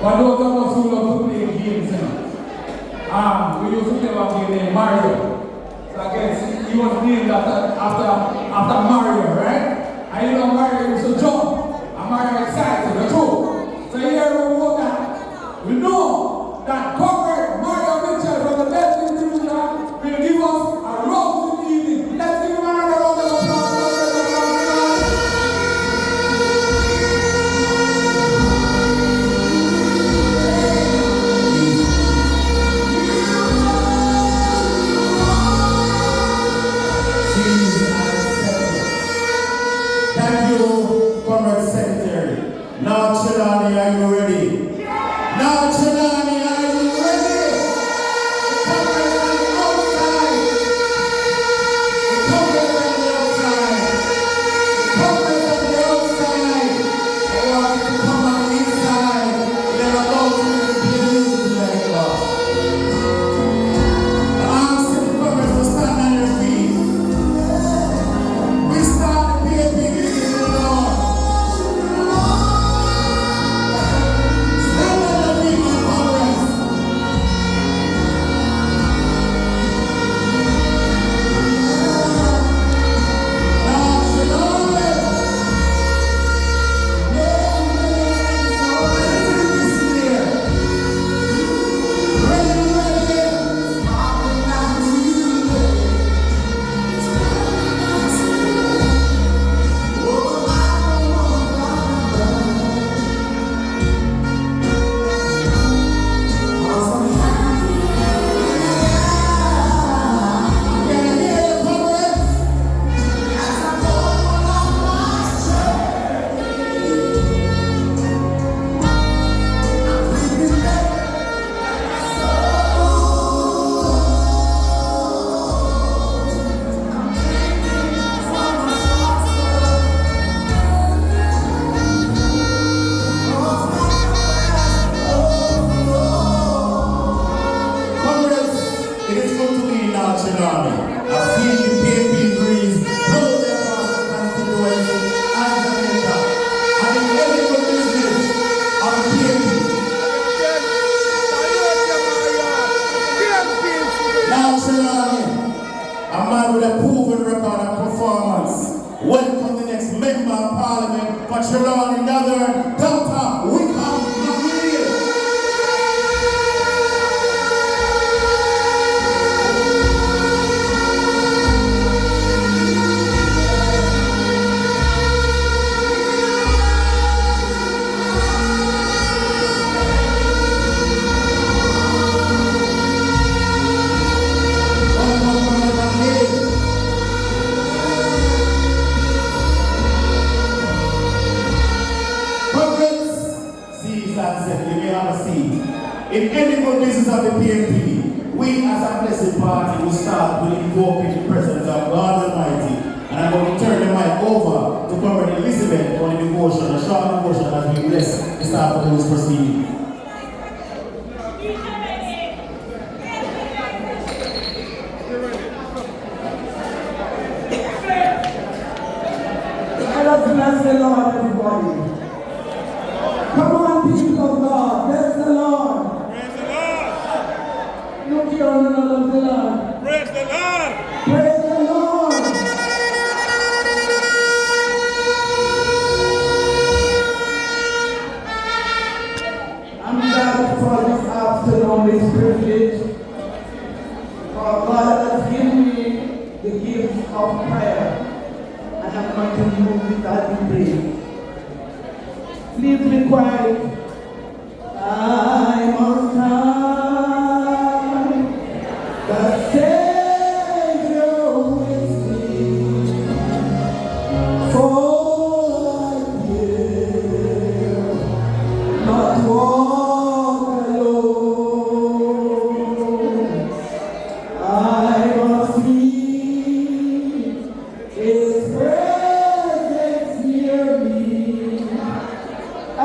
For those of us who love to play games, we used to play a game named Mario. So I guess he was named after Mario, right? And you know Mario used to jump, and Mario excited, the truth. So here we know that, Mario Mitchell from the best in the will give us a roast in the evening. Let's give him another round of applause. Thank you, Comrade Secretary. Now, Trelawny, are you ready? Now, Trelawny, are you ready? The Congress on the outside. The Congress on the outside. The Congress on the outside. I want you to come on the inside. Let us go to the music like that. The armed city Congress will stand on their feet. We start the PAP meeting in the Lord. Stand on the feet, my Congress. Now, Trelawny. Listen here. Ready, ready. Can I hear you, Congress? Congress, it is good to be now, Trelawny. I feel the PAP breeze blow across the constituency and Jamaica. And in every good business of the PAP. Now, Trelawny, a man with a proven record of performance. Welcome the next member of Parliament for Trelawny Northern, Dr. McNeill. In any good business of the PNP, we as a blessed party will start with invoking the presence of God Almighty. And I'm going to turn the mic over to Comrade Elizabeth for the devotion, a short devotion as we bless the start of this proceeding. Let us bless the Lord, everybody. Come on, people of God, bless the Lord. Praise the Lord. Look here on another the Lord. Praise the Lord. Praise the Lord. I'm glad for this afternoon, this privilege. For God has given me the gift of prayer. And I'm going to use it every day. Please be quiet. I must time. The Savior with me. For I will not walk alone. I must be His presence near me. I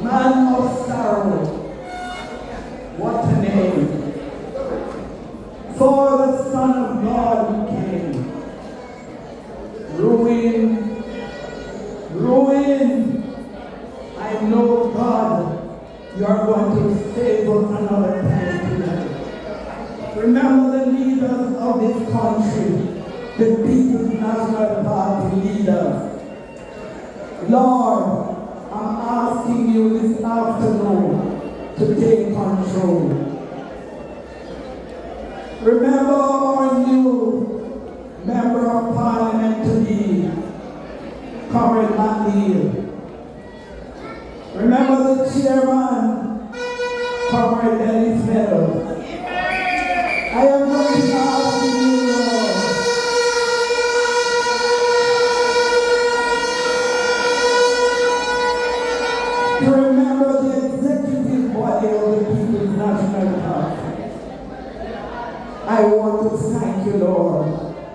Man of sorrow, what a name. For the Son of God who came. Ruin, ruin. I know, God, you are going to save us another time tonight. Remember the leaders of this country, the People's National Party leaders. Lord, I'm asking you this afternoon to take control. Remember our new Member of Parliament to be, Comrade McNeill. Remember the chairman, Comrade McNeill. I am going to ask you, Lord, to remember the executive body of the People's National Party. I want to thank you, Lord,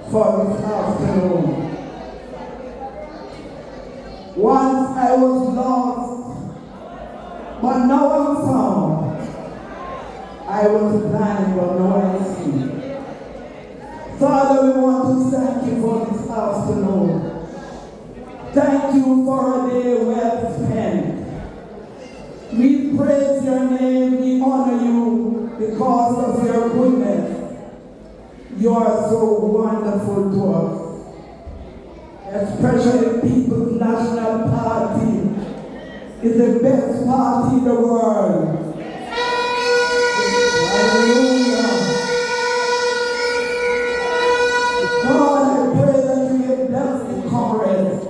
for this afternoon. Once I was lost, but now I'm found. I was blind, but now I see. Father, we want to thank you for this afternoon. Thank you for a day well spent. We praise your name, we honor you because of your goodness. You are so wonderful to us. Especially People's National Party is the best party in the world. Hallelujah. God, I pray that you will bless the comrades.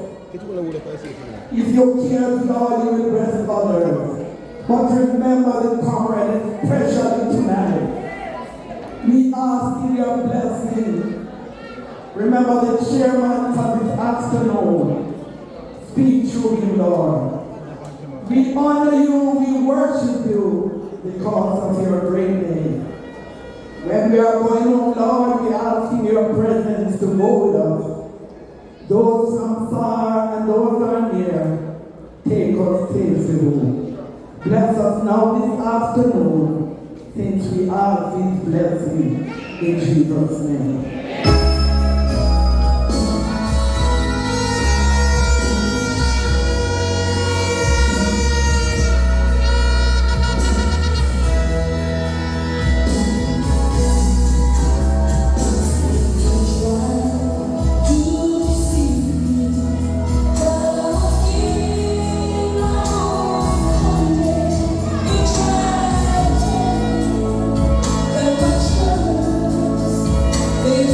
If you care, Lord, you will bless others. But remember the comrade is precious tonight. We ask in your blessing. Remember the chairman for this afternoon. Speak through him, Lord. We honor you, we worship you because of your great name. When we are going home, Lord, we ask in your presence to go with us. Those from far and those who are near, take us safely home. Bless us now this afternoon, since we ask these blessings in Jesus' name. They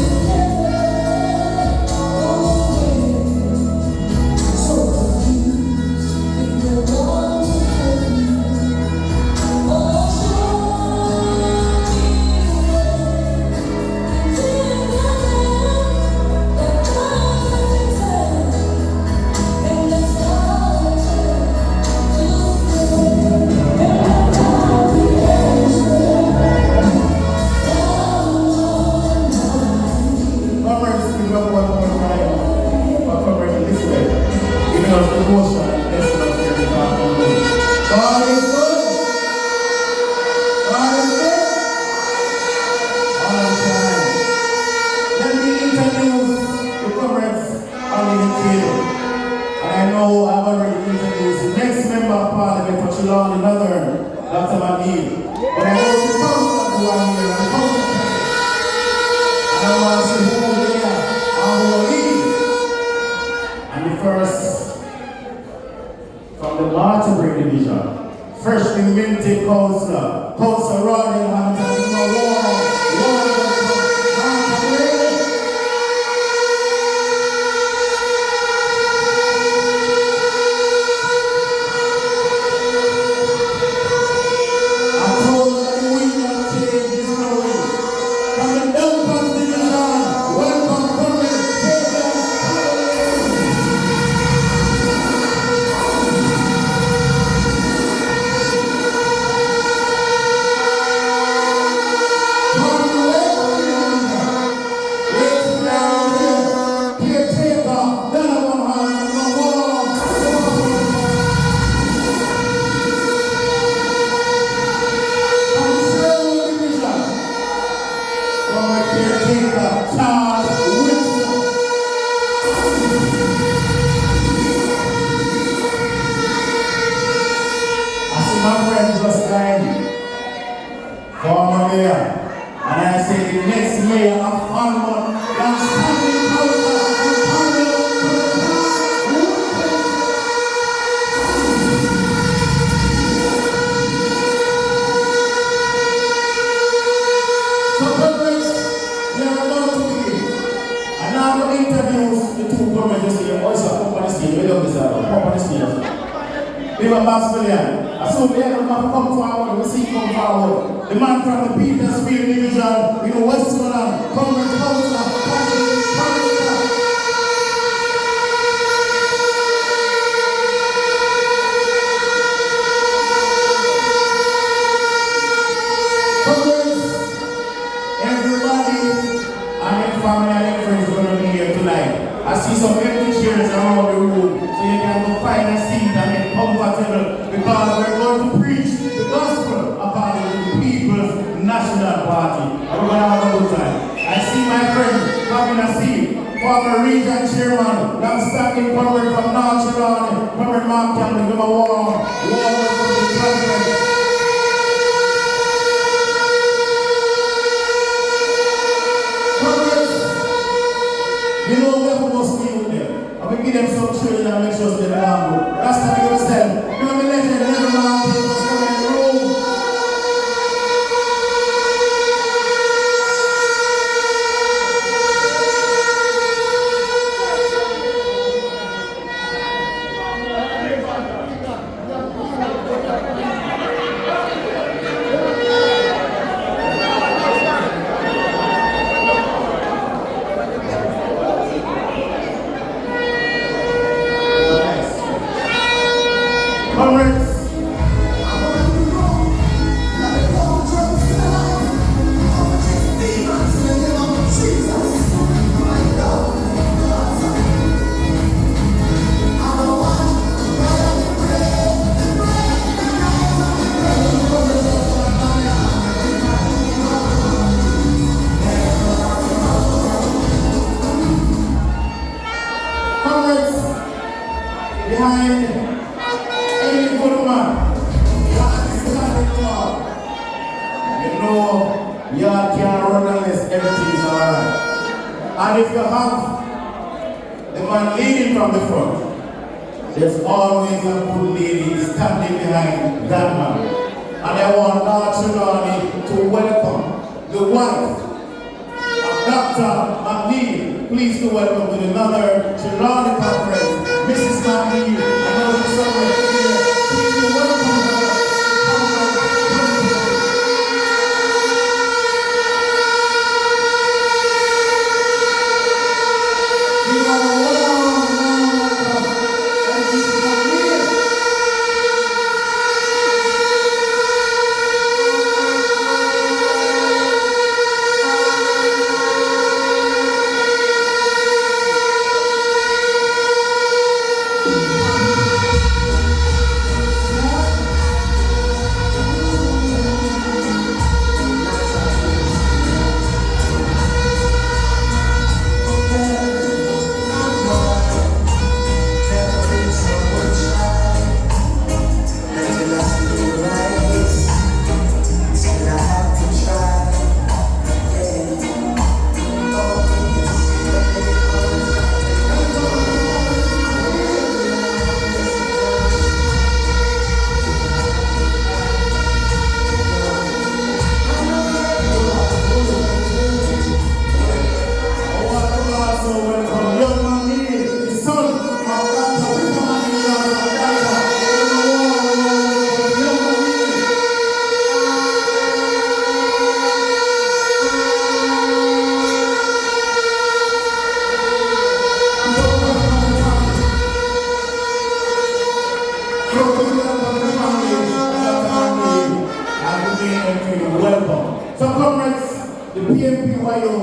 mayor. And I say the next mayor of Conmont, that's standing closer and coming to the top. So comrades, we are about to begin. And now I'm going to introduce the two comrades this year. Also, up on the stage. We love this up on the stage. We have Maxwellian. So we have a man come forward, we see come forward. The man from the Petersfield Division, you know, Westmoreland, Comrade Councillor, everybody and your family and your friends are going to be here tonight. I see some empty chairs around the room, so you can go find a seat and get comfortable because we're going to preach the gospel according to the People's National Party. And we're going to have a good time. I see my friend having a seat, former region chairman, long-standing comrade from North Trelawny, Comrade Mark Campbell, give him a warm welcome to the president. You know we have to stay with them. And we give them some training and make sure they belong good. That's the thing yourself. You know the legend, never man people come in the room. Comrades, behind any good man, God is standing tall. You know, yard can't run unless everything is alright. And if you have the man leading from the front, there's always a good lady standing behind that man. And I want North Trelawny to welcome the wife of Dr. McNeill. Please do welcome to another Trelawny conference, Mrs. McNeill. I know she's somewhere here. Please do welcome her. We want a warm welcome. And Mrs. McNeill. Welcome. So comrades, the PMPYO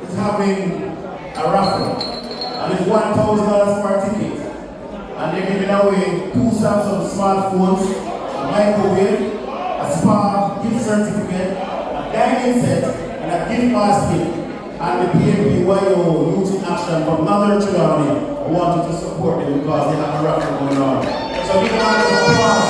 is having a raffle and it's $1,000 for a ticket. And they're giving away 2 Samsung smartphones, a microwave, a spa gift certificate, a dining set, and a gift basket. And the PMPYO Youth in Action from Northern Trelawny, I want you to support them because they have a raffle going on. So give them a round of applause.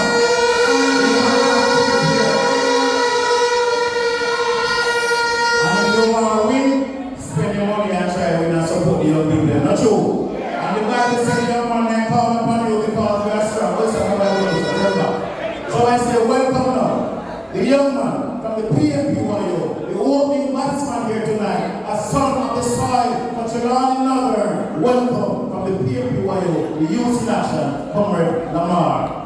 from the PMPYO, the opening batsman here tonight, a son of the soil from Trelawny Northern. Welcome from the PMPYO, the Youth in Action, Comrade Lamar.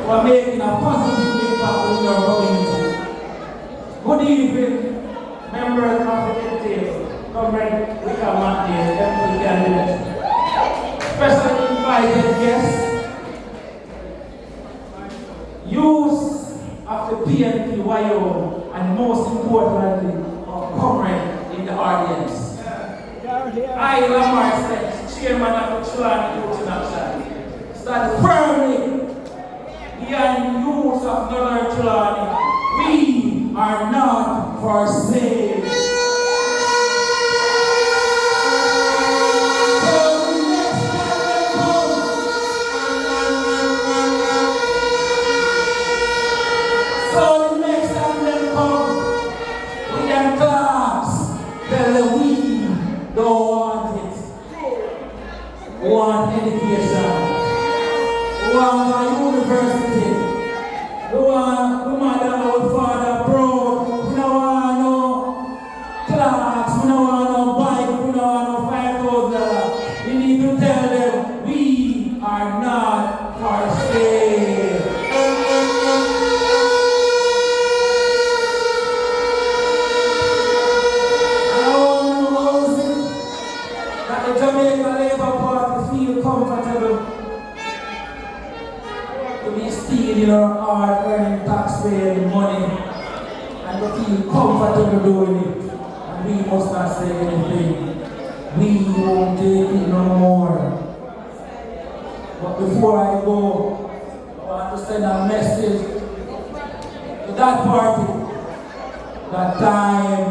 For making a positive impact in your community. Good evening, members of the McNeill, Comrade McNeill, MP candidate, special invited guests, youth of the PNPYO, and most importantly, our comrade in the audience. I, Lamar Sledge, chairman of the Trelawny Youth in Action, stand firmly behind youth of Northern Trelawny. We are not for sale. So the next time they come, we can class, tell them we don't want it. We want education. We want a university. We want mother and father proud. We don't want no class. We don't want no bike. We don't want no $5,000. We need to tell them we are not for sale. And I want to know that the Jamaica Labour Party feel comfortable to be stealing our hard-earned taxpayer money and to feel comfortable doing it. And we must not say anything. We won't take it no more. But before I go, I want to send a message to that party that time.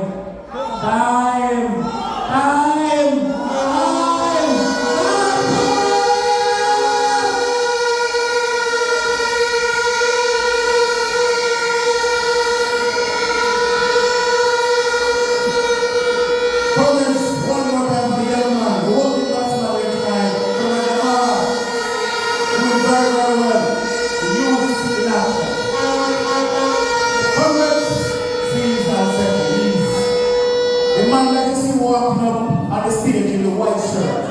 Walking up on the stage in the white shirt.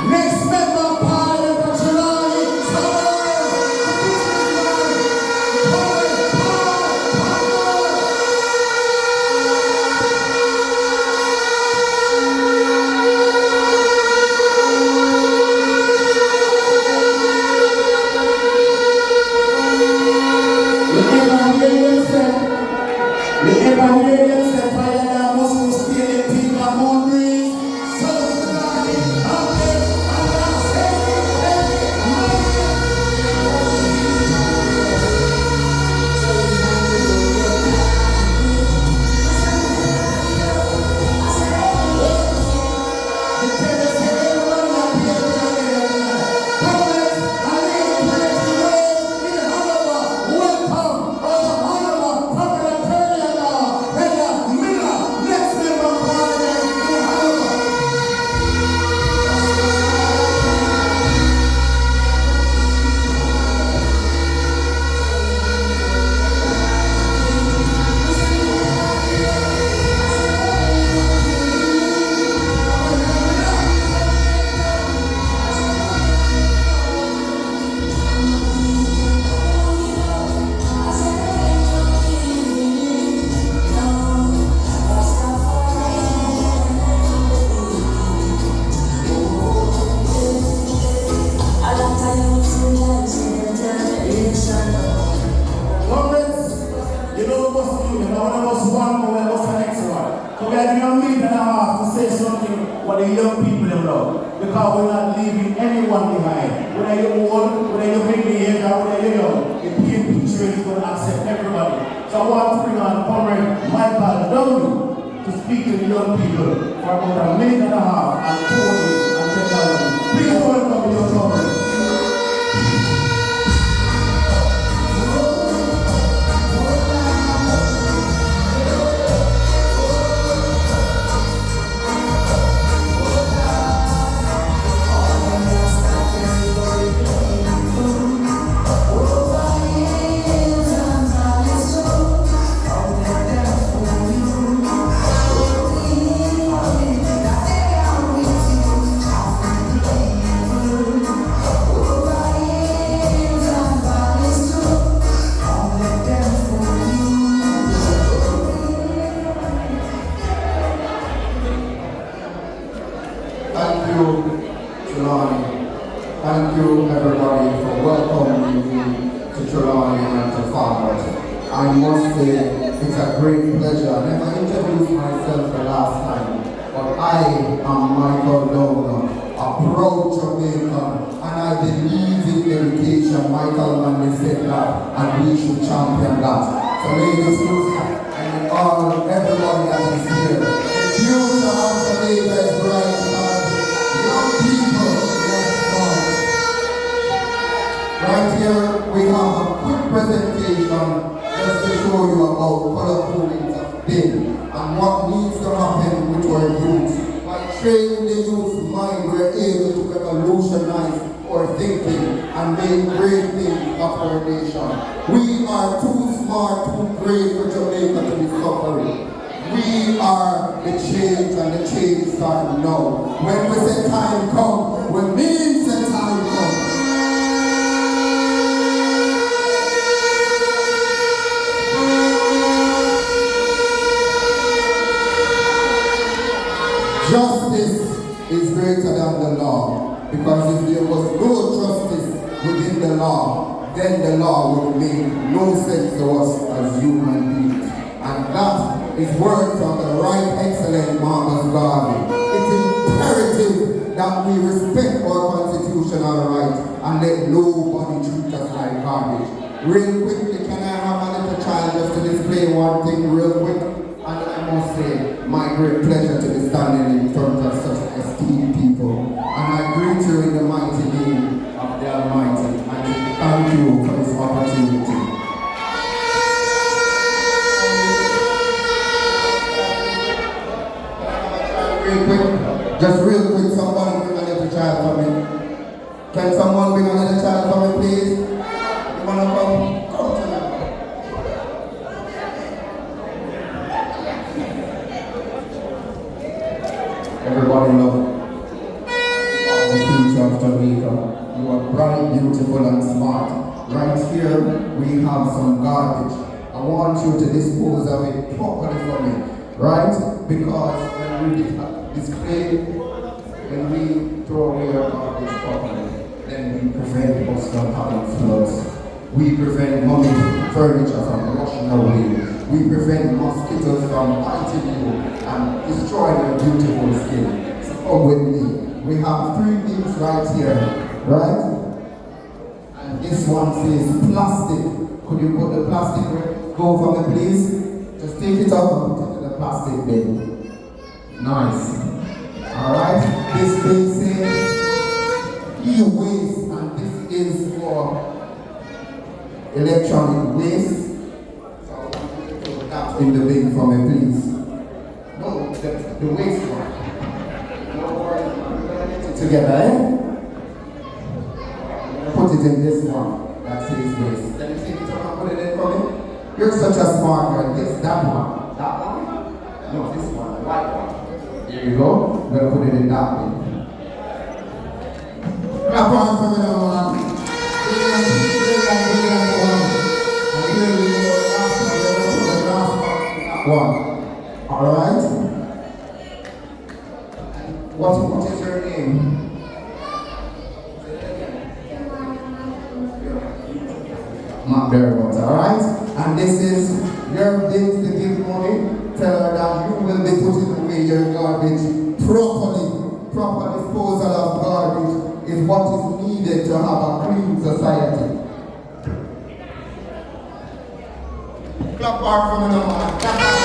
Next member of Parliament for Trelawny, when I was one more, when I was the next one. So we are giving a minute and a half to say something what the young people them love. Because we're not leaving anyone behind. Whether you're old, whether you're middle-aged, or whether you're young, the PNP train is going to accept everybody. So I want to bring on Comrade Michael Downey to speak to the young people for about a minute and a half and 40 and 10,000. Please welcome the young comrade. Thank you, Trelawny. Thank you, everybody, for welcoming me to Trelawny and to Farmers. I must say, it's a great pleasure. I never introduced myself the last time, but I am Michael Downey, a proud Jamaican, and I believe in education. Michael Manley said that, and we should champion that. So ladies and all, everybody that is here, the future of Jamaica is bright. Right here, we have a quick presentation just to show you about color coding of bin and what needs to happen with our youth. By training the youth's mind, we're able to revolutionize our thinking and make great things of our nation. We are too smart, too great for Jamaica to be suffering. We are the change, and the change is starting now. When we say time come, we mean say time come. Justice is greater than the law, because if there was no justice within the law, then the law would make no sense to us as human beings. And that is word from the right excellent Marcus Garvey. It's imperative that we respect our constitutional rights and let nobody treat us like garbage. Real quickly, can I have a little child just to display one thing real quick? And I must say, my great pleasure to be standing in front of such esteemed people. And I greet you in the mighty name of the Almighty, and thank you for this opportunity. Real quick, just real quick, somebody bring a little child for me. Can someone bring a little child for me, please? You wanna come? Come to me. Everybody love the future of Jamaica. You are bright, beautiful, and smart. Right here, we have some garbage. I want you to dispose of it properly for me, right? Because when we display, when we throw away our garbage properly, then we prevent us from having floods. We prevent money, furniture from washing away. We prevent mosquitoes from biting you and destroying your beautiful skin. So come with me. We have 3 things right here, right? And this one says plastic. Could you put the plastic go for me, please? Just take it up and put it in the plastic bin. Nice. Alright? This thing says e-waste, and this is for electronic waste. So I want you to put that in the bin for me, please. No, the waste one. No worries, we're gonna get it together, eh? Put it in this one that says waste. Can you take it up and put it in for me? You're such a smart girl. This, that one. That one? No, this one, the white one. There you go. We're gonna put it in that bin. Clap on for me now, man. One. Alright? What is your name? McNeill, alright? And this is your things to give money. Tell her that you will be putting away your garbage properly. Proper disposal of garbage is what is needed to have a clean society. Clap hard for me now, man. Clap hard.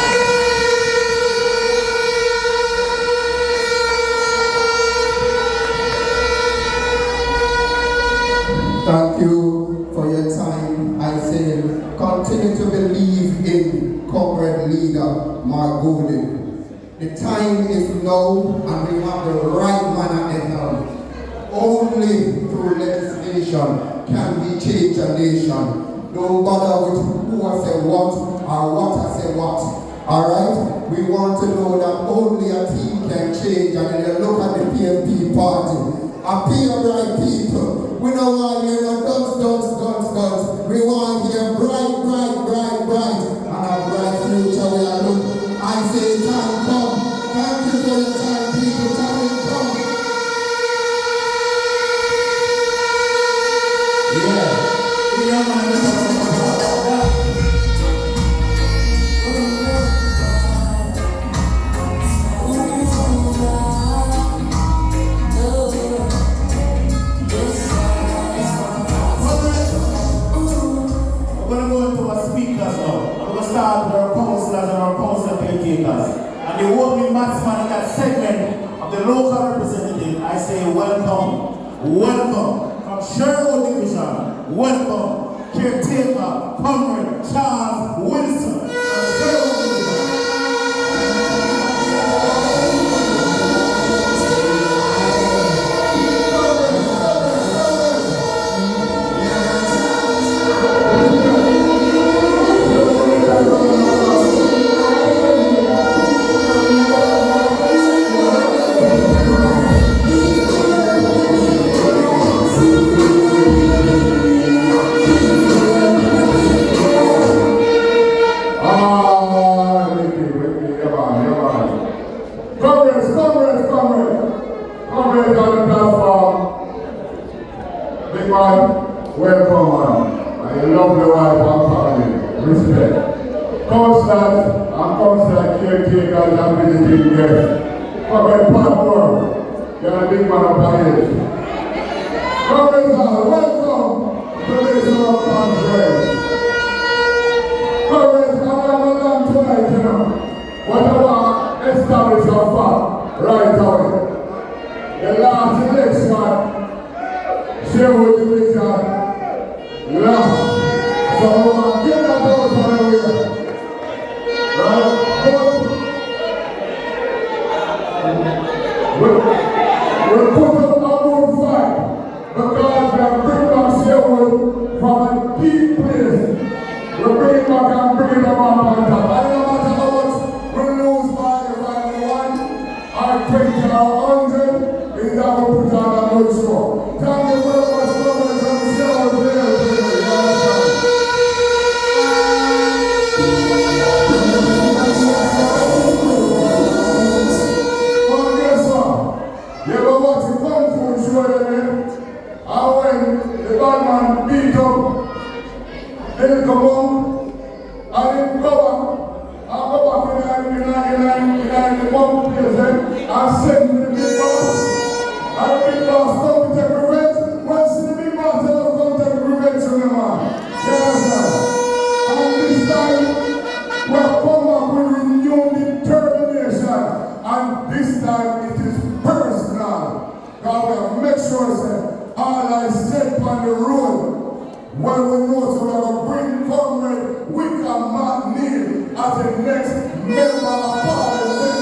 Thank you for your time. I say, continue to believe in comrade leader Mark Golden. The time is now, and we have the right man at the helm. Only through legislation can we change a nation. Don't bother with who I say what or what I say what. Alright? We want to know that only a team can change, and then you look at the PMP party. A peer bright people. We don't want to hear no guns. We want to hear bright. And a bright future we are looking. I say time come. Thank you for your time, people. Time come. Yeah. And the opening maximum in that segment of the local representative, I say welcome from Sherwood Division, welcome caretaker, comrade Charles Wilson from Sherwood Division. Welcome, man. I love the wife and family. Respect. Councillors and councillor caretakers and visiting guests. Forget partner. You're a big man of age. Councillors, welcome to this conference. Councillors, I'm done tonight, you know. Whatever establish a fact right away. The last election, Sherwood Division lost. So get that vote for the winner. Right? We'll put up a good fight because we have bring back Sherwood from a deep place. We'll bring it back and bring it up on top. I don't matter how much we lose by the final one, or 20 or 100, is that we put on a good show. Thank you very much. Then come home, and then go back in the pump place and send me the big boss. And the big boss come to take revenge. Once the big boss tell us come take revenge on them, man. You understand? And this time, we'll come back with renewed determination. And this time it is personal. Because we have make sure that all I said on the road, when we know so we are going to bring comrade Wickham McNeill as the next member of Parliament.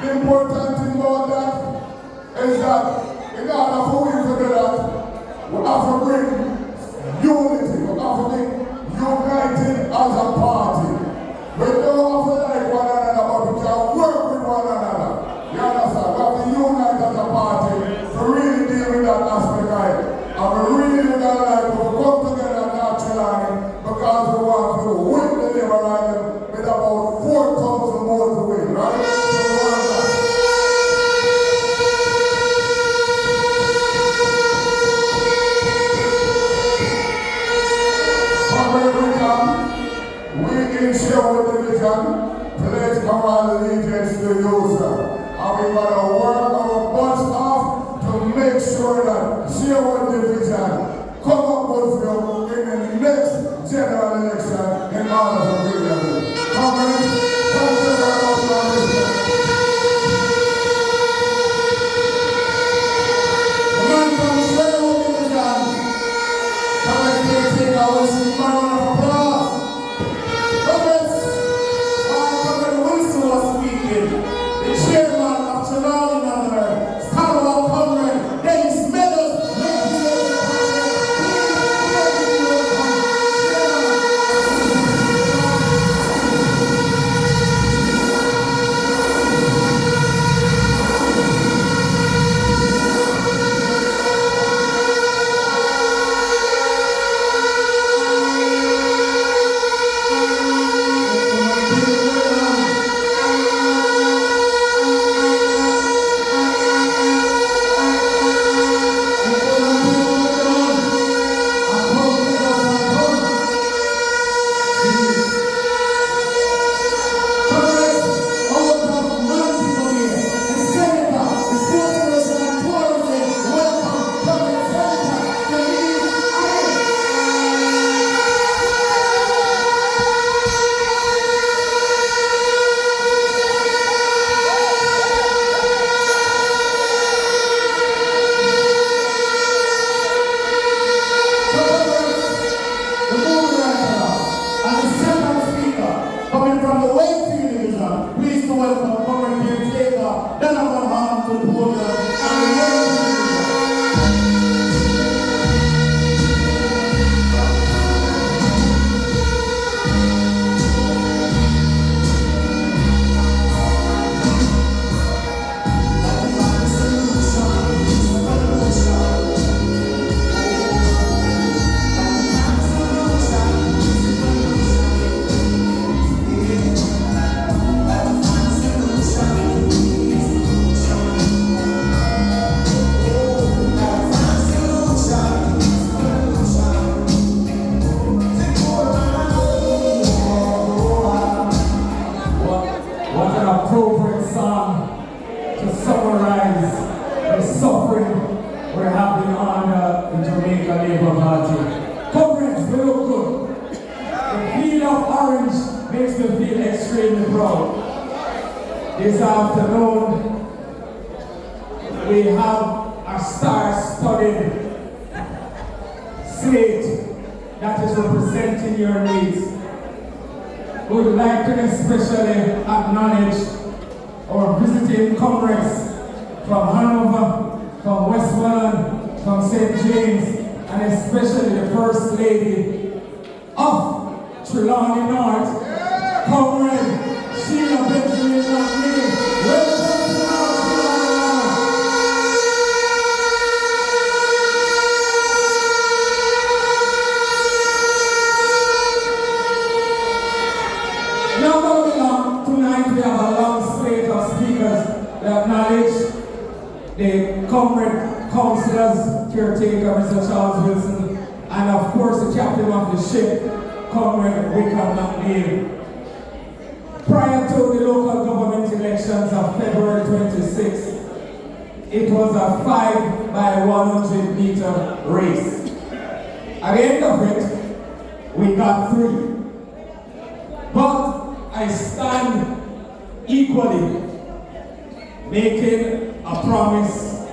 The important thing about that is that in order for we to do that, we have to bring unity, we have to be united as a party. We don't have to like one another, but we can work with one another. You understand? We have to unite as a party to really deal with our allegiance to you, sir. And we're going to work our butts off to make sure that Sherwood Division come up with you in the next general election in order to bring you. Congress, thank you very much for listening. The man from Trelawny Division, coming here to take our Western round of applause. Congress, Congress Wilson was speaking. The chairman of Trelawny number, stalwart Congress, Dennis Meadows, This afternoon, we have a star-studded slate that is representing your needs. We would like to especially acknowledge our visiting comrades from Hanover, from Westmoreland, from St. James, and especially the First Lady of Trelawny North, Comrade Sheila Benjamin McNeill. Welcome to our Now moving on, tonight we have a long slate of speakers that acknowledge the comrade councillors, caretaker Mr. Charles Wilson, and of course the captain of the ship, Comrade Wickham McNeill. Prior to the local government elections of February 26, it was a 5 by 100 meter race. At the end of it, we got 3. But I stand equally making a promise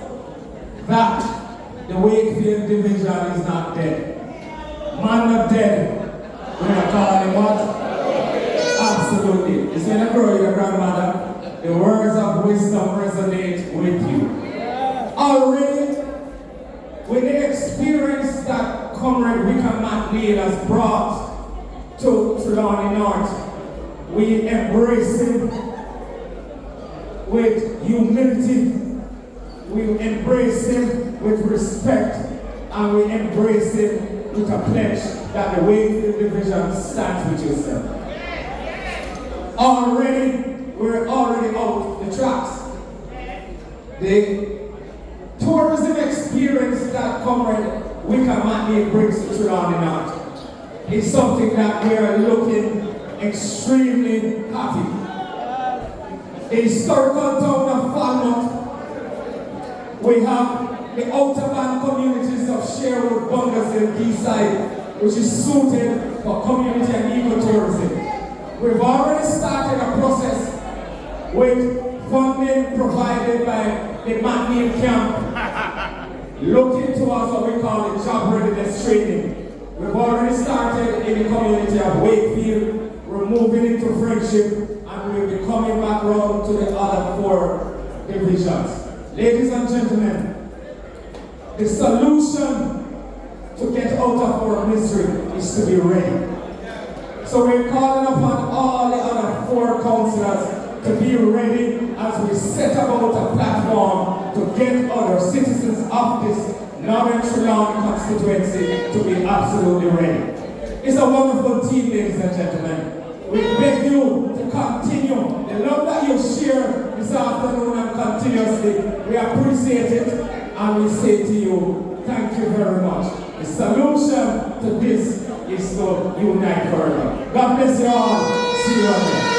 that the Wakefield division is not dead. Man not dead, we're not calling what? Absolutely. It's when you grow your grandmother, the words of wisdom resonate with you. Already, with the experience that Comrade Wickham McNeill has brought to Trelawny North, we embrace him with humility, we embrace him with respect, and we embrace him with a pledge that the Wakefield division stands with yourself. We're already out the tracks. The tourism experience that Comrade Wickham McNeill brings to Trelawny North is something that we are looking extremely happy the historical town of Falmouth. We have the outer band communities of Sherwood, Bungersville, Deeside, which is suited for community and ecotourism. We've already started a process with funding provided by the McNeill camp, looking towards what we call the job readiness training. We've already started in the community of Wakefield, we're moving into Friendship, and we'll be coming back round to the other 4 divisions. Ladies and gentlemen, the solution to get out of our misery is to be ready. So we're calling upon all the other 4 councillors to be ready as we set about a platform to get other citizens of this Northern Trelawny constituency to be absolutely ready. It's a wonderful team, ladies and gentlemen. We beg you to continue the love that you share this afternoon and continuously. We appreciate it and we say to you, thank you very much. The solution to this is to unite further. God bless you all. See you again.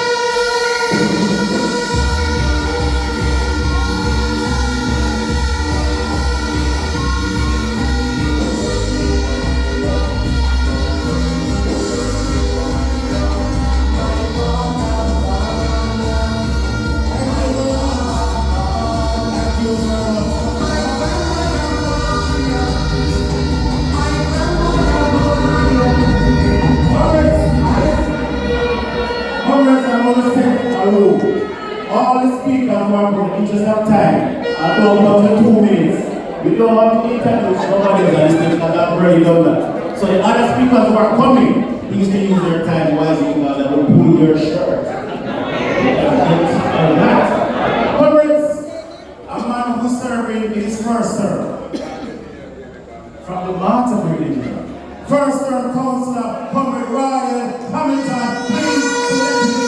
All the speakers work in the interest of time. I don't want 2 minutes. We don't want to introduce nobody on the stage because I've already done that. So the other speakers who are coming, please to use their time wisely because they will pull your shirt. Comrades, a man who's serving his first term from the Martin region. First term councillor, Comrade Royal Hamilton, please to let me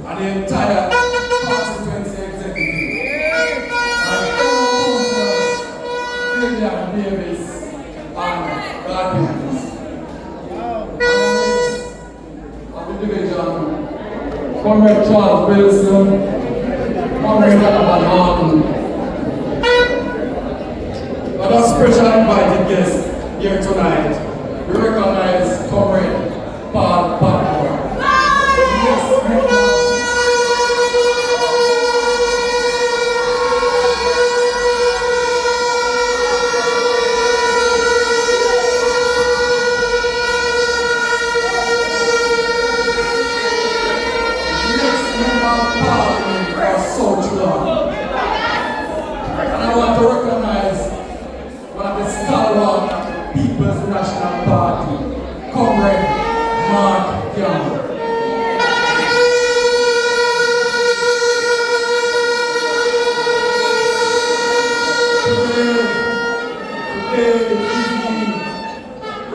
and the entire Constituency executive. And William Davis and Gladys. Of the division, Comrade Charles Wilson, Comrade Alan Martin. But a special invited guest here tonight, we recognize Comrade Paul Patmore.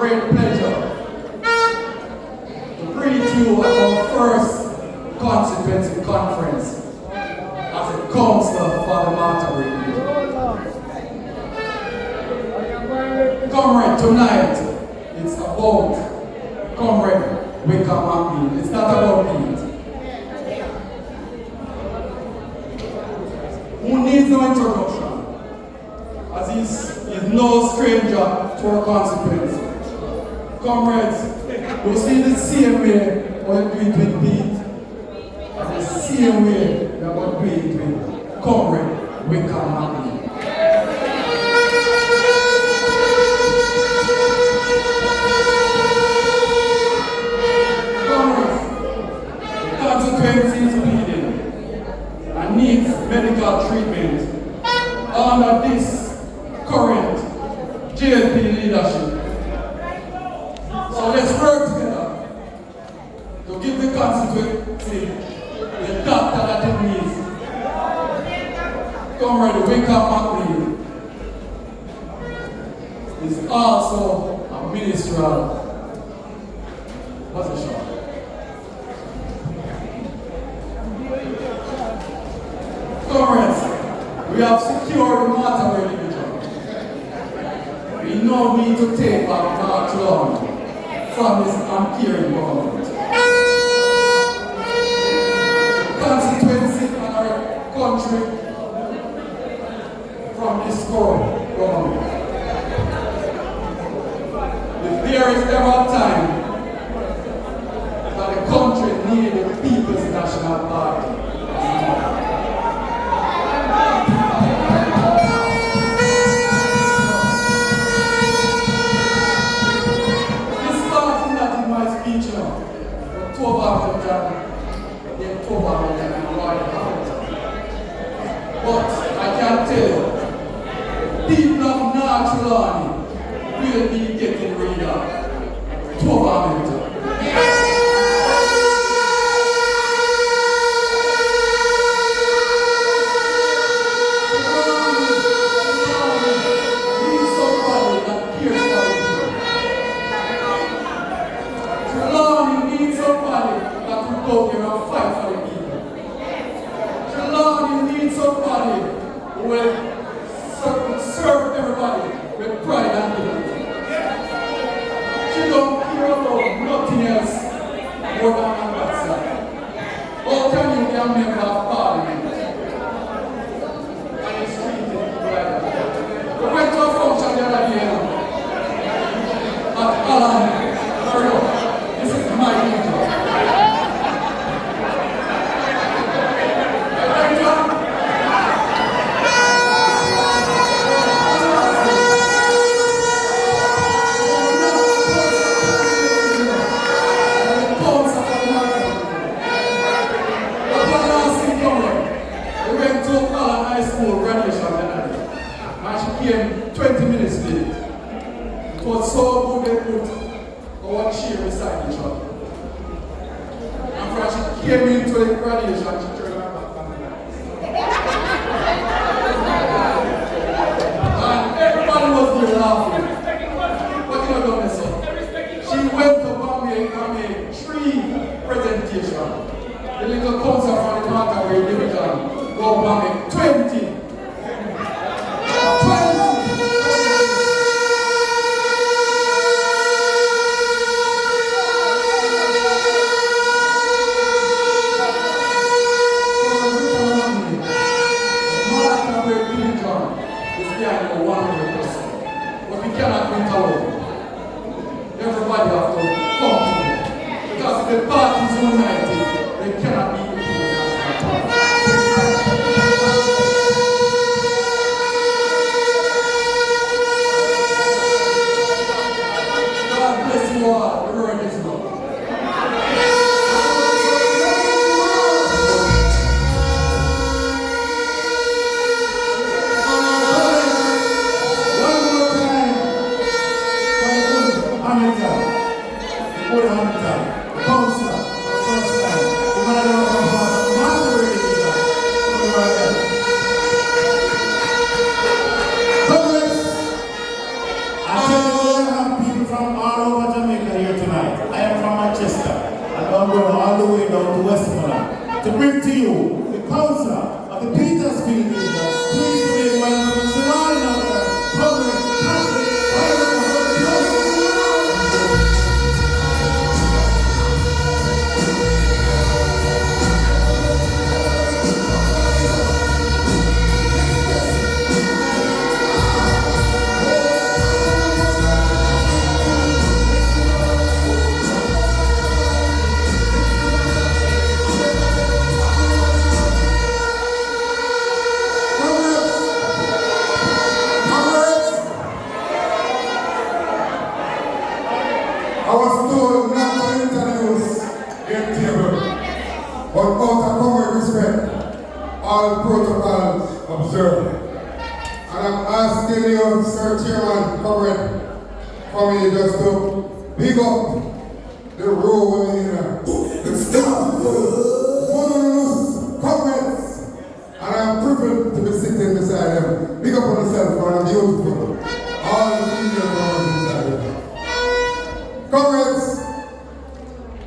great pleasure to greet you at our first Constituency conference as a councillor for the Martha region. Comrade, tonight it's about Comrade Wickham McNeill. It's not about me. Who needs no introduction, as he's no stranger to our constituency. Comrades, you see the same way how you do it with Pete, and the same way we are going to do it with Comrade Wickham McNeill. Constituency is bleeding and needs medical treatment under this current JLP leadership. So let's work together to give the constituency the doctor that it needs. Comrade Wickham McNeill is also a ministerial position. Comrades, we have secured the Martha division. We now need to take back Trelawny from this uncaring government. The constituency and our country from this current government. If there is ever a time that the country needs the People's National Party, but I can tell you, people of Trelawny will be getting rid of government. Serve everybody with pride and dignity. She don't care about nothing else more than that side. How can you be a member of parliament and it's treated like that? We went to a function the other day at Alan. This is my region. Came 20 minutes late. It was so good they put our chair beside each other. And when she came into the graduation, she turned her back on me. And everybody was there laughing. But you don't mess up. She went up and made 3 presentations. The little council from the Martha division go up and make 20. But we cannot win alone. Everybody has to come together. Because if the parties are united, they cannot be the People's National Party. God bless you all. The word is love. Councillor, first And I'm asking you, Sir Chairman, comrade, for me just to pick up the role we're in here. The staff, comrades, and I'm privileged to be sitting beside them. Pick up on yourself, man, I'm beautiful. All the senior comrades beside them. Comrades,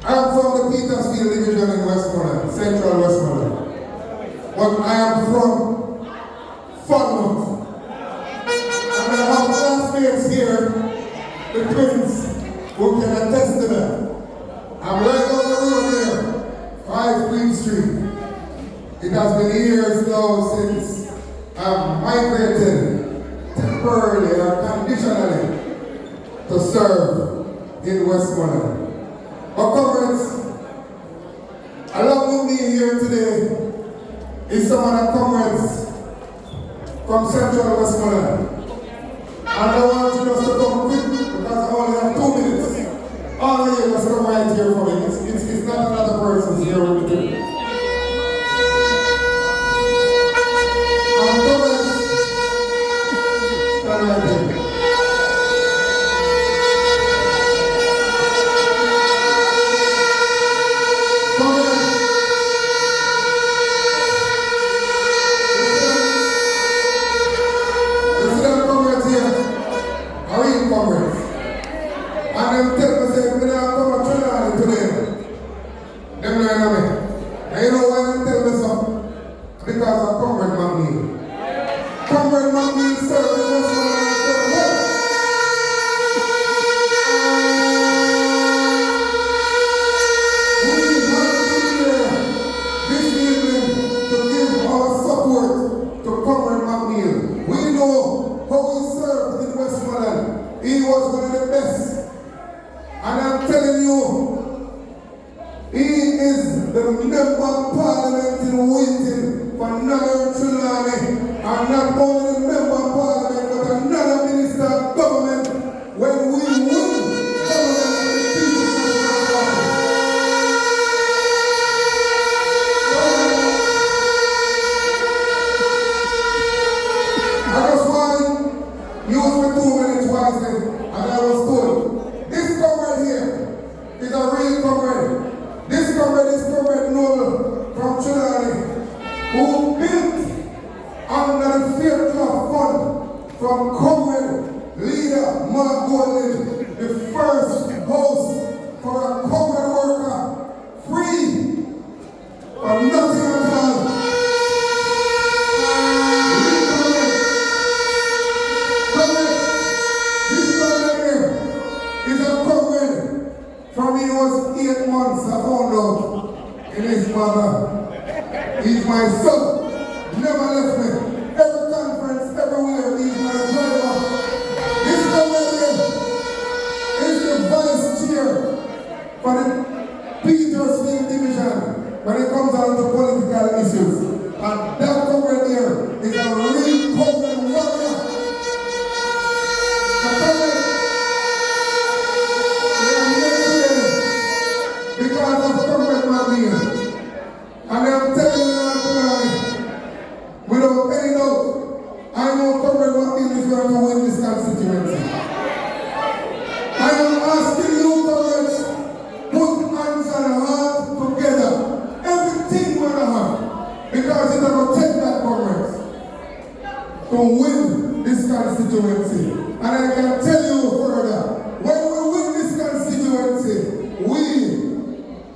I'm from the Petersfield Division in Westmoreland, Central Westmoreland. But I am from Falmouth. And I have classmates here, the twins, who can attest to that. I'm right on the road here, 5 Queen Street. It has been years now since I've migrated temporarily or conditionally to serve in Westmoreland. But comrades, along with me here today is some other comrades from Central Westmoreland. And I want you just to come quick because I only have 2 minutes. All of you just come right here for me. It's not another person here with me. And comrades, stand right here. And them tell me, say, we don't come to Trelawny today. Them know what I mean. And you know why them tell me so? Because of Comrade McNeill. Comrade McNeill served in Westmoreland for what? We have been here this evening to give our support to Comrade McNeill. We know how he served in Westmoreland. He was one of the best. And I'm telling you, he is the member of parliament in waiting for another Trelawny. And not only the member of parliament, but another minister of government when we win government and the people's national party. I just want to use my 2 minutes wisely, as I was told. This comrade here is a real comrade. This comrade is Comrade Noel from Trelawny, who built under the Fairclough Fund from Comrade leader Mark Golden, the first house for a comrade worker, free, for nothing at all. From he was 8 months, I found out in his mother. He's my son, never left me. Every conference, everywhere, he's my driver. This comrade is the vice chair for the Petersfield Division when it comes down to political issues. And that comrade here is a real comrade warrior. Because of Comrade McNeill. And I'm telling you now tonight, without any doubt, I know Comrade McNeill is going to win this constituency. I am asking you, comrades, put hands and heart together. Everything we're going to have. Because it's going to take that, comrades, to win this constituency. And I can tell you further, when we win this constituency, we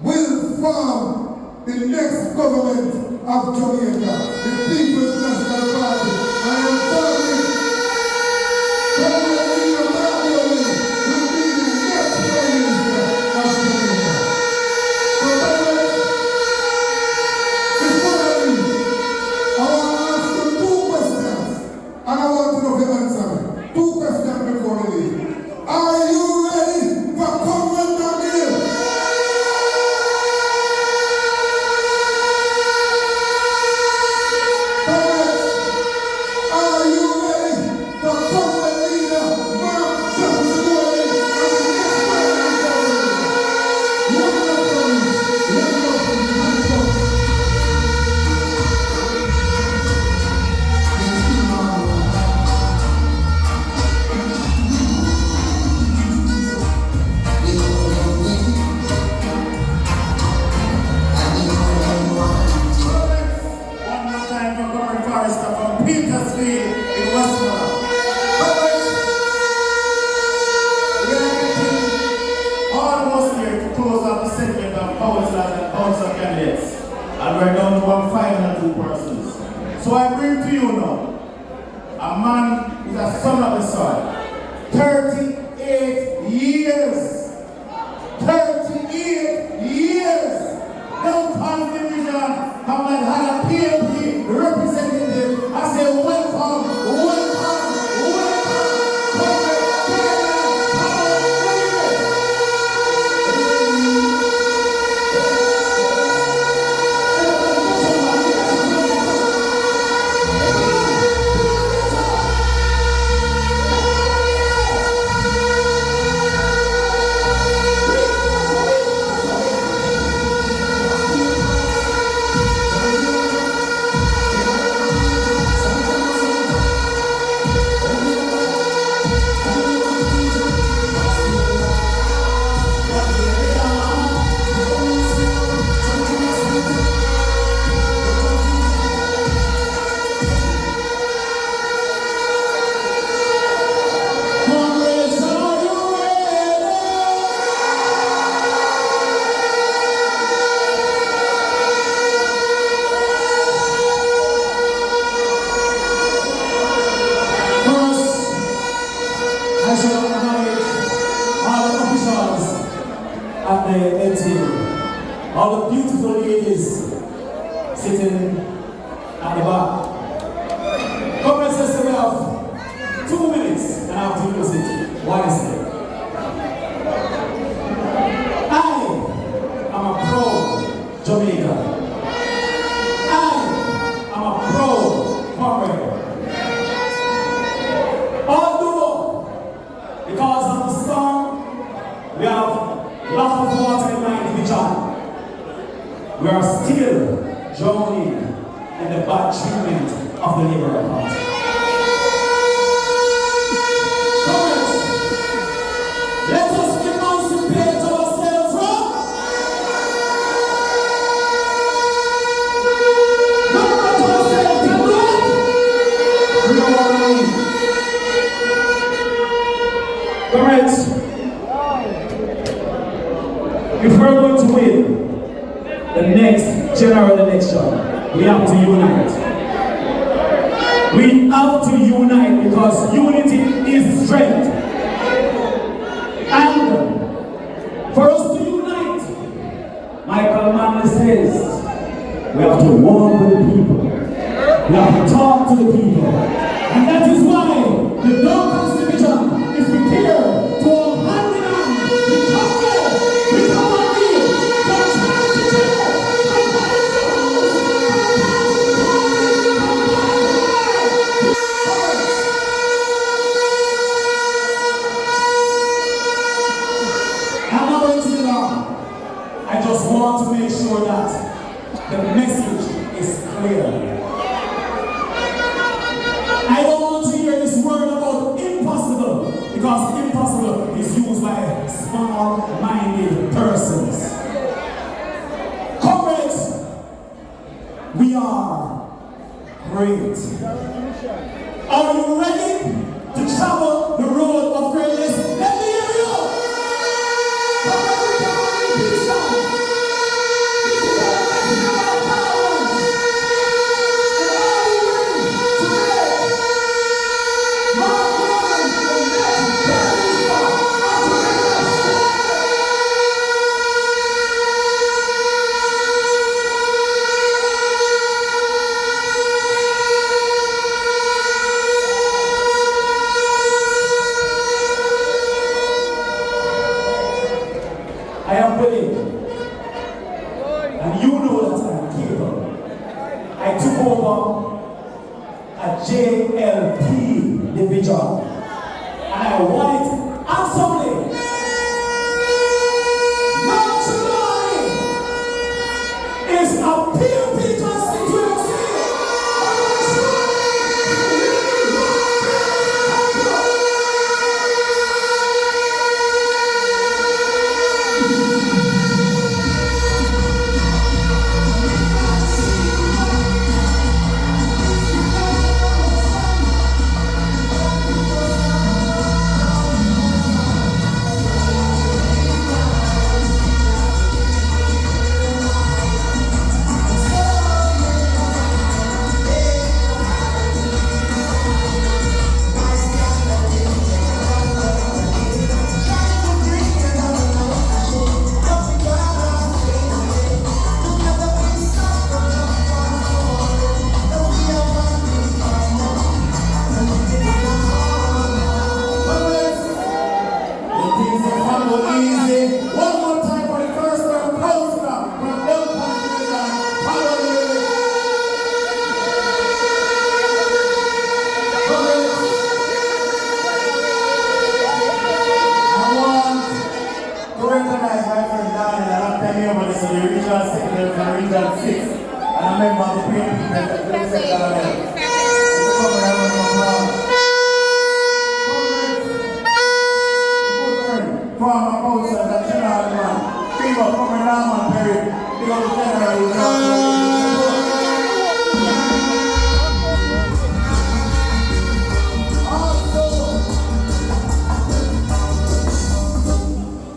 will form the next government of Jamaica, the People's National Party. And I'm telling you, Comrade William McNeill will be the next Prime Minister of Jamaica. So comrades, before I leave, I want to ask you 2 questions, and I want to know if you answer me. 2 questions before we leave. Are you ready for Comrade McNeill? Field in Westmoreland. We are getting almost here to close out the segment of councillors and council candidates. And we're down to one final 2 persons. So I bring to you now a man who's a son of the soil. 38 years. 38 years. Downtown Division have not had a PLP representative. I say welcome, welcome, welcome. All the beautiful ladies sitting at the back. Congress says we have 2 minutes and I have to use it wisely. I am a proud Jamaican. I am a proud comrade. Although, because of the storm, we have lack of water in my division, we are still drowning in the bad treatment of the Liberal Party. Comrades, let us emancipate ourselves from Comrades, if we're going to win the next general election, we have to unite. We have to unite because unity is strength. And for us to unite, Michael Manley says, we have to walk with the people. We have to talk to the people. And that is why the Constituency division is prepared to all hand in hand with Congress, with McNeill, from town to town, from house to house. I'm not going to be long. I just want to make sure that the message is clear. I don't want to hear this word about impossible, because impossible is used by small-minded persons. Comrades, we are great. Are you ready to travel the road of greatness? Let me hear you! Comrades, we come on in peace time. This is our national parliament. And are you ready today? Mark Warren, the next Prime Minister of Jamaica. I am willing, and you know that I am capable. I took over a JLP division, and I want it handsomely. Now Trelawny is a PLP constituency. too easy. One more time for the first round poster from them Constituency. Hallelujah. I want to recognize my friend Danny, and I'm telling you about this, the regional secretary from Region 6. And I remember the people that they said down there. Former councillor that Trelawny man, people from the Norman period, because the general is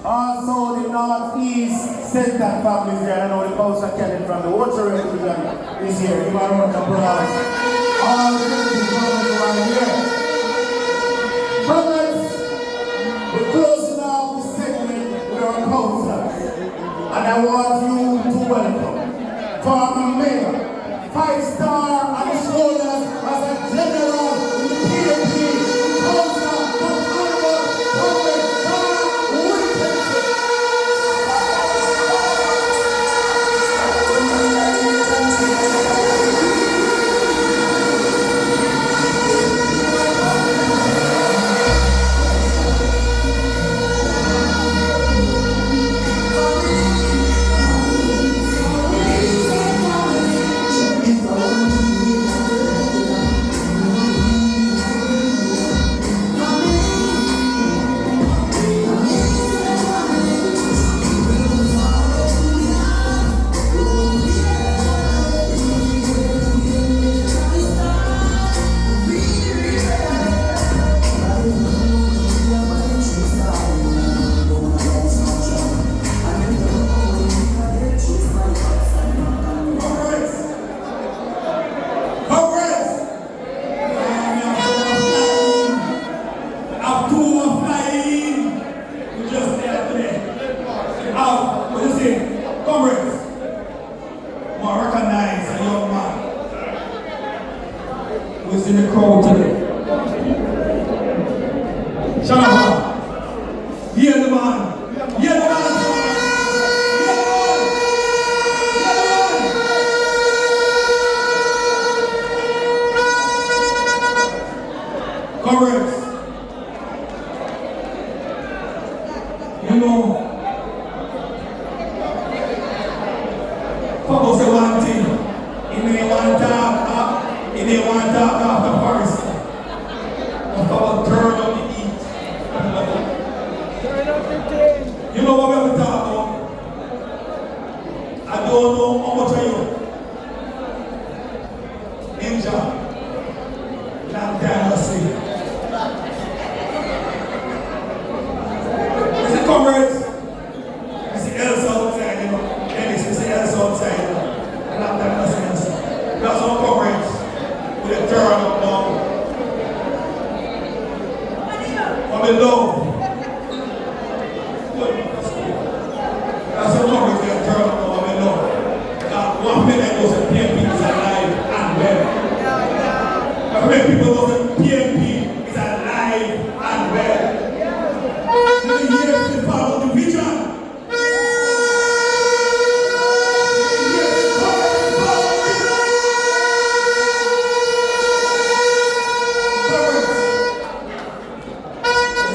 also the Northeast Center families here. I know the councillor Kevin from the Water Region is here. You are on the brothers. All the brothers are here. Brothers, we're closing off the segment with our councillors. And I want you to welcome former mayor, 5-star on his shoulders as a general in the PNP, councillor from Honorable Public who's in the crowd today. Shut up, man. Hear the man. Hear the man. Hear the man. Hear the man. Comrades, you know, Papa say one thing. He may want to talk after first. But Papa turn up the heat. Turn up the thing. You know what we're talking about? I don't know how much of you enjoy. Long time no see. You see, comrades, you see else outside, you know. Dennis, you see else outside, you know. Long time no see else. That's all comrades with a turn up now. On the low. That's what comrades get turn up now on the low. Now, 1 minute was a PMP is alive and well. How many people know that PMP is alive and well? In the years to follow the vision.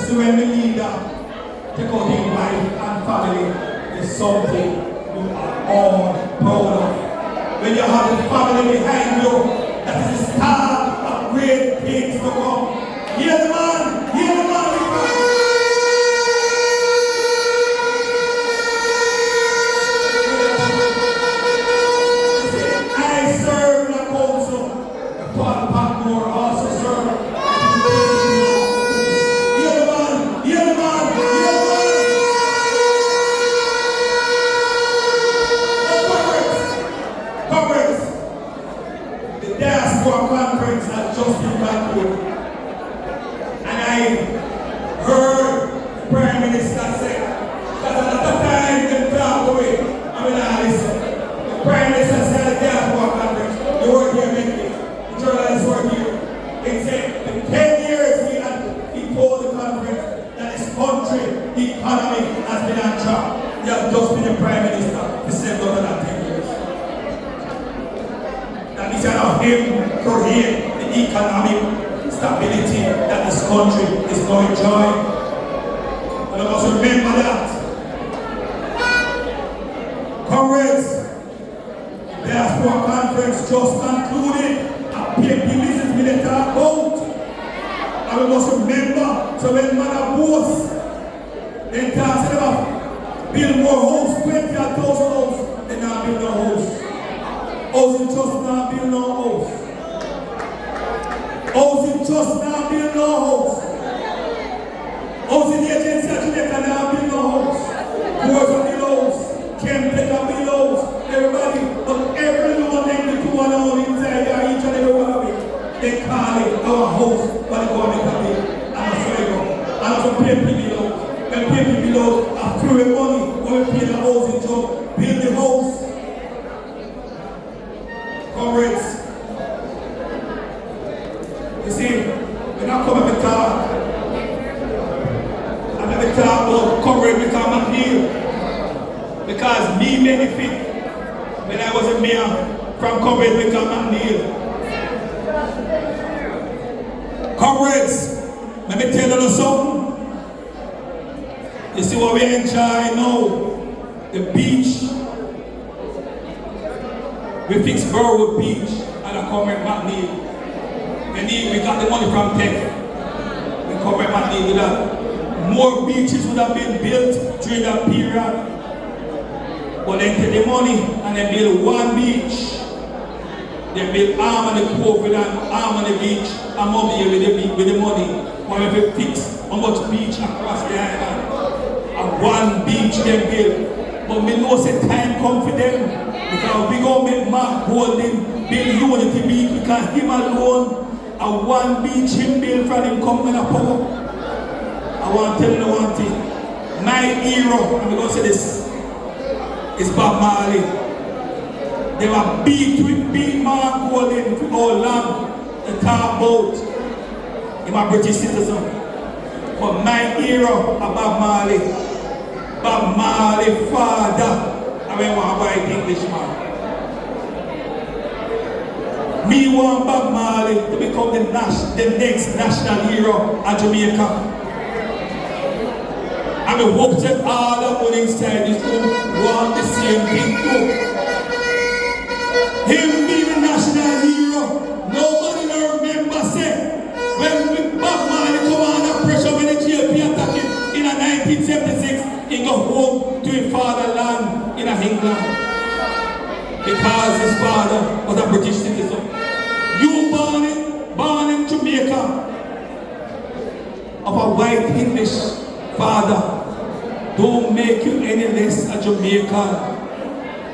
When the leader take out his wife and family, is something you are all proud of. When you have the family behind you, that is the start of great things to come. Hear the man, hear the man. I serve in a council, Paul Patmore also served. Conference has just been concluded. And I heard the Prime Minister say that at the time they talk away, I mean, listen. The Prime Minister said at the diaspora conference, you work here, McNeill. The journalists work here. He said, in 10 years he told the conference that this country economy has been on track. He has just been the Prime Minister for 7 that 10 years. That is of him create the economic stability that this country is going to enjoy. And I must remember that. Comrades, the Diaspora Conference just concluded a PMP business military vote. And we must remember, so when man boasts, they talk about build more homes, 20,000 homes, they now build no homes. Housing Trust now build no homes. Housing Trust now build no homes. Housing Agency of Jamaica now build no homes. Boards of Billows, Chemtech of Billows, everybody, but every loan they do to one own inside there, each and every one of it, they call it our house, but they go and make a bill. And that's where they go. And also pay below. When pay below, are throwing money, when we pay the housing job, build the house. Comrades, you see, when I come and talk, I never talk about comrade because McNeill. Because me benefit when I was a mayor from comrade because McNeill. Comrades, let me tell you something. You see what we enjoy now? The beach. We fixed Burwood Beach and I comrade McNeill. We got the money from TEF. We comrade McNeill with that. More beaches would have been built during that period. But they take the money and they build one beach. They build arm on the cove and arm on the beach. I'm over here with the money. When we fix how much beach across the island. And one beach they build. But me know say time come for them. Because we gonna make Mark Golden build Unity Beach because him alone and one beach him build from him coming up power. I want to tell you one thing. My hero, I'm gonna say this, is Bob Marley. They were beat Mark Golden for all long. The talk about him a British citizen. But my hero is Bob Marley. Bob Marley father. I mean, one white Englishman. Me want Bob Marley to become the next national hero of Jamaica. I mean, hope that all the people inside this room want the same thing too. Him being the national hero, nobody will remember say when Bob Marley come under pressure when the GLP attacked him in 1976, he go home to his fatherland in England because his father was a British citizen. You born in Jamaica of a white English father don't make you any less a Jamaican.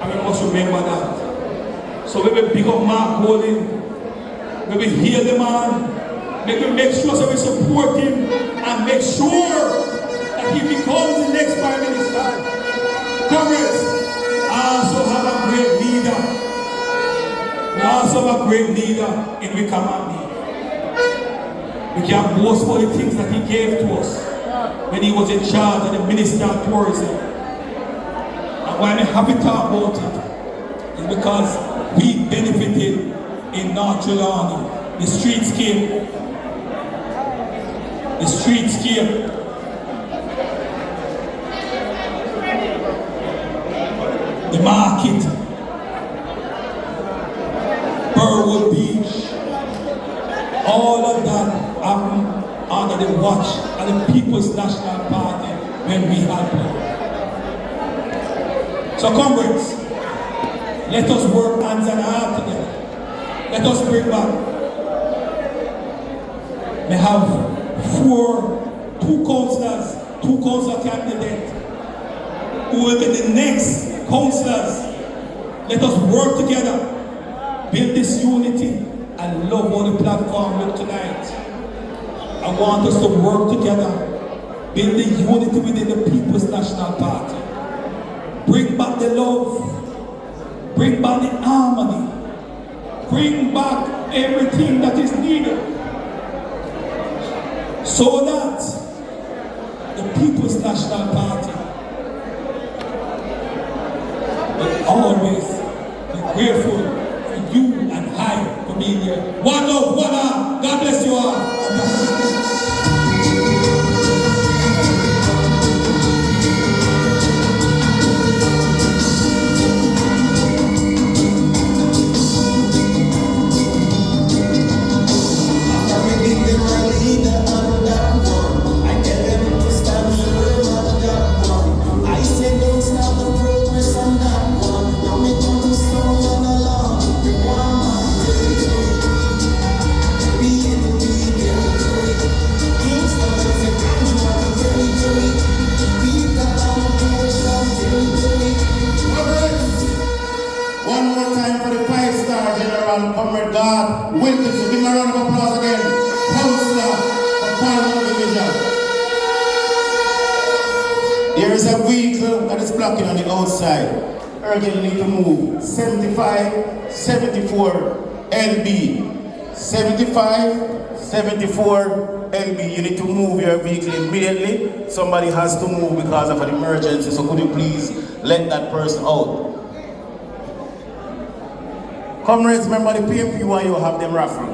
And we must remember that. So we will pick up Mark Golden, we will heal the man, we will make sure that we support him and make sure that he becomes the next Prime Minister. Comrades, I also have a great leader. We also have a great leader in Wickham McNeill. We can boast for the things that he gave to us when he was in charge of the Minister of Tourism. And why I'm happy to talk about it is because we benefited in North Trelawny. The streetscape, the market, Burwood Beach, all of that happened under the watch of the People's National Party when we had power. So comrades, let us work hands and heart together. Let us bring back. We have two councillor candidates who will be the next councillors. Let us work together, build this unity, and love how the platform look tonight. I want us to work together, build the unity within the People's National Party. Bring back the love, bring back the harmony, bring back everything that is needed so that the People's National Party will always be grateful for you and I for being here. One love, one arm. God bless you all. Comrade God, Wilkins, give him a round of applause again. Councillor for Parliament Division. There is a vehicle that is blocking on the outside. Urgently need to move. 75, 74 LB. 75, 74 LB. You need to move your vehicle immediately. Somebody has to move because of an emergency. So could you please let that person out? Comrades, remember the PMP one you have them raffle.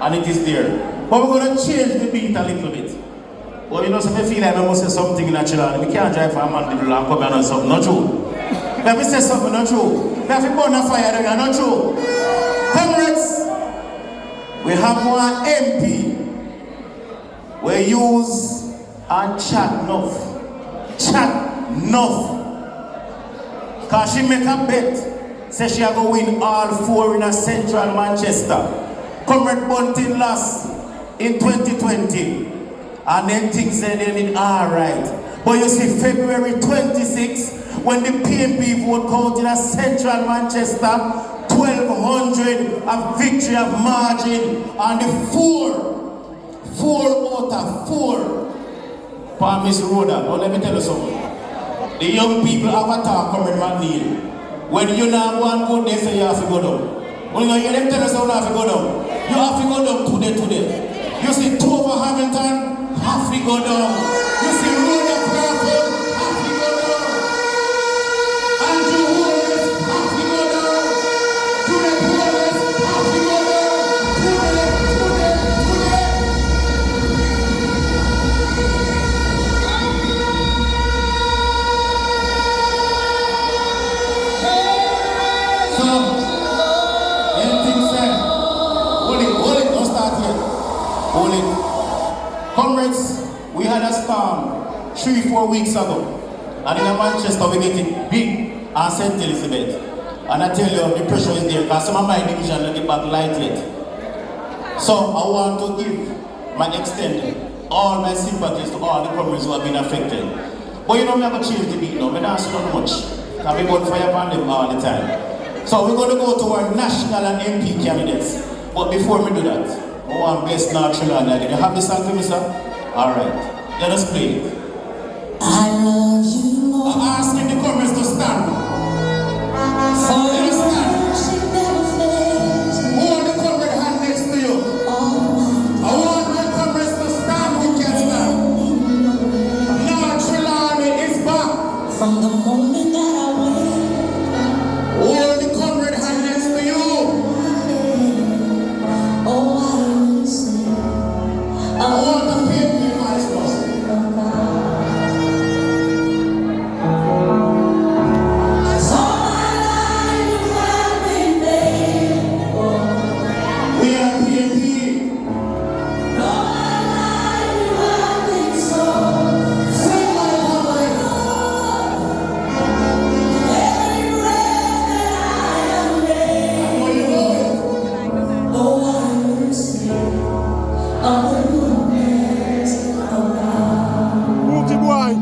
And it is there. But we're going to change the beat a little bit. Well, you know, some feel like I must say something in Trelawny. We can't drive for a man and come and do something, not true. If we say something, not true. If we burn a fire, then not true. Comrades, we have one MP. We use and chat enough. Chat enough. Because she make a bet. Say she are going to win all 4 in a central Manchester. Comrade Bunting lost in 2020. And then things said they did alright. But you see, February 26, when the PMP vote count in a central Manchester, 1,200 a victory of margin. And the 4 out of 4 for Miss Rhoda. But let me tell you something. The young people have a talk, Comrade McNeill. When you now go and go, they say you have to go down. When you hear them tell us how you have to go down, you have to go down today. You see Tova Hamilton, have to go down. You see Rhoda Crawford, have to go down. Andrew Holmes, have to go down. Juliet Holmes, have to go down. Today. Comrades, we had a storm 3-4 weeks ago, and in Manchester we get it big and St. Elizabeth. And I tell you, the pressure is there because some of my division will get back light yet. So I want to give extend all my sympathies to all the comrades who have been affected. But you know, we have to change the beat now. We don't see not much. Because we go fire upon them all the time. So we're going to go to our national and MP candidates. But before we do that, I want to bless now Trelawny again. You have this song for me, sir? Alright. Let us play it. I love you more. I'm asking the comrades to stand. For Let us stand. she never fails. Hold the comrade hand next to you. I want my comrades to stand who can stand. Now Trelawny is back. From the moment that I wake, Hold the comrade hand next to you. oh, I will sing. I want to pay me my response. We are PMP. Sing my comrade. I know you know it. Booty boy.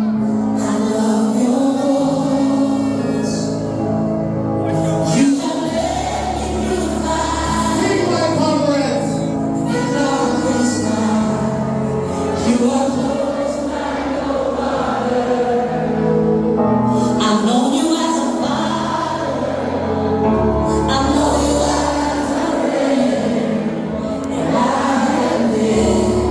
Sing my comrades. I know you as a father. I know you as a friend. And I have been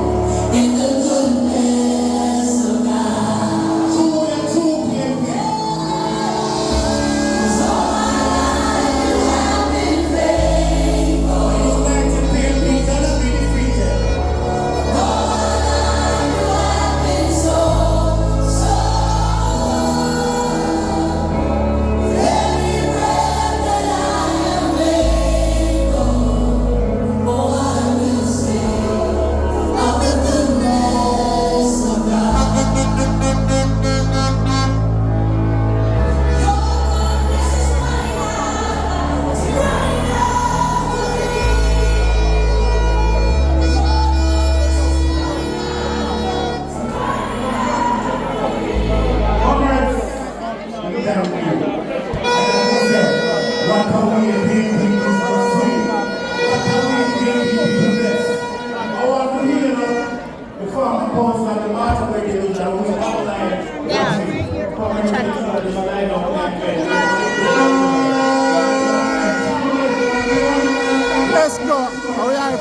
of the illusion. We outline Let's go. All right.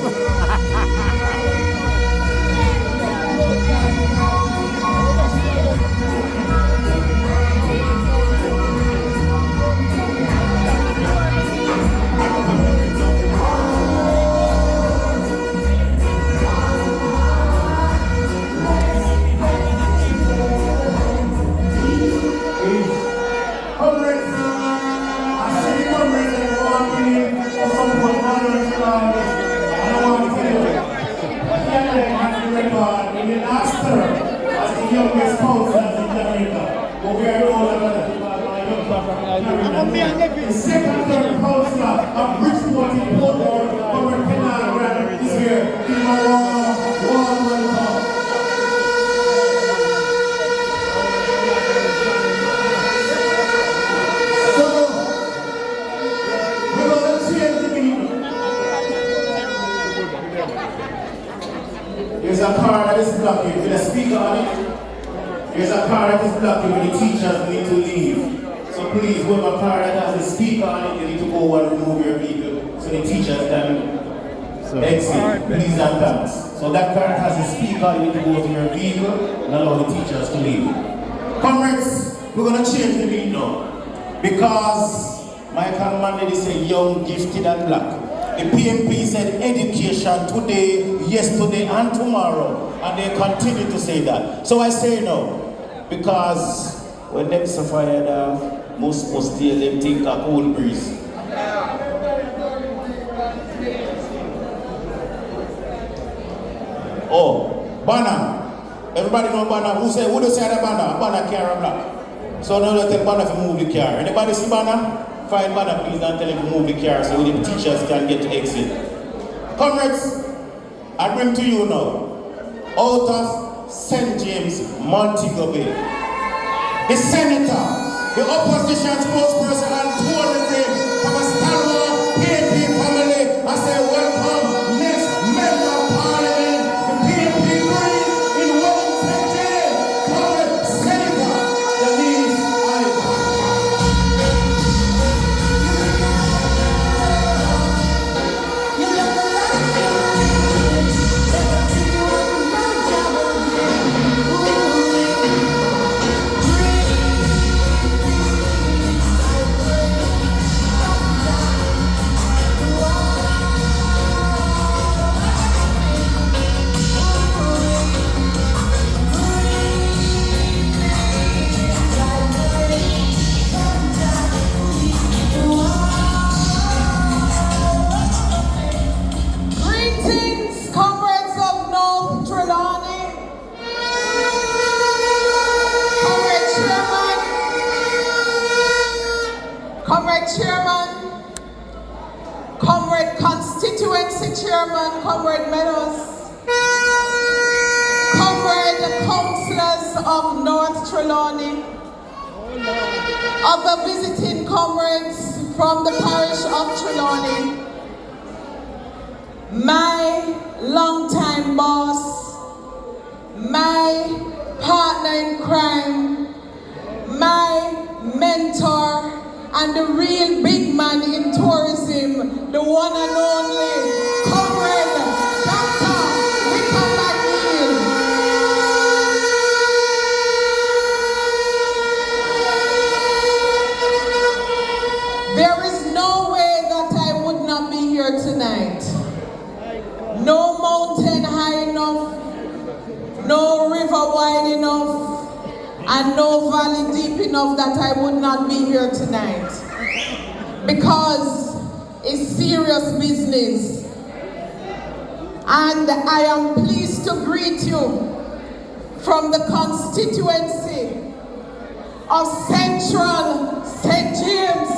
The second third counselor of Bridgeport in Portmore, Robert Penal is here. Give him a warm welcome. So, we're going to change the meeting. There's a car that is blocking with a speaker on it. There's a car that is blocking when the teachers need to leave. So please, whoever car that has a speaker on it, you need to go and remove your vehicle so the teachers can exit. Please and thanks. So that car that has a speaker, you need to go to your vehicle and allow the teachers to leave. Comrades, we're going to change the meeting now. Because Michael Mandela said young, gifted and black. The PMP said education today, yesterday and tomorrow. And they continue to say that. So I say no. Because when them fire most still them think a cool breeze. Oh, banner. Everybody know banner. Who does say the banner? Banner car black. So now let's tell banner to move the car. Anybody see banner? Find banner please and tell him to move the car so the teachers can get to exit. Comrades, I bring to you now, out of St. James, Montego Bay, the senator, the opposition spokesperson and tourism from a stalwart PNP family. I say welcome next member of parliament, the PNP Green in Wellington Jail, current Senator Denise Ivan. Chairman, Comrade Constituency Chairman, Comrade Meadows, Comrade Councillors of North Trelawny, other visiting comrades from the parish of Trelawny, my longtime boss, my partner in crime, my mentor, and the real big man in tourism, the one and only Comrade Dr. McNeill. There is no way that I would not be here tonight. No mountain high enough, no river wide enough, and no valley deep enough that I would not be here tonight. Because it's serious business. And I am pleased to greet you from the constituency of Central St. James.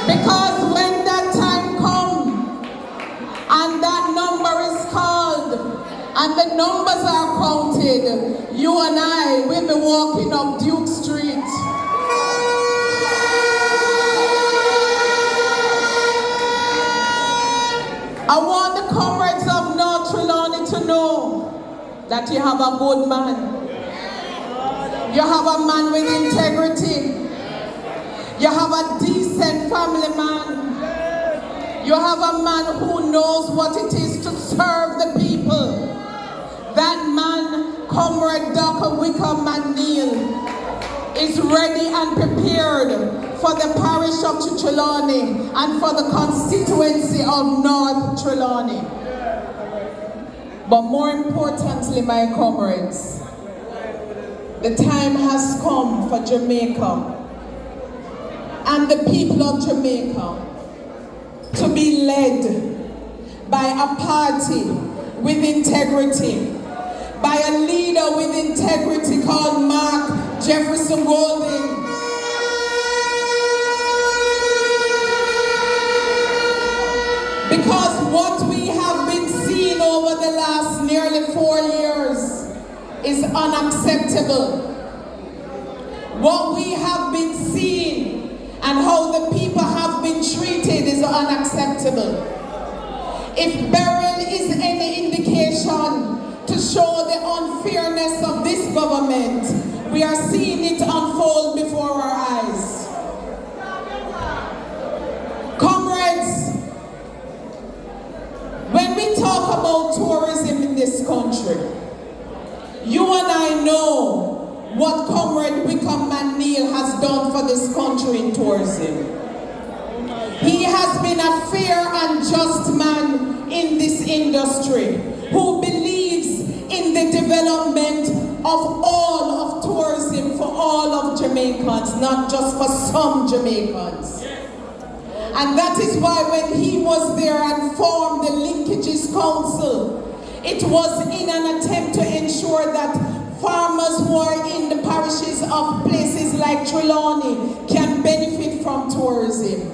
Because when that time comes and that number is called, and the numbers are counted, you and I will be walking up Duke Street. I want the comrades of North that you have a good man. You have a man with integrity. You have a decent family man. You have a man who knows what it is to serve the people. That man, Comrade Dr. Wickham McNeill, is ready and prepared for the parish of Trelawny and for the constituency of North Trelawny. But more importantly, my comrades, the time has come for Jamaica and the people of Jamaica to be led by a party with integrity, by a leader with integrity called Mark Jefferson Golding. Because what we have been seeing over the last nearly 4 years is unacceptable. What we have been seeing and how the people have been treated is unacceptable. If Beryl is any indication to show the unfairness of this government, we are seeing it unfold before our eyes. Comrades, when we talk about tourism in this country, you and I know what Comrade Wickham McNeill has done for this country in tourism. He has been a fair and just man in this industry who believes in the development of all of tourism for all of Jamaicans, not just for some Jamaicans. And that is why when he was there and formed the Linkages Council, it was in an attempt to ensure that farmers who are in the parishes of places like Trelawny can benefit from tourism.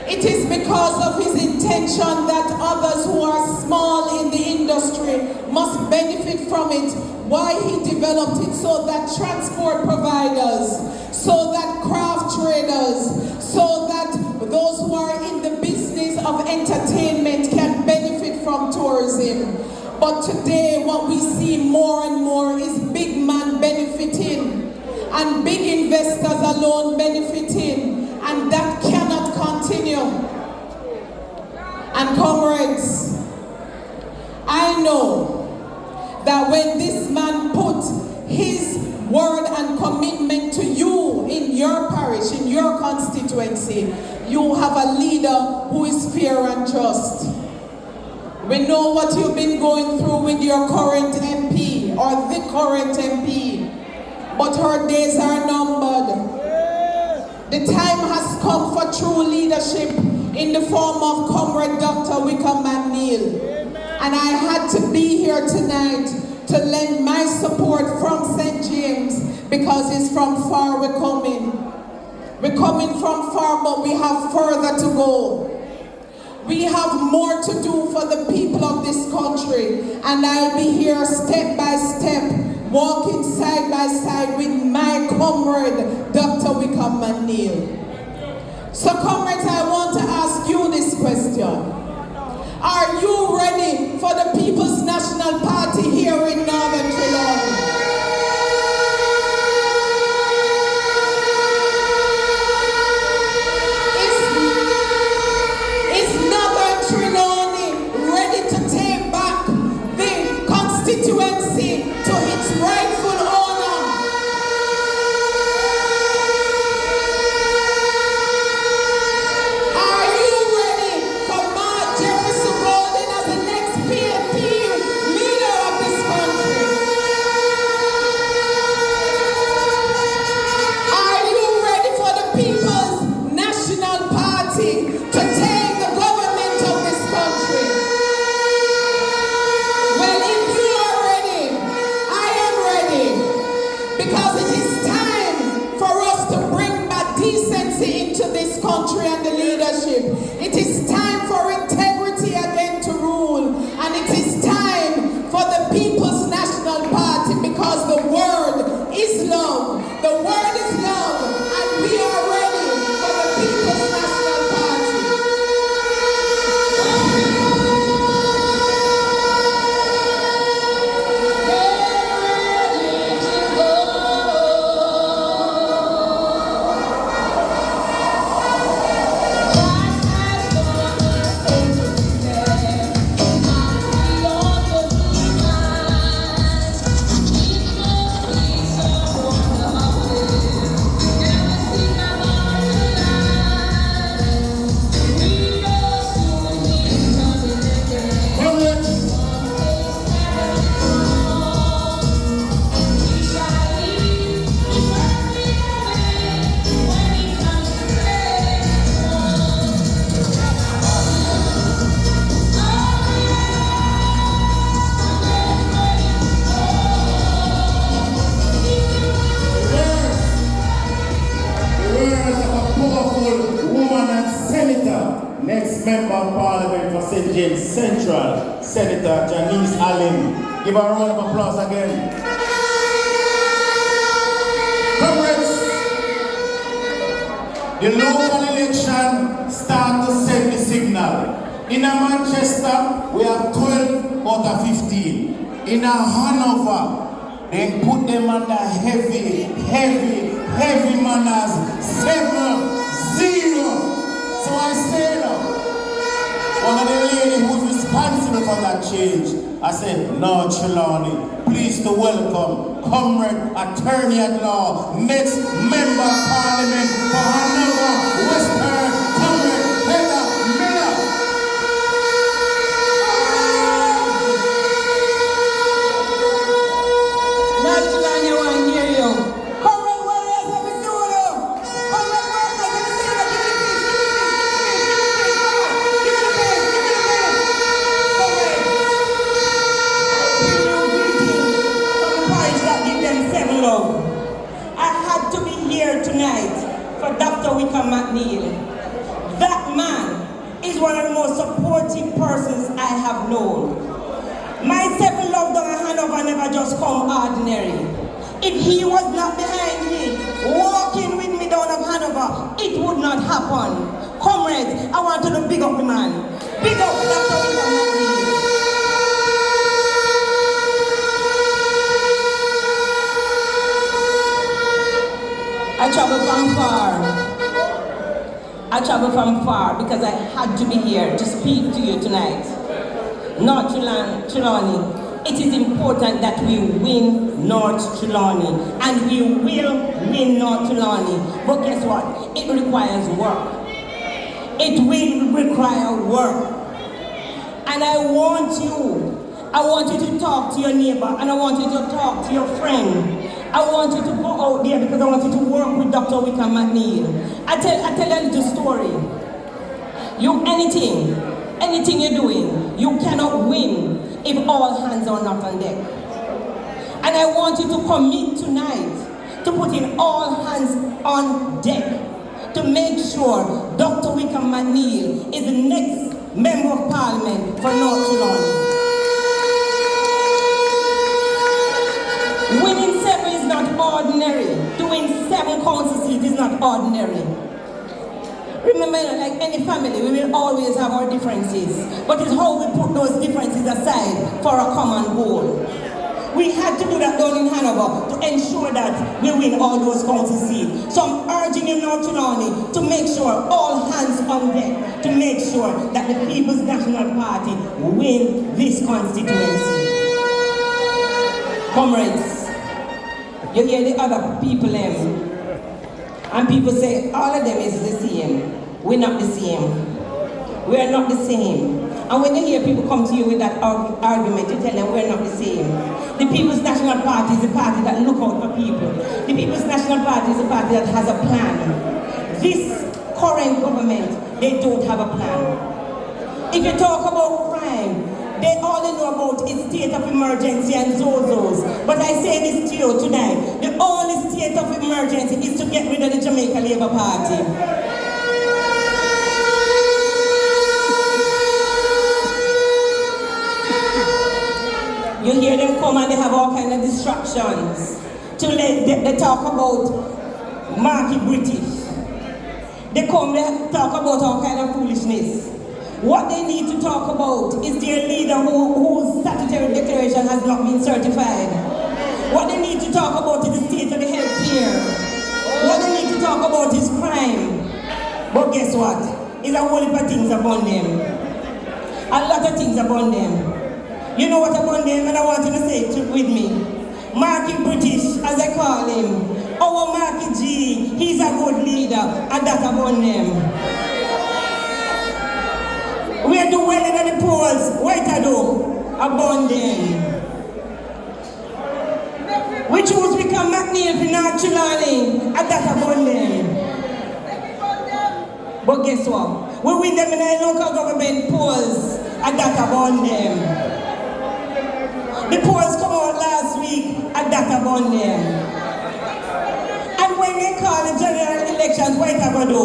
It is because of his intention that others who are small in the industry must benefit from it, why he developed it so that transport providers, so that craft traders, so that those who are in the business of entertainment can benefit from tourism. But today what we see more and more is big man benefiting and big investors alone benefiting, and that cannot continue. And comrades, I know that when this man put his word and commitment to you in your parish, in your constituency, you have a leader who is fair and just. We know what you've been going through with your current MP or the current MP, but her days are numbered. The time has come for true leadership in the form of Comrade Dr. Wickham McNeill. And I had to be here tonight to lend my support from St. James because it's from far we're coming. We're coming from far, but we have further to go. We have more to do for the people of this country, and I'll be here step by step, walking side by side with my comrade, Dr. Wickham McNeill. So comrades, I want to ask you this question. Are you ready for the People's National Party here in Northern Trelawny? Constituency to its rightful owner. Are you ready for Mark Jefferson Golding as the next PNP leader of this country? Messaging Central, Senator Janice Allen. Give her a round of applause again. Comrades, the local election start to send the signal. In Manchester, we have 12 out of 15. In Hanover, they put them under heavy manners, 7-0. So I said, one of the ladies who's responsible for that change, I said, no, Trelawny, please to welcome Comrade Attorney at Law, next Member of Parliament for Hanover Western, Comrade Heather Miller. Not Trelawny, I want to hear you. Comrade warriors, let me see you. Comrade warriors, let me see you. Give me the pace. I had to be here tonight for Dr. Wickham McNeill. That man is one of the most supportive persons I have known. Myself and Love Down and Hanover never just come ordinary. If he was not behind me, walking with me down of Hanover, it would not happen. Comrades, I want to big up the man. Big up Dr. Wickham McNeill. I travel from far because I had to be here to speak to you tonight. North Trelawny, it is important that we win North Trelawny, and we will win North Trelawny. But guess what? It requires work. It will require work. And I want you to talk to your neighbor, and I want you to talk to your friend. I want you to go out there because I want you to work with Dr. Wickham McNeill. I tell a little story. Anything you're doing, you cannot win if all hands are not on deck. And I want you to commit tonight to put in all hands on deck to make sure Dr. Wickham McNeill is the next Member of Parliament for North Trelawny. Winning 7 is not ordinary. Doing 7 council seats is not ordinary. Remember, like any family, we will always have our differences, but it's how we put those differences aside for a common goal. We had to do that down in Hanover to ensure that we win all those council seats. So I'm urging you now, Trelawny, to make sure all hands on deck, to make sure that the People's National Party win this constituency. Comrades, you hear the other people and people say, all of them is the same. We're not the same. We are not the same. And when you hear people come to you with that argument, you tell them we're not the same. The People's National Party is a party that look out for people. The People's National Party is a party that has a plan. This current government, they don't have a plan. If you talk about crime, they all know about is state of emergency and Zozos. But I say this to you tonight, the only state of emergency is to get rid of the Jamaica Labour Party. You hear them come and they have all kinds of distractions. They talk about Marky British. They come, they talk about all kinds of foolishness. What they need to talk about is their leader whose statutory declaration has not been certified. What they need to talk about is the state of the health care. What they need to talk about is crime. But guess what? It's a whole heap of things upon them. A lot of things upon them. You know what upon them, and I want you to say it with me. Marky British, as I call him. Our Marky G, he's a good leader, and that's upon them. We are doing well in the polls. Wait a do. Upon them. We choose Wickham McNeill for North Trelawny, and that's upon them. But guess what? We win them in our local government polls, and that's upon them. The polls come out last week, and that's upon them. And when they call the general elections, what are they going to do?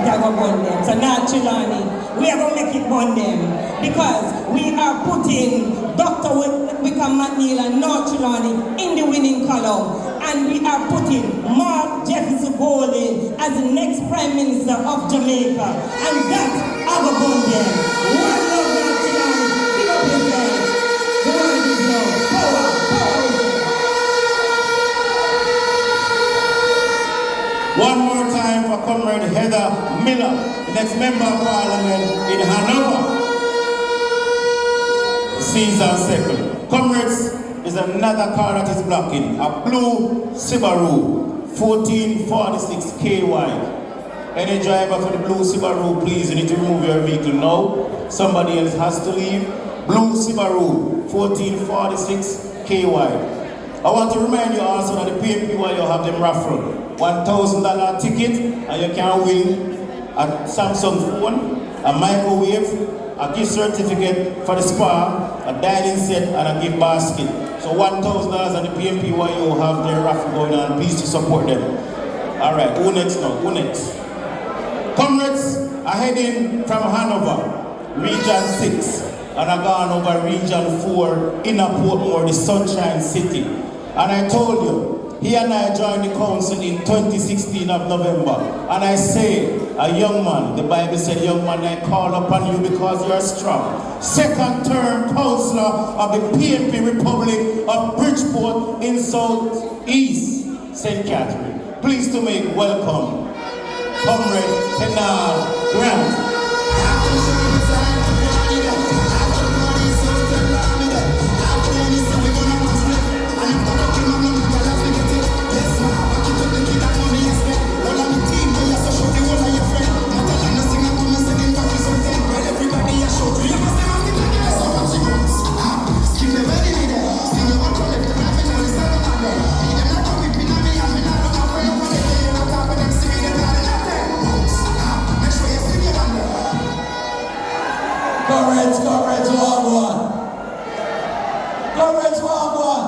So North Trelawny, we are going to make it on them. Because we are putting Dr. Wickham McNeill and North Trelawny in the winning column. And we are putting Mark Jefferson Golding as the next Prime Minister of Jamaica. And that's our bond them. One love, North Trelawny. Give up yourself. The word is love. Power, power. One more time for Comrade Heather Miller, the next Member of Parliament in Hanover. Caesar second. Comrades, is another car that is blocking. A blue Subaru, 1446 KY. Any driver for the blue Subaru, please, you need to remove your vehicle now. Somebody else has to leave. Blue Subaru, 1446 KY. I want to remind you also that the PMP while you have them raffle. $1,000 ticket and you can win a Samsung phone, a microwave, a gift certificate for the spa, a dining set and a gift basket. So $1,000 and the PMP while you have their raffle going on. Please to support them. Alright, who next now? Who next? Comrades are heading from Hanover, Region 6, and I've gone over Region 4, Inner Portmore, the Sunshine City. And I told you, he and I joined the council in 2016 of November. And I say, a young man, the Bible said, young man, I call upon you because you are strong. Second term councillor of the PNP Republic of Bridgeport in South East St. Catherine. Pleased to make welcome, Comrade Kenal Grant. Comrades, walk on. Comrades, walk on.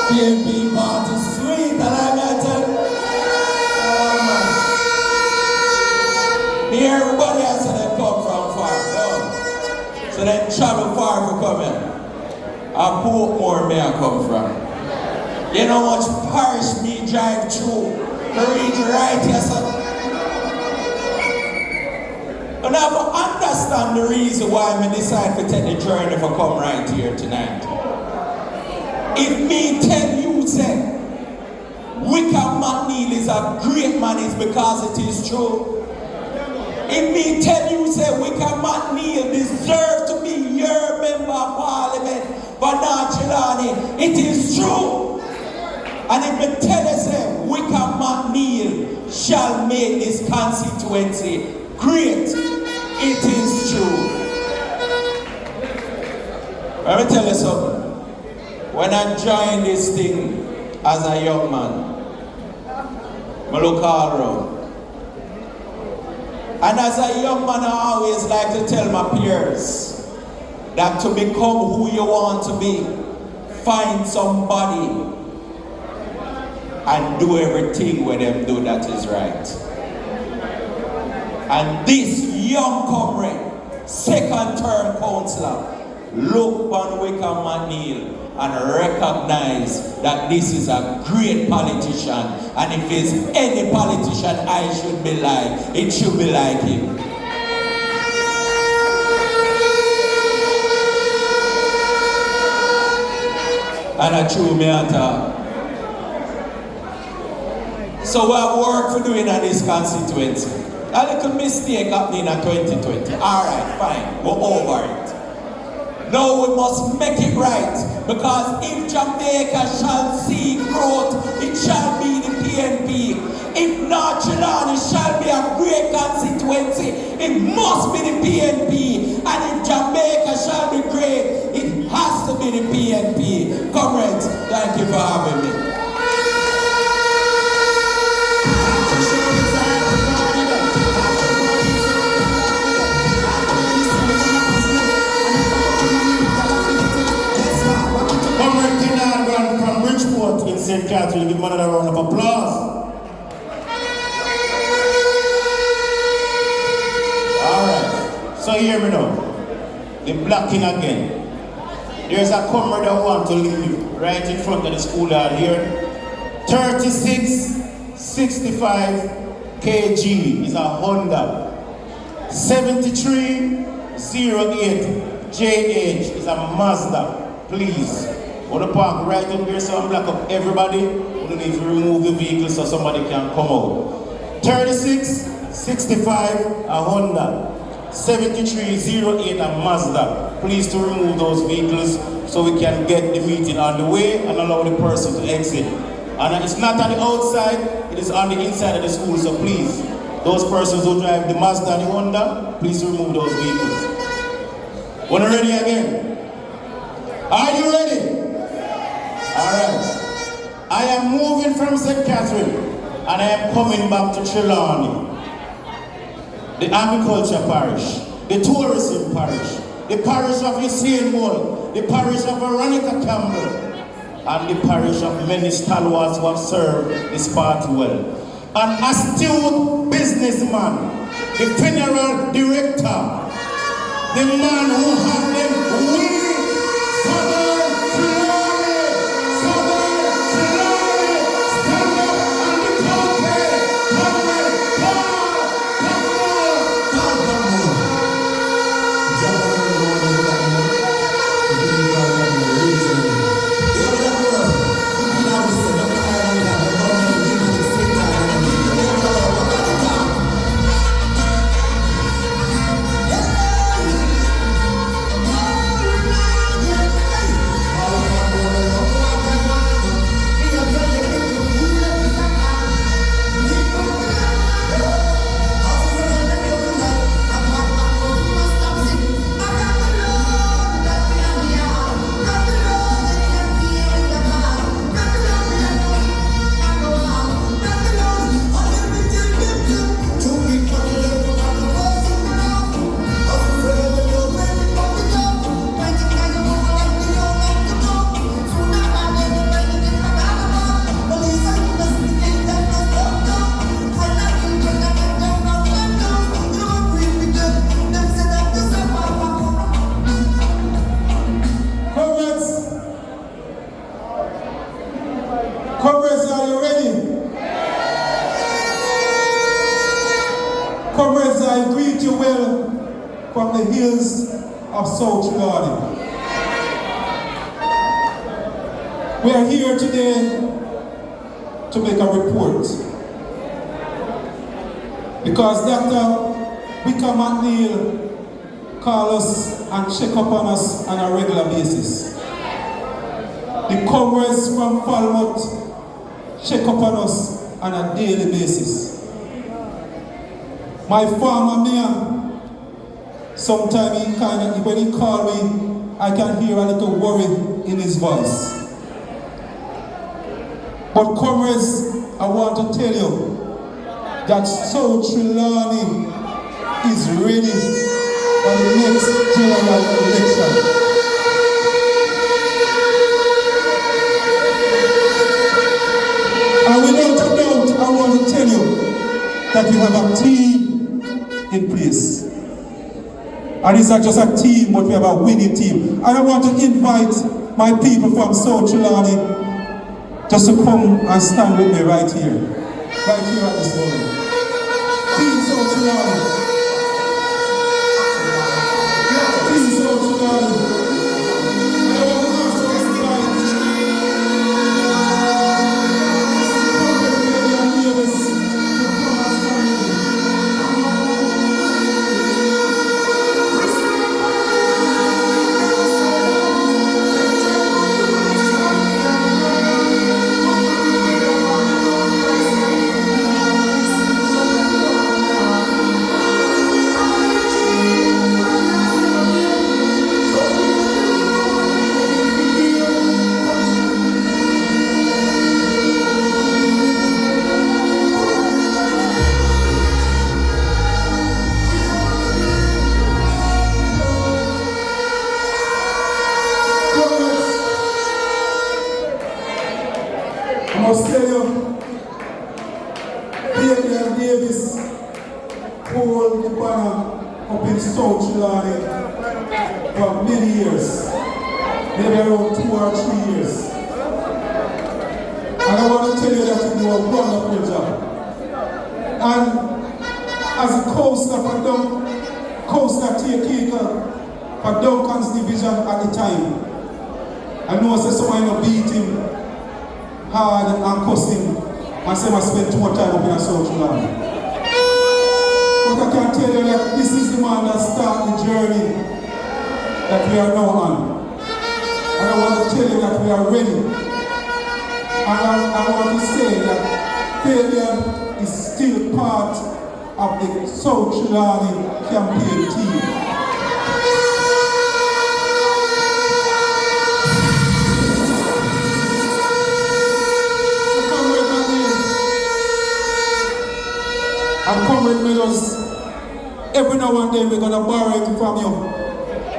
PMP party sweet, and I tell you. Here, everybody else they come from far. So they travel far for coming. And Portmore may I come from. You know how much parish me drive through to reach right here, son? And I understand the reason why I decide to take the journey for come right here tonight. If me tell you, say, Wickham McNeill is a great man, it's because it is true. If me tell you, say, Wickham McNeill deserves to be your member of parliament for North Trelawny, it is true. And if me tell you, say, Wickham McNeill shall make this constituency great, it is true. Let me tell you something. When I joined this thing as a young man, I look all around. And as a young man, I always like to tell my peers that to become who you want to be, find somebody and do everything with them do that is right. And this young comrade, second term councillor, look on Wickham McNeill and recognize that this is a great politician. And if there's any politician I should be like, it should be like him. And I chew me at So we have work for doing at this constituency. A little mistake happening in 2020. Alright, fine, we're over it. Now we must make it right, because if Jamaica shall see growth, it shall be the PNP. If North Trelawny shall be a great constituency, it must be the PNP. And if Jamaica shall be great, it has to be the PNP. Comrades, thank you for having me. In St. Catherine, give him another round of applause. you hear me now? The blocking again. There's a comrade that want to leave right in front of the school yard here. 3665 kg is a Honda. 7308 JH is a Mazda. Please. Want to park right up here so I'm block up everybody. We don't need to remove the vehicle so somebody can come out. 3665 a Honda. 7308 a Mazda. Please to remove those vehicles so we can get the meeting on the way and allow the person to exit. And it's not on the outside, it is on the inside of the school, so please, those persons who drive the Mazda and the Honda, please remove those vehicles. When you're ready again? Are you ready? Alright. I am moving from St. Catherine and I am coming back to Trelawny. The agriculture parish, the tourism parish, the parish of Usain Bolt, the parish of Veronica Campbell, and the parish of many stalwarts who have served this party well. An astute businessman, the funeral director, the man who had them Southern Trelawny, stand up and the pulpit, Comrades, are you ready? Comrades, I greet you well from the hills of South Trelawny. We are here today to make a report because Dr. McNeill calls us and check up on us on a regular basis. The comrades from Falmouth check up on us on a daily basis. My former mayor, sometimes when he called me, I can hear a little worry in his voice. But comrades, I want to tell you that South Trelawny is ready for the next general election. And without a doubt, I want to tell you that we have a team in place. And it's not just a team, but we have a winning team. And I want to invite my people from South Trelawny just to come and stand with me right here at this moment. Team South Trelawny. Team South Trelawny. I must tell you, Davis, Paul, the banner, up in South Trelawny for many years, maybe around 2 or 3 years. And I want to tell you that you do a wonderful job. And as a counselor for Duncan's division at the time, I know that someone beat him hard and cuss him and say I spent too much time up in a South Trelawny. But I can tell you that this is the man that started the journey that we are now on. And I want to tell you that we are ready. And I want to say that Fabian is still part of the South Trelawny campaign team. And Comrade Meadows, every now and then we're going to borrow him from you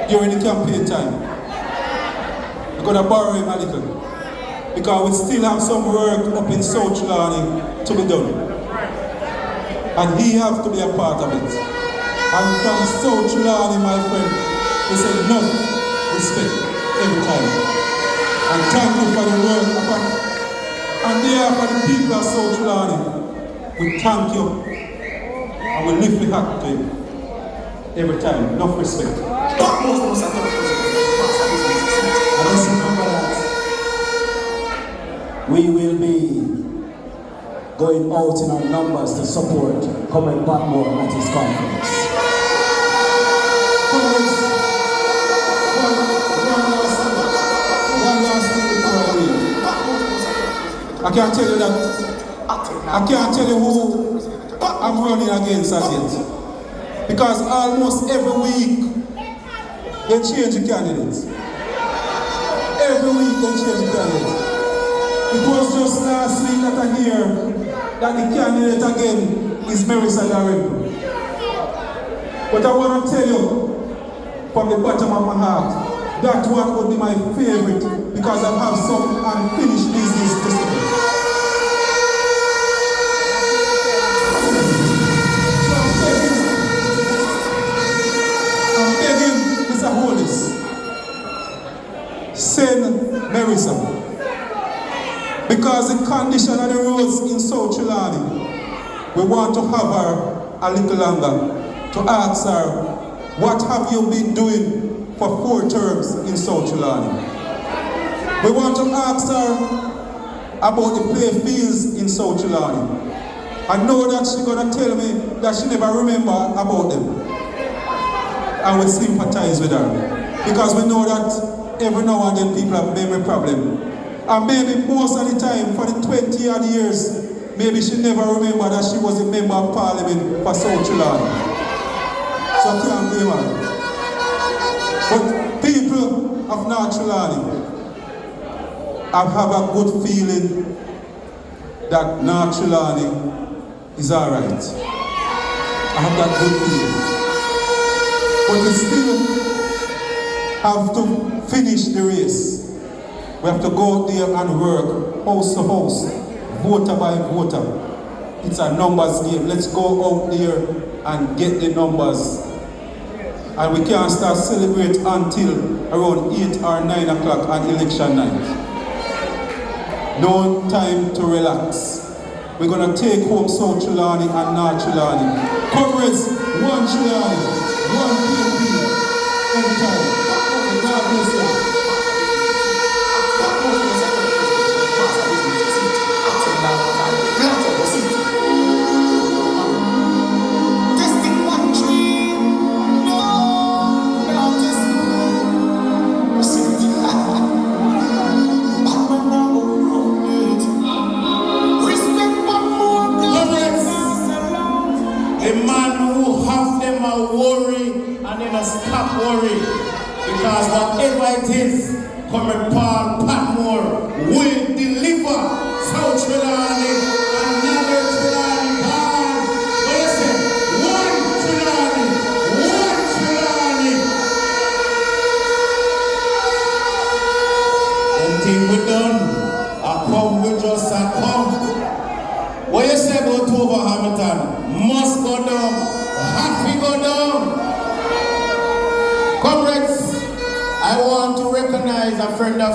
during the campaign time. We're going to borrow him a little. Because we still have some work up in South Trelawny to be done. And he has to be a part of it. And from South Trelawny, my friend, we say no respect every time. And thank you for the work. And there for the people of South Trelawny, we thank you. And we lift the hat to him every time. Enough respect. And let's remember that we will be going out in our numbers to support Comrade Patmore at his conference. One last thing before I leave. I can't tell you that. I can't tell you who I'm running against as yet. Because almost every week they change the candidates. Every week they change the candidates. It was just last week that I hear that the candidate again is Marissa Darren. But I want to tell you from the bottom of my heart, that one would be my favorite because I have some unfinished business to say. Send Marissa. Because the condition of the roads in South Trelawny, we want to have her a little longer to ask her, what have you been doing for 4 terms in South Trelawny? We want to ask her about the play fields in South Trelawny. I know that she's going to tell me that she never remember about them. I will sympathize with her. Because we know that every now and then people have memory problem. And maybe most of the time, for the 20 odd years, maybe she never remember that she was a member of parliament for South Trelawny. So I can't blame her. But people of North Trelawny, I have a good feeling that North Trelawny is alright. I have that good feeling. But we still have to finish the race. We have to go out there and work house to house, voter by voter. It's a numbers game. Let's go out there and get the numbers. And we can't start celebrate until around 8 or 9 o'clock on election night. No time to relax. We're going to take home South Trelawny and North Trelawny. Comrades, 1 Trelawny, 1 PNP, every time. God bless you. Stop worrying, because whatever it is, Comrade Paul Patmore will deliver South Trelawny, another Trelawny band. What you say? 1 Trelawny, 1 Trelawny. Anything we done, I come, we just a come. What you say about over Hamilton? Must go down, have to go down. friend of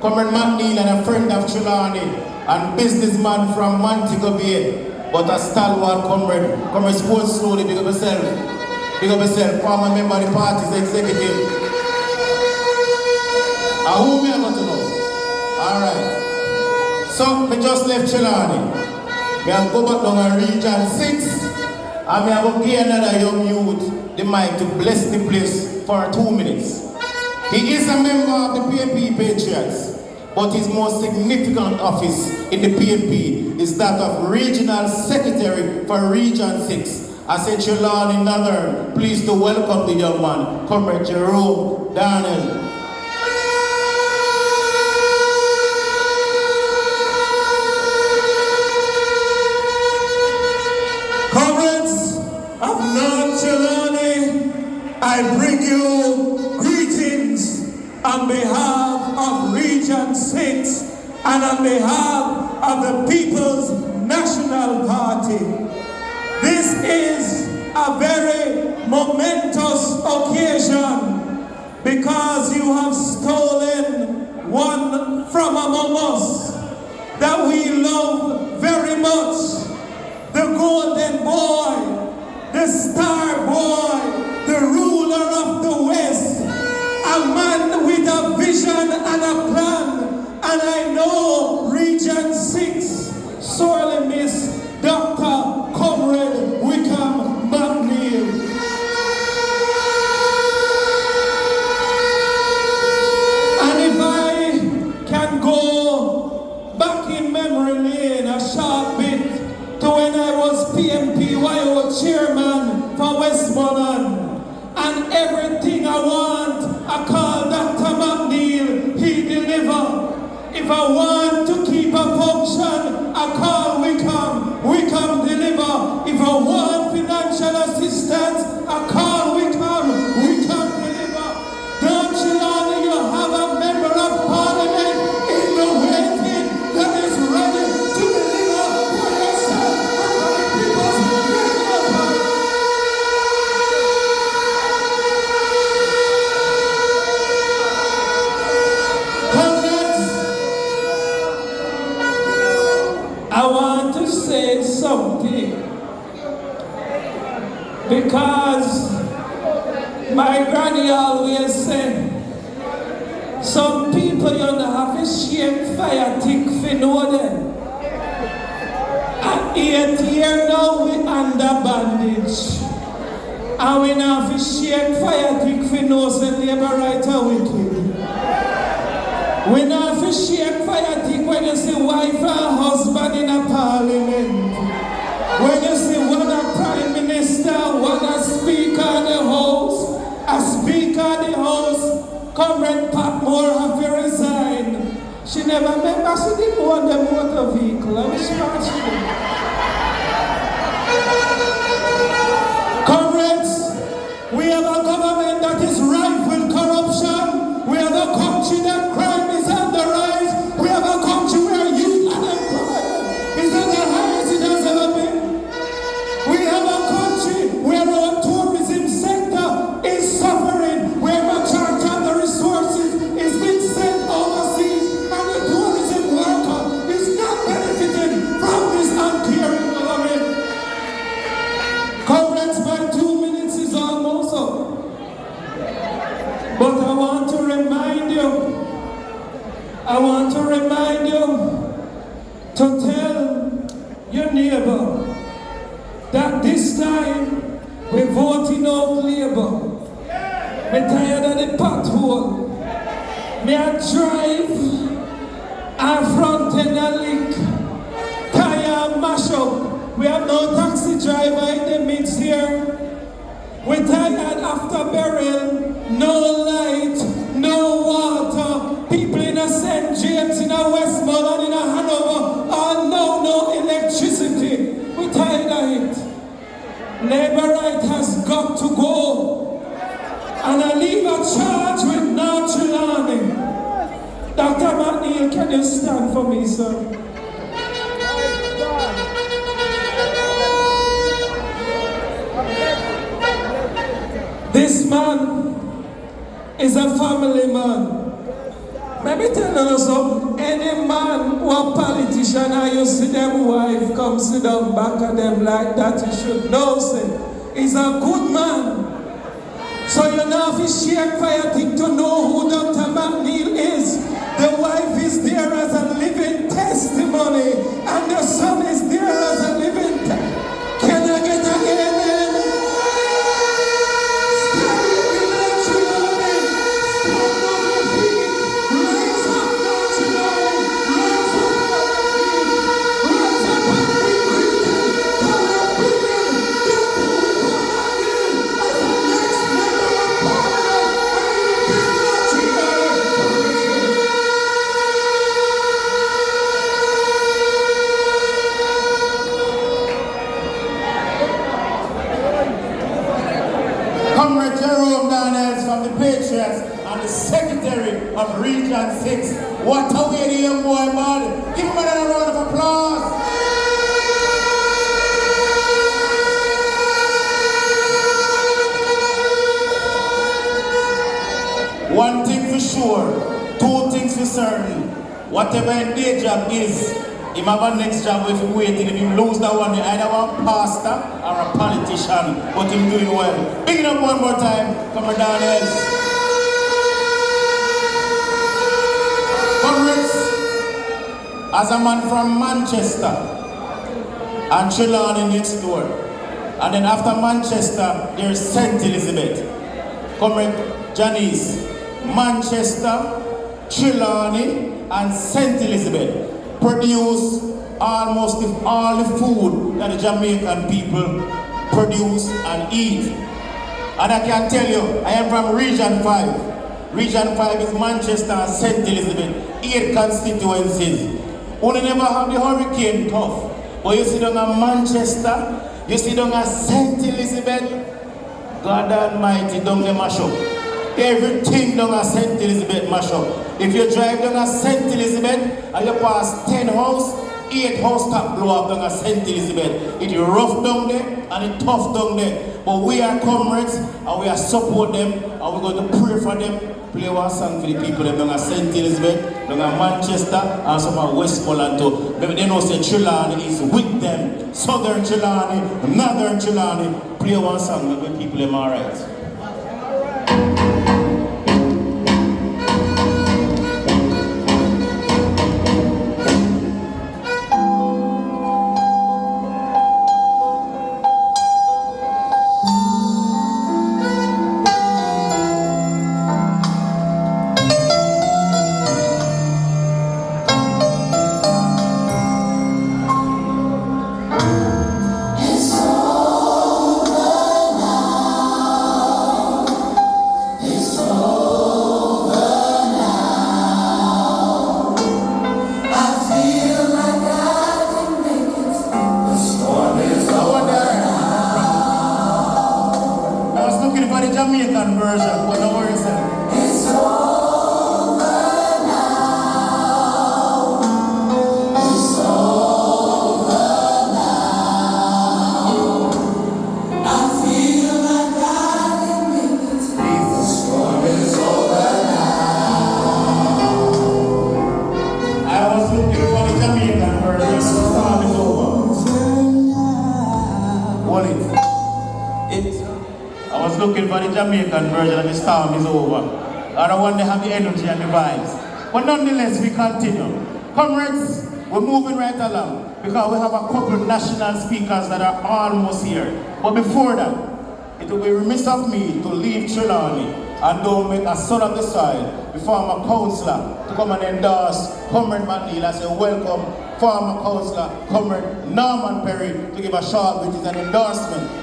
Comrade McNeill and a friend of Trelawny and businessman from Montego Bay, but a stalwart comrade. Comrade Sports Slowly, big up yourself. Big up yourself, former member of the party's executive. And who me I got to know? Alright. So, me just left Trelawny. Me I go back down to Region 6 and me I go give another young youth the mic to bless the place for 2 minutes. He is a member of the PNP Patriots, but his most significant office in the PNP is that of Regional Secretary for Region 6. I said Trelawny Northern, pleased to welcome the young man, Comrade Jerome Darnell. Comrades of North Trelawny, I bring you greetings on behalf of Region 6 and on behalf of the People's National Party. This is a very momentous occasion because you have stolen one from among us that we love very much. The golden boy, the star boy, the ruler of the West, a man with a vision and a plan. And I know Region 6 sorely miss Dr. Comrade Wickham McNeill. And if I can go back in memory lane a short bit to when I was PMPYO chairman for Westmoreland, and everything I want, I call Dr. McNeill, he deliver. If I want to keep a function, I call Wickham, Wickham deliver. If I want financial assistance, I call Wickham, Wickham deliver. Don't you know that you have a member of parliament in the waiting that is ready to deliver for yourself and for the people's national party? I want to say something because my granny always said, some people you don't have to shake fire thick for know them. At 8 years now we under bandage. And we don't have to shake fire thick for know say labor right are wicked. We don't have to shake fire thick when you see wife and husband in a parliament. When you see one a prime minister, one a speaker of the house, a speaker of the house, Comrade Patmore have to resign. She never remember she didn't own the motor vehicle. I wish she did. Comrades, we have a government that is rife with corruption. We have a country that crime is on the rise. We have a country where youth unemployment is at the highest it has ever been. We have a country where our tourism sector is suffering, where majority of the resources is being sent overseas, and the tourism worker is not benefiting from this uncaring government. Comrades, my 2 minutes is almost up. But I want to remind you to tell your neighbor that this time we're voting out Labour. I'm tired of the pothole. Me I drive and front end a leak, tire mash up. We have no taxi driver in the midst here. We're tired after burial, no light, no water. People in a St. James, in a Westmoreland, in a Hanover, no electricity. We're tired of it. Labour right has got to go. And I leave a charge with North Trelawny. Dr. McNeill, can you stand for me, sir? This man is a family man. Let me tell you something. Any man who a politician and you see them wife come sit down back at them like that, you should know, say, he's a good man. So you know if you share fire thing to know who Dr. McNeill is. The wife is there as a living testimony, and the son is there as a living Can I get an amen? Stand with me, Trelawny. Stand on your feet. Rise up, Trelawny. Rise up on your feet. Rise up and be greeted. Come and bring in Dr. McNeill as the next member of Parliament. And you bring Comrade Jerome Daniels from the Patriots and the Secretary of Region 6. What a way the young boy, man. Give him another round of applause. One thing for sure, two things for certain. Whatever his day job is, he have a next job if he waiting. If he lose that one, he either one pastor or a politician, but him doing well. Big it up one more time, Comrade Daniels. Comrades, as a man from Manchester and Trelawny next door, and then after Manchester, there's St. Elizabeth. Comrade Janice, Manchester, Trelawny, and St. Elizabeth produce almost all the food that the Jamaican people produce and eat. And I can tell you, I am from Region 5. Region 5 is Manchester and St. Elizabeth, 8 constituencies. We never have the hurricane tough. But you see down at Manchester, you see down at St. Elizabeth, God Almighty, down the mash up. Everything down at St. Elizabeth mash up. If you drive down at St. Elizabeth and you pass 10 houses, 8 house top blow up down at St. Elizabeth. It's rough down there and it's tough down there. But we are comrades and we are support them and we're going to pray for them. Play one song for the people down at St. Elizabeth, down at Manchester and some at Westmoreland too. Maybe they know say Trelawny is with them. Southern Trelawny, Northern Trelawny. Play one song when people them alright. Jamaican version, but don't worry, sir. It's over now. It's over now. I feel like I can make it. The storm is over now. I was looking for the Jamaican version. The storm is over. What is it? I was looking for the Jamaican version and the storm is over. I don't want to have the energy and the vibes. But nonetheless, we continue. Comrades, we're moving right along because we have a couple national speakers that are almost here. But before that, it will be remiss of me to leave Trelawny and don't make a son of the soil, the former councillor, to come and endorse Comrade McNeill and say welcome former councillor, Comrade Norman Perry, to give a short, which is an endorsement.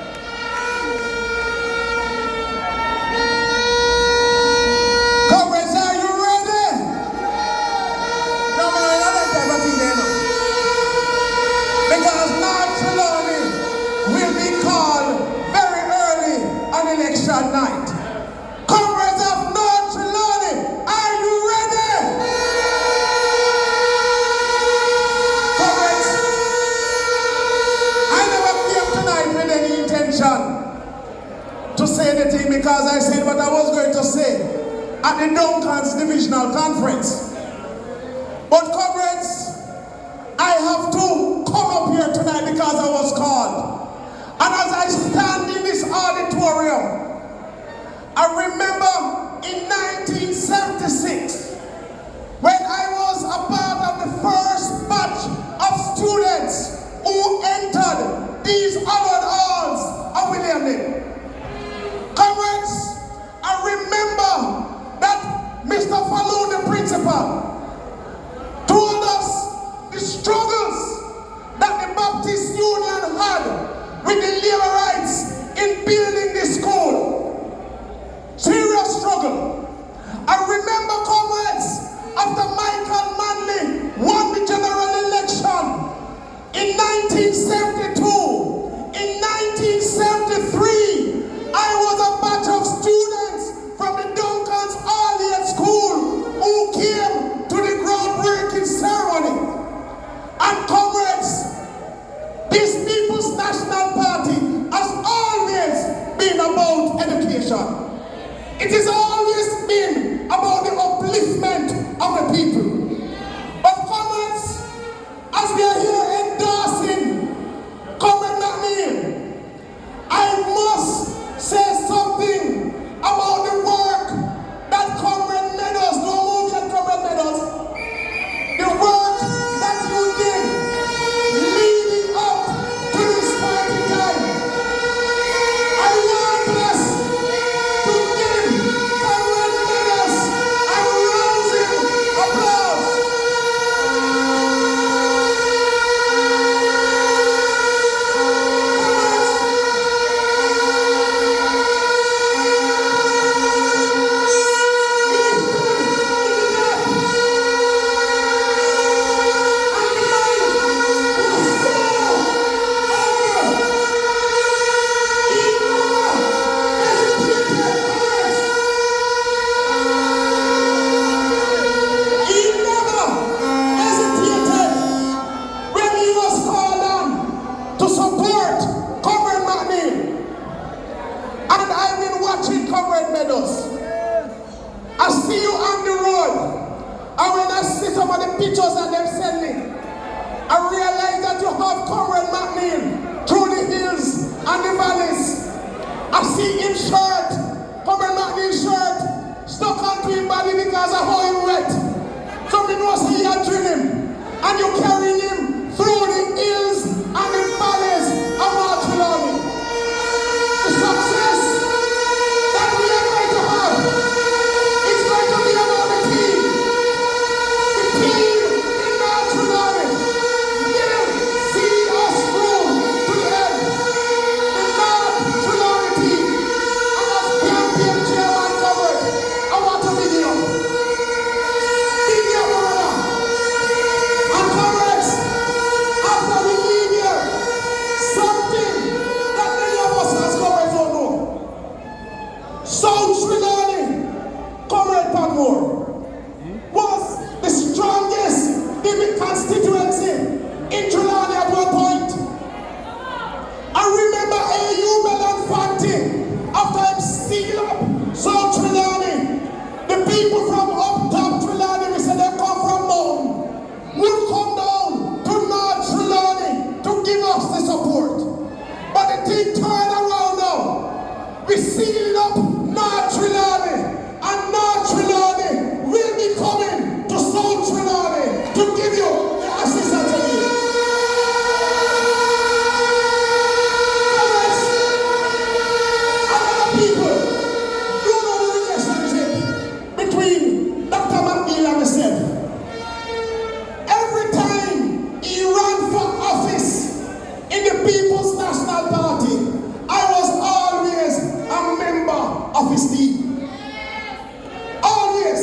Night. Comrades of North Trelawny, are you ready? Comrades, I never came tonight with any intention to say anything because I said what I was going to say at the Duncans Divisional Conference. But comrades, I have to come up here tonight because I was called. And as I stand in this auditorium, I remember in 1976, when I was a part of the first batch of students who entered these honored halls of William Lynn. Comrades, I remember that Mr. Falloon, the principal, told us the struggles that the Baptist Union had with the labor rights in building this school. Serious struggle. I remember, comrades, after Michael Manley won the general election in 1972, in 1973, I was a batch of students from the Duncan's Allied School who came to the groundbreaking ceremony. And comrades, this People's National Party has always been about education. It has always been about the upliftment of the people. But comrades, as we are here endorsing Comrade McNeill, I must say something about the work that Comrade Meadows, don't move yet, Comrade Meadows, the work that you did leading up to this party time. I want us to give Comrade Meadows a rousing applause. I see you on the road, and when I see some of the pictures that they've sent me, I realize that you have Comrade McNeill through the hills and the valleys. I see him shirt, Comrade McNeill's shirt, stuck onto his body because of how he wet. So we know say you drill him, and you carry him through the hills and the valleys of our Trelawny. The success that we are going to have is going to be about the team. The team in our Trelawny will see us through to the end. The North Trelawny team, and as campaign chairman covered, I want to big you up. Big you up, brother. And comrades, after we leave here, something that many of us as comrades don't know. South Trelawny, Comrade Padmore, was the strongest constituency in Trelawny at one point. I remember A.U. Belanfanti, after him sealed up South Trelawny, the people from up top Trelawny, we said they come from mountain, would come down to North Trelawny to give us the support. But the thing turned around now. We sealed up North Trelawny, and North Trelawny will be coming to South Trelawny to give you the assistance you need. Comrades, a lot of people don't know the relationship between Dr. McNeill and myself. Every time he ran for office in the People's National Party, I was always a member of his team. Always.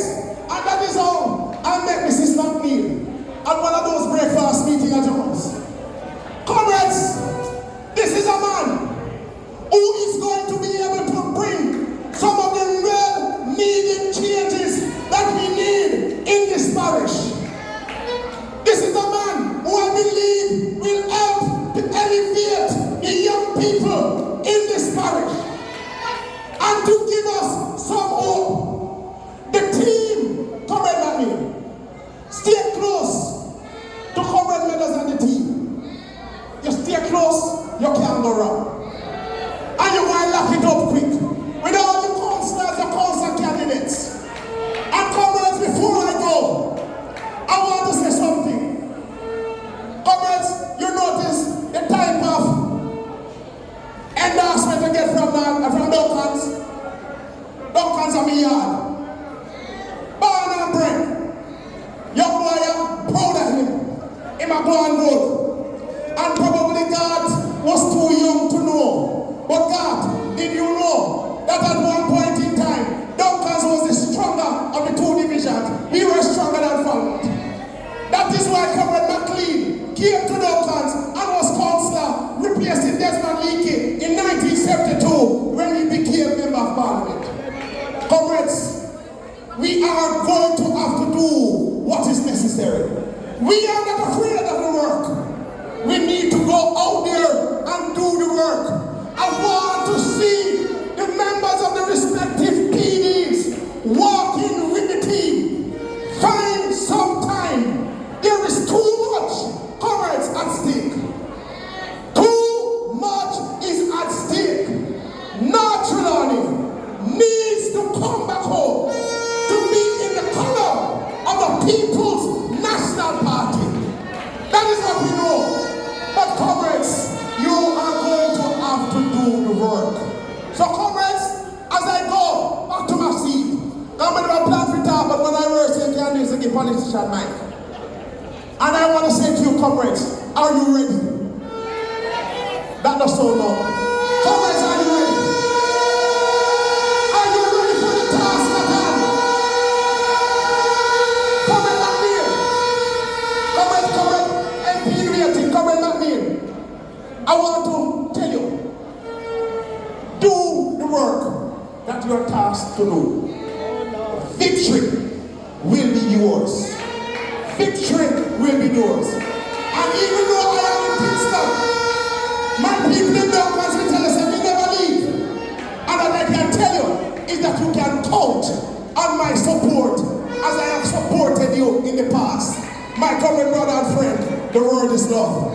And that is how I met Mrs. McNeill at one of those breakfast meetings at your house. Comrades, this is a man who is going to be able to bring some of the well-needed changes that we need in this parish. This is a man who I believe will help to elevate the young people in this parish and to give us are going to have to do what is necessary. We are not afraid of the work. We need to go out there and do the work. I want to see the members of the respective PDs walking with the team. Find some time. There is too much comrades at stake. Too much is at stake. North Trelawny needs to come back home to be in the color of the People's National Party. That is what we know. But comrades, you are going to have to do the work. So comrades, as I go back to my seat, I'm going to plan for talk, but when I work, you can use the politician mic. And I want to say to you, comrades, are you ready? That does so long. Comrades, are you ready? Are you ready for the task at hand? Comrade McNeill. MP waiting. Comrade McNeill. I want to tell you, do the work that you are tasked to do. Victory will be yours. Victory will be yours. And even though I am in Kingston, my people in Belfast will tell us that we never leave. And what I can tell you is that you can count on my support as I have supported you in the past. My common brother and friend, the word is love.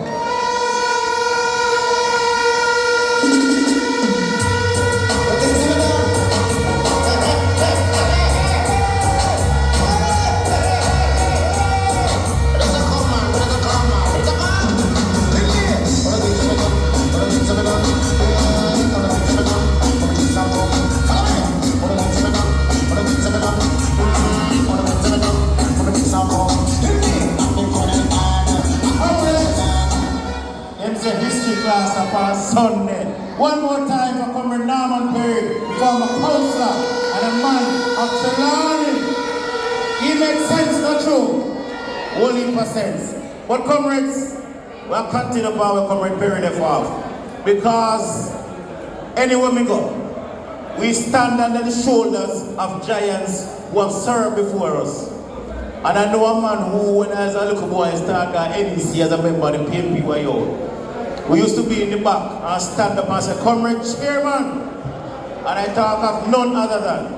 Sunday. One more time for Comrade Norman Perry, former councillor and a man of Trelawny. He makes sense, not true? Only for sense. But comrades, we'll continue about with Comrade Perry the fourth. Because anywhere we go, we stand under the shoulders of giants who have served before us. And I know a man who, when I was a little boy, started NEC as a member of the PNPYO. We used to be in the back and stand up and say, Comrade Chairman. And I talk of none other than.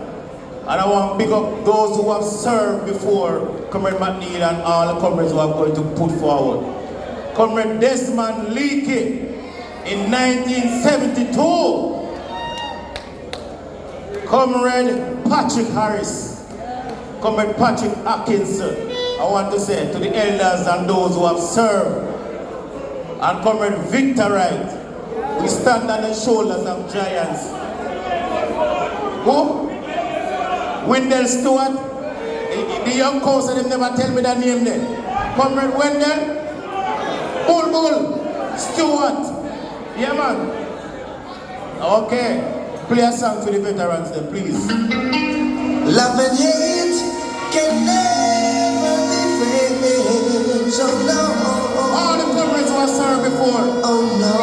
And I want to big up those who have served before Comrade McNeill and all the comrades who are going to put forward. Comrade Desmond Leakey in 1972. Comrade Patrick Harris. Comrade Patrick Atkinson. I want to say to the elders and those who have served. And Comrade Victor Wright, we stand on the shoulders of giants. Who? Wendell Stewart? The young cousin, they never tell me that name there. Comrade Wendell? Bull Stewart. Yeah, man. Okay. Play a song for the veterans then, please. Love and hate can never be friends, so no. All the comrades who have served before. Oh no.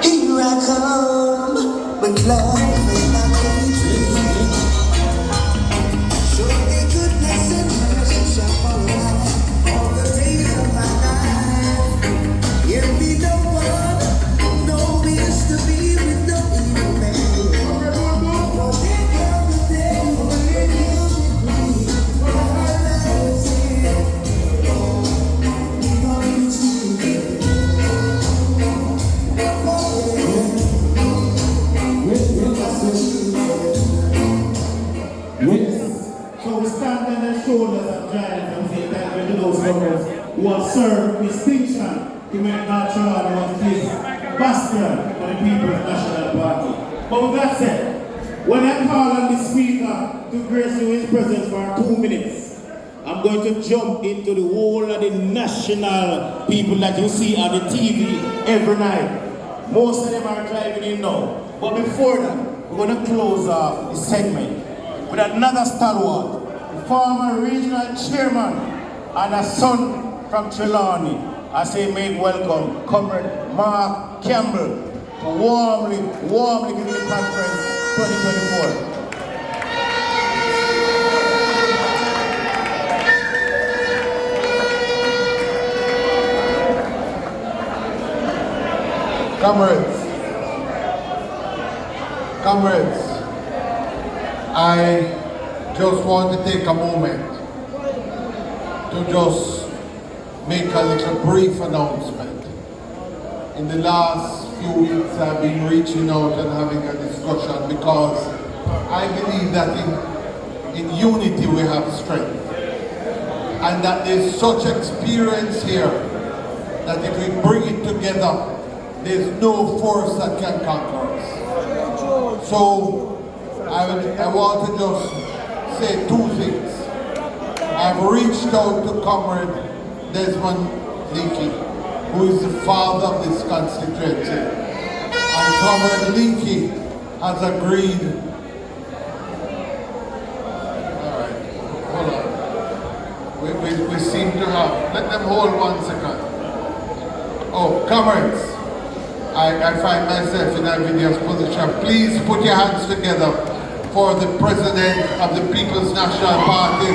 Here I come with love and my hatred. Surely goodness and mercy shall follow all the days of my life. Here be no one, no means to be with no evil man. For there comes the day when you'll be So we stand on the shoulders of giants and say thank you to those comrades who have served with distinction to make North Trelawny what it is, bastion for the People's National Party. But with that said, when I call on the speaker to grace you his presence for 2 minutes, I'm going to jump into the whole of the national people that you see on the TV every night. Most of them are driving in now. But before that, we're going to close off the segment with another stalwart, the former regional chairman and a son from Trelawny. I say make welcome Comrade Mark Campbell to warmly give the conference 2024. Comrades, I just want to take a moment to just make a little brief announcement. In the last few weeks I've been reaching out and having a discussion because I believe that in unity we have strength. And that there's such experience here that if we bring it together, there's no force that can conquer us. So I want to just say two things. I've reached out to Comrade Desmond Leakey, who is the father of this constituency. And Comrade Leakey has agreed. All right, hold on. We seem to have, let them hold 1 second. Oh, comrades, I find myself in a envious position. Please put your hands together for the President of the People's National Party.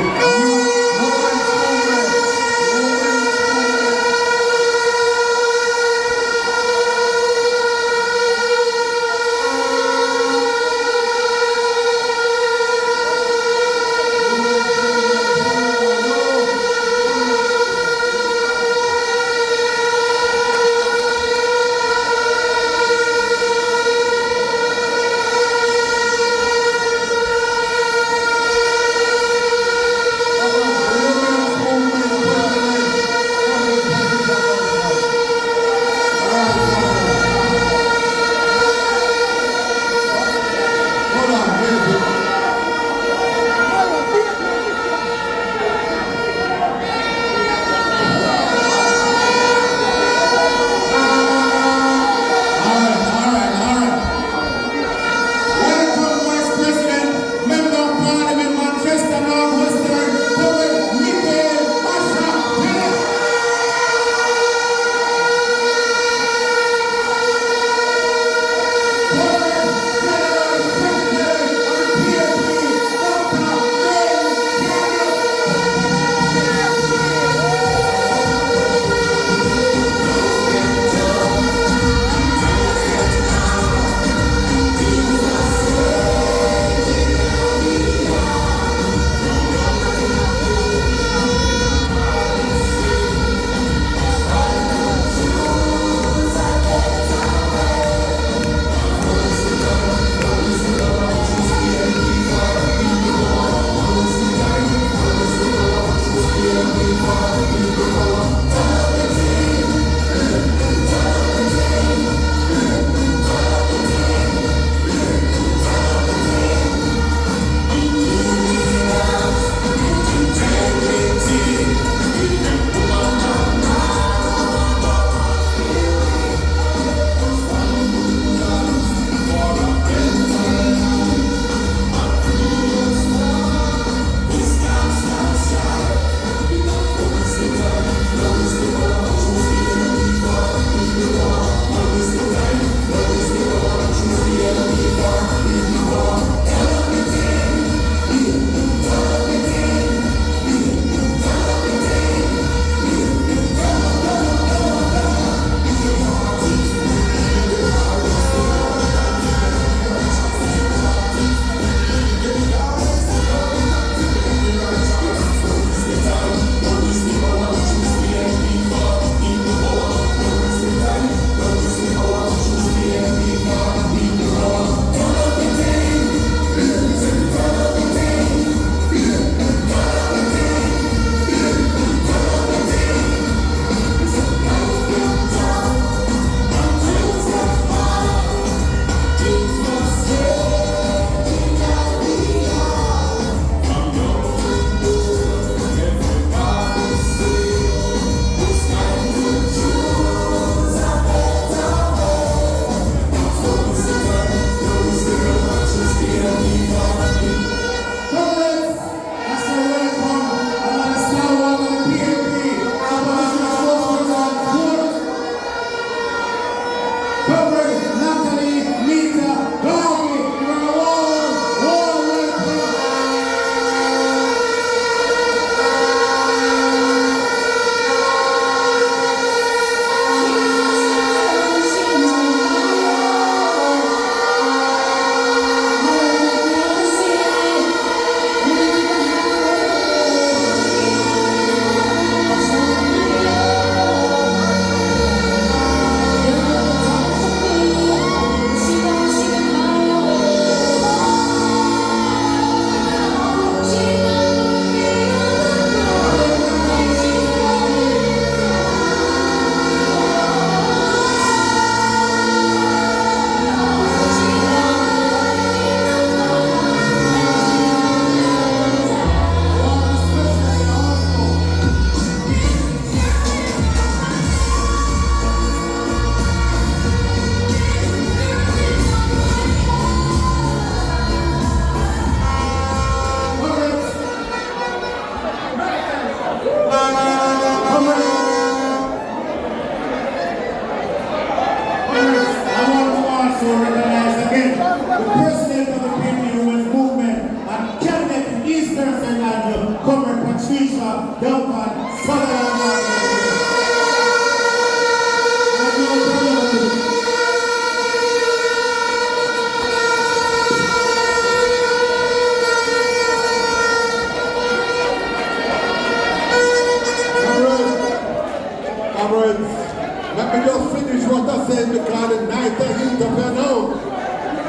hint of your note.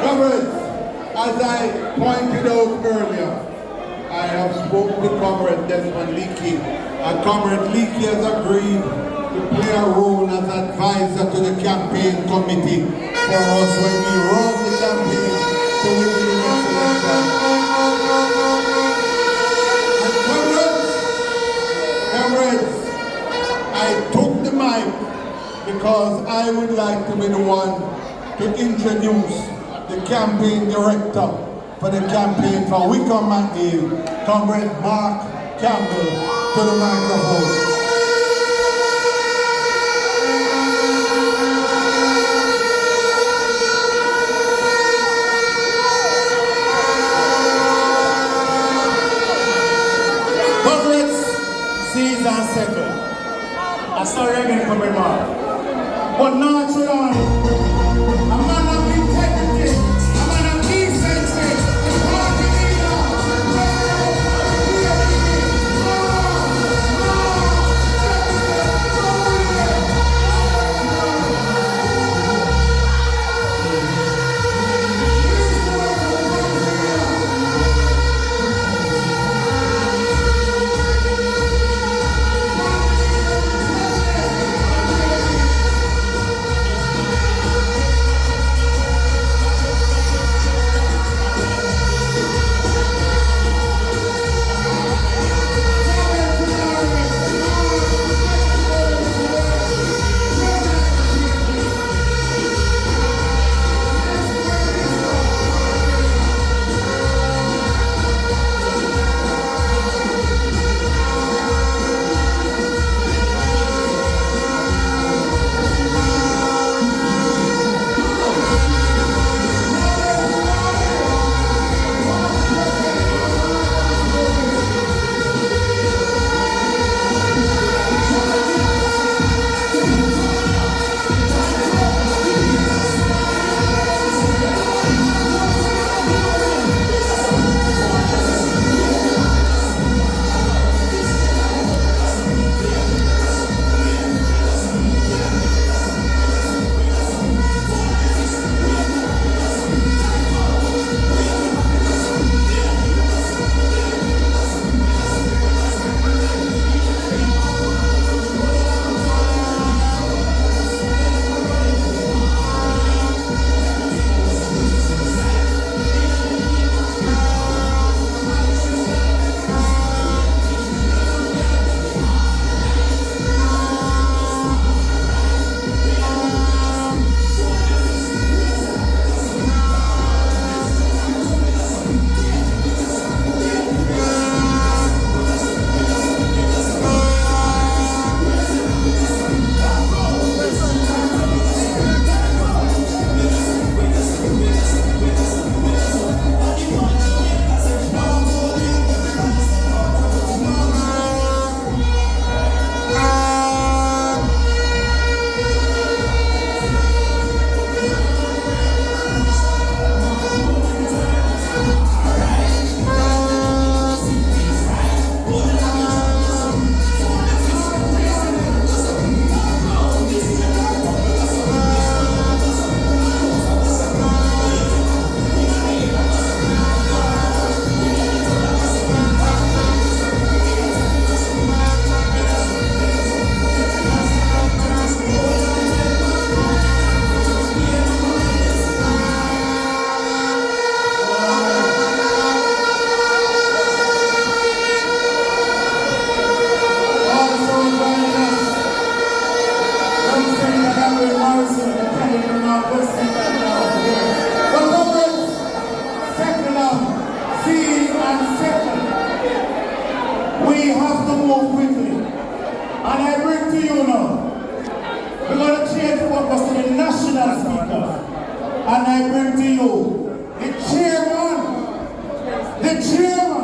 Comrades, as I pointed out earlier, I have spoken to Comrade Desmond Leakey, and Comrade Leakey has agreed to play a role as advisor to the campaign committee for us when we run the campaign to win the next election. And comrades, I took the mic because I would like to be the one to introduce the campaign director for the campaign for Wickham McNeill, Comrade Mark Campbell, to the microphone. Comrades, seize and settle. I sorry again, Comrade Mark. But now, Trelawny, a man of integrity, a man of decency, a party leader. And I bring to you the chairman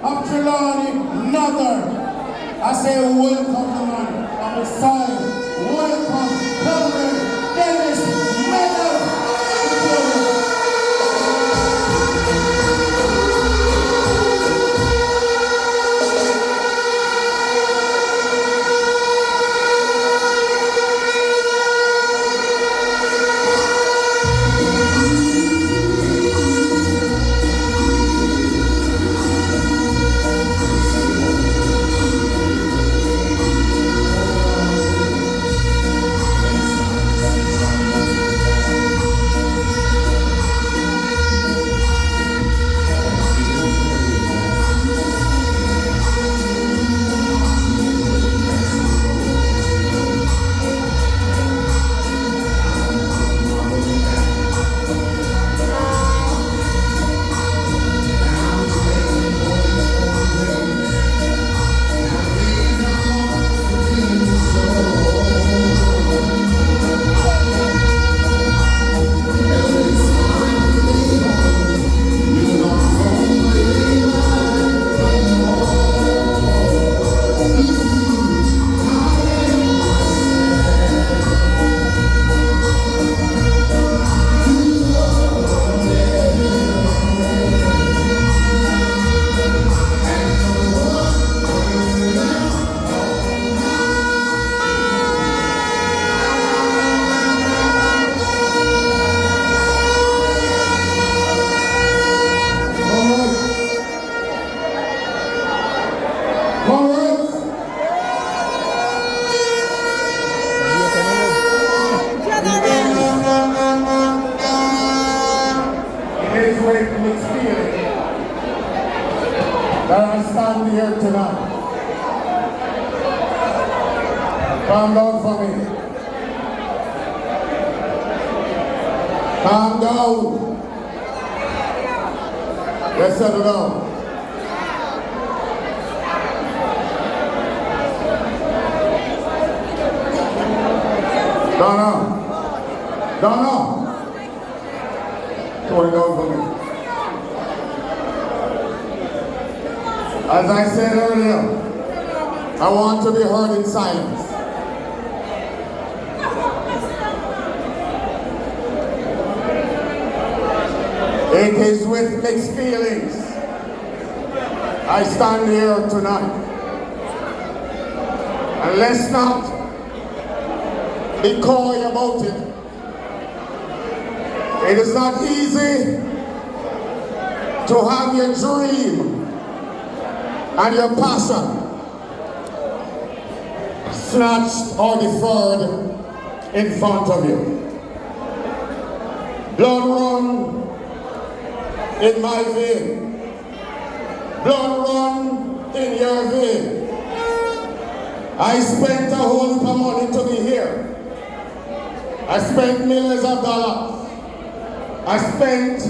of Trelawny Northern. I say welcome the man on the side. Welcome, Comrade Dennis McNeill. stand here tonight. Calm down for me. Calm down. Let's settle down. Donna. Going down for me. As I said earlier, I want to be heard in silence. It is with mixed feelings I stand here tonight. And let's not be coy about it. It is not easy to have your dream and your passion snatched or deferred in front of you. Blood run in my vein. Blood run in your vein. I spent a whole heap of money to be here. I spent millions of dollars. I spent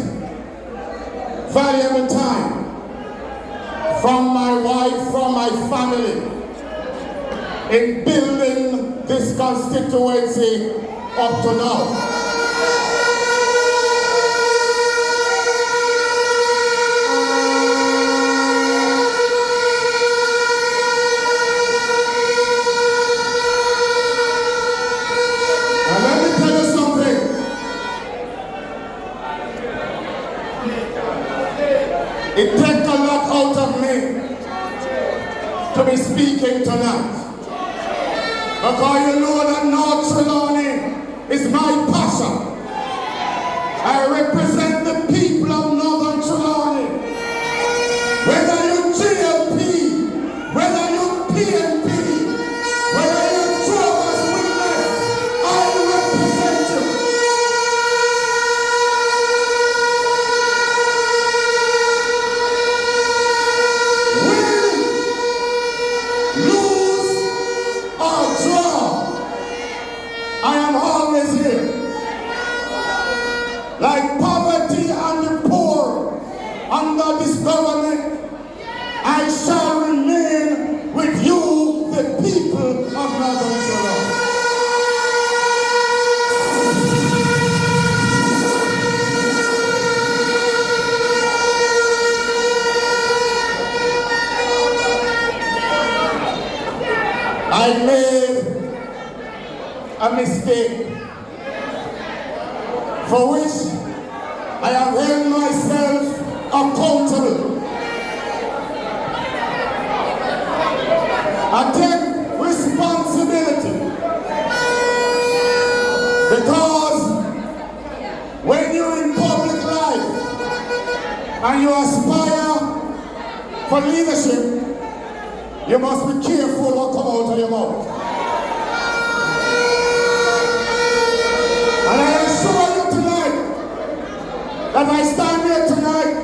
valuable time from my wife, from my family, in building this constituency up to now. And let me tell you something. It takes a lot out of me to be speaking tonight. Because you know that North Trelawny is my passion. I represent the people of Northern Trelawny. Whether you GLP, whether you PNP, whether you Jehovah's Witness, I represent you. Win, lose, or draw, I am always here. Like poverty and the poor under this government, I shall remain with you, the people of Northern Trelawny. I made a mistake for which I have held myself accountable. I take responsibility because when you're in public life and you aspire for leadership, you must be careful what comes out of your mouth. And I assure you tonight that I stand here tonight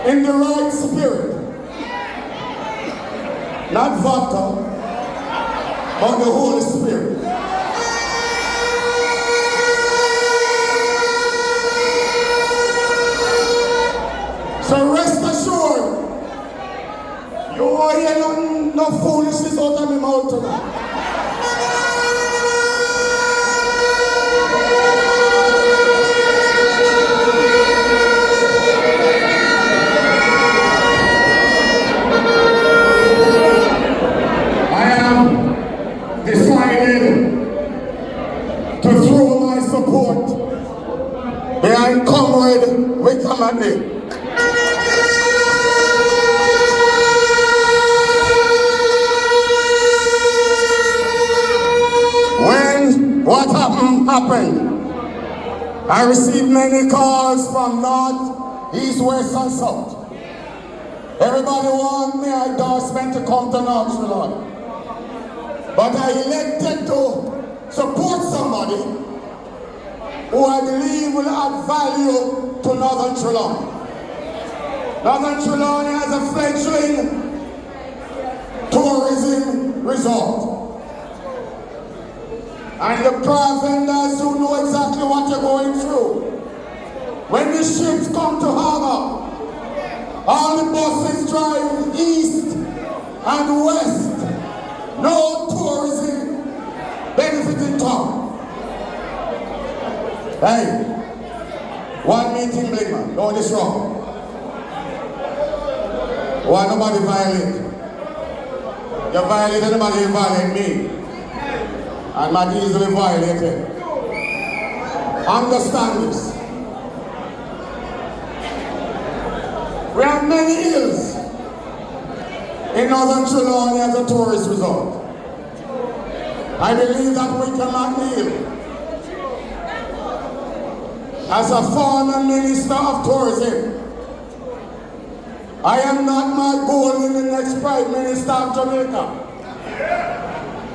in the right spirit. Not vodka, but the Holy Spirit. So rest assured, you are here no foolishness out of my mouth tonight. I am decided to throw my support behind Comrade McNeill. When what happened, I received many calls from north, east, west, and south. Everybody want me endorsement to come to North Trelawny. But I elected to support somebody who I believe will add value to Northern Trelawny. Northern Trelawny has a fledgling tourism resort. And the car vendors who know exactly what you're going through. When the ships come to harbor, all the buses drive east and west. No tourism benefit in town. Hey, one meeting, big man, don't disrupt. Why nobody violate? You violate anybody, you violate me. I'm not easily violated. Understand this. We have many hills in Northern Trelawny as a tourist resort. I believe that we cannot McNeill, as a former Minister of Tourism, I am not my goal in the next Prime Minister of Jamaica.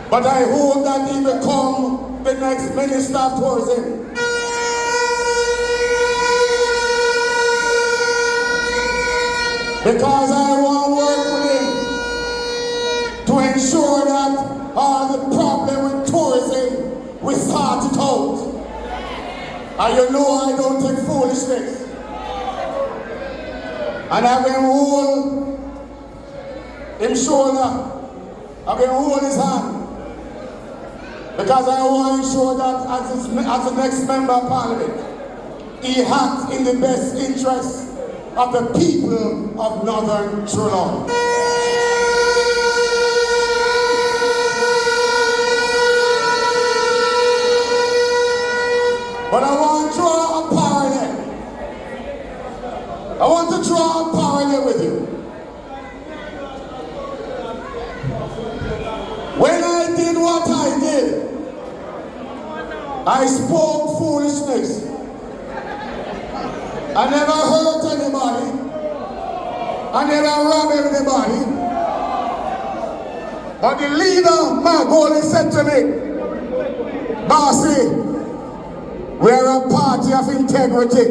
But I hope that he become the next Minister of Tourism. Because I want to work with him to ensure that all the problem with tourism, we sort it out. And you know I don't take foolishness. And I've been holding him shoulder. I've been holding his hand. Because I want to ensure that as the next member of parliament, he acts in the best interest of the people of Northern Trelawny. But I want to draw a parallel. I want to draw a parallel with you. When I did what I did, I spoke foolishness. I never hurt anybody. I never robbed anybody. But the leader, my goal, said to me, Bossy, we are a party of integrity.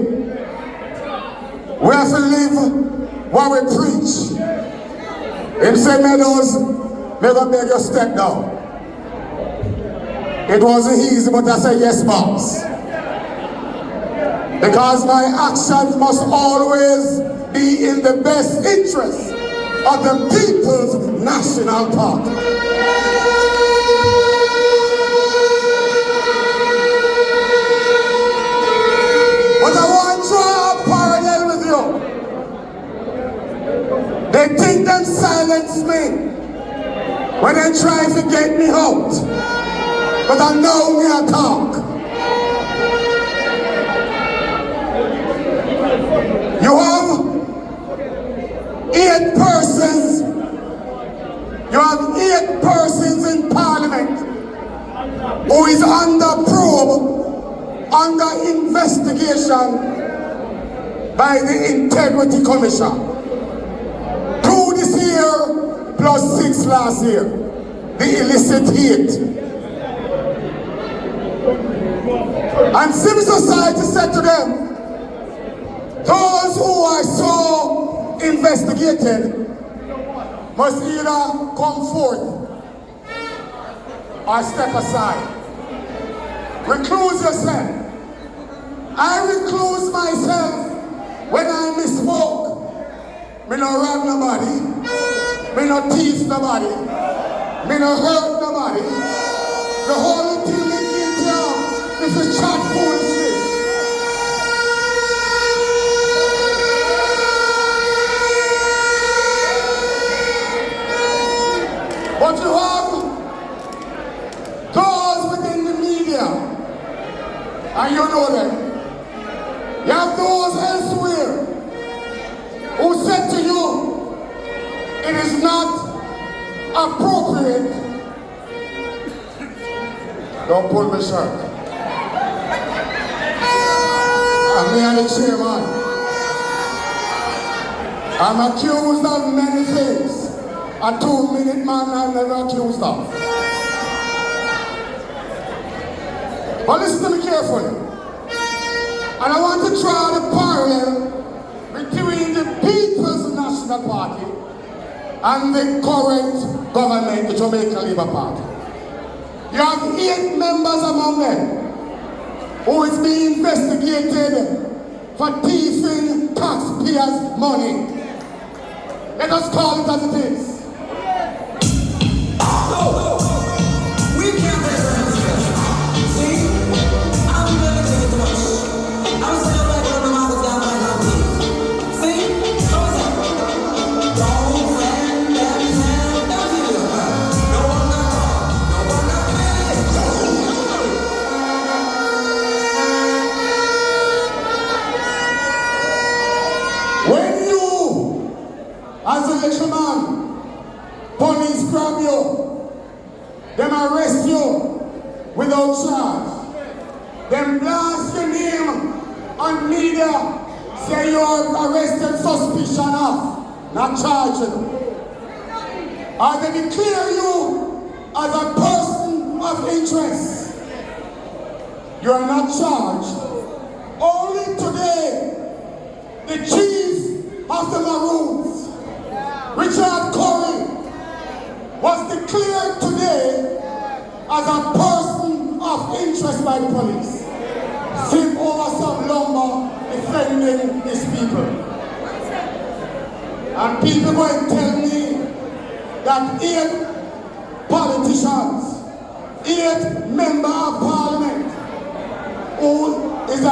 We have to live what we preach. Him said, Meadows, never beg your step down. It wasn't easy, but I said, yes, boss. Because my actions must always be in the best interest of the People's National Party. But I want to draw a parallel with you. They think them silence me when they try to get me out. But I know me I talk. You have 8 persons. You have 8 persons in Parliament who is under probe, under investigation by the Integrity Commission. 2 this year plus 6 last year. The illicit hate. And civil society said to them, those who are so investigated must either come forth or step aside. Recluse yourself. I recluse myself when I misspoke. Me no rob nobody. Me no thief nobody. Me no hurt nobody. The whole thing me guilty of is a chat foolishness. But you have those within the media, and you know them. You have those elsewhere who said to you, it is not appropriate. Don't pull my shirt. I'm me and the chairman. I'm accused of many things. A 2-minute man I'm never accused of. But listen to me carefully. And I want to draw the parallel between the People's National Party and the current government, the Jamaica Labour Party. You have 8 members among them who is being investigated for thieving taxpayers' money. Let us call it as it is. We can't play around here. See? I'm gonna take it too much. I'm still like one of the models down by now. See? So what's up? Don't friend them hand down here. No one not wrong. No one not When you, as an election man, police grab you, them arrest you without charge, them blast your name on media, say you are arrested suspicion of, not charging. Or they declare you as a person of interest. You are not charged. Only today, the chief of the Maroons, Richard Corey, was declared today as a person of interest by the police. Sim over some lumber defending his people. And people go and tell me that 8 politicians, 8 members of parliament who is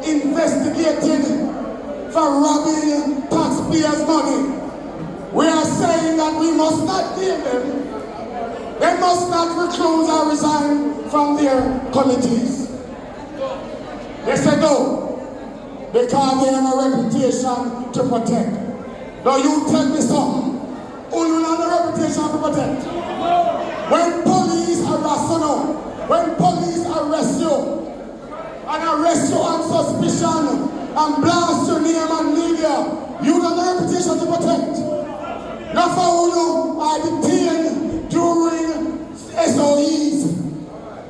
investigated for robbing taxpayers' money, we are saying that we must not give them. They must not recluse or resign from their committees. They said no, because they have a reputation to protect. Now you tell me something, who you have a reputation to protect? When police harass you, when police arrest you, and arrest you on suspicion, and blast your name on media, you have a reputation to protect. Not for who you are detained during SOEs.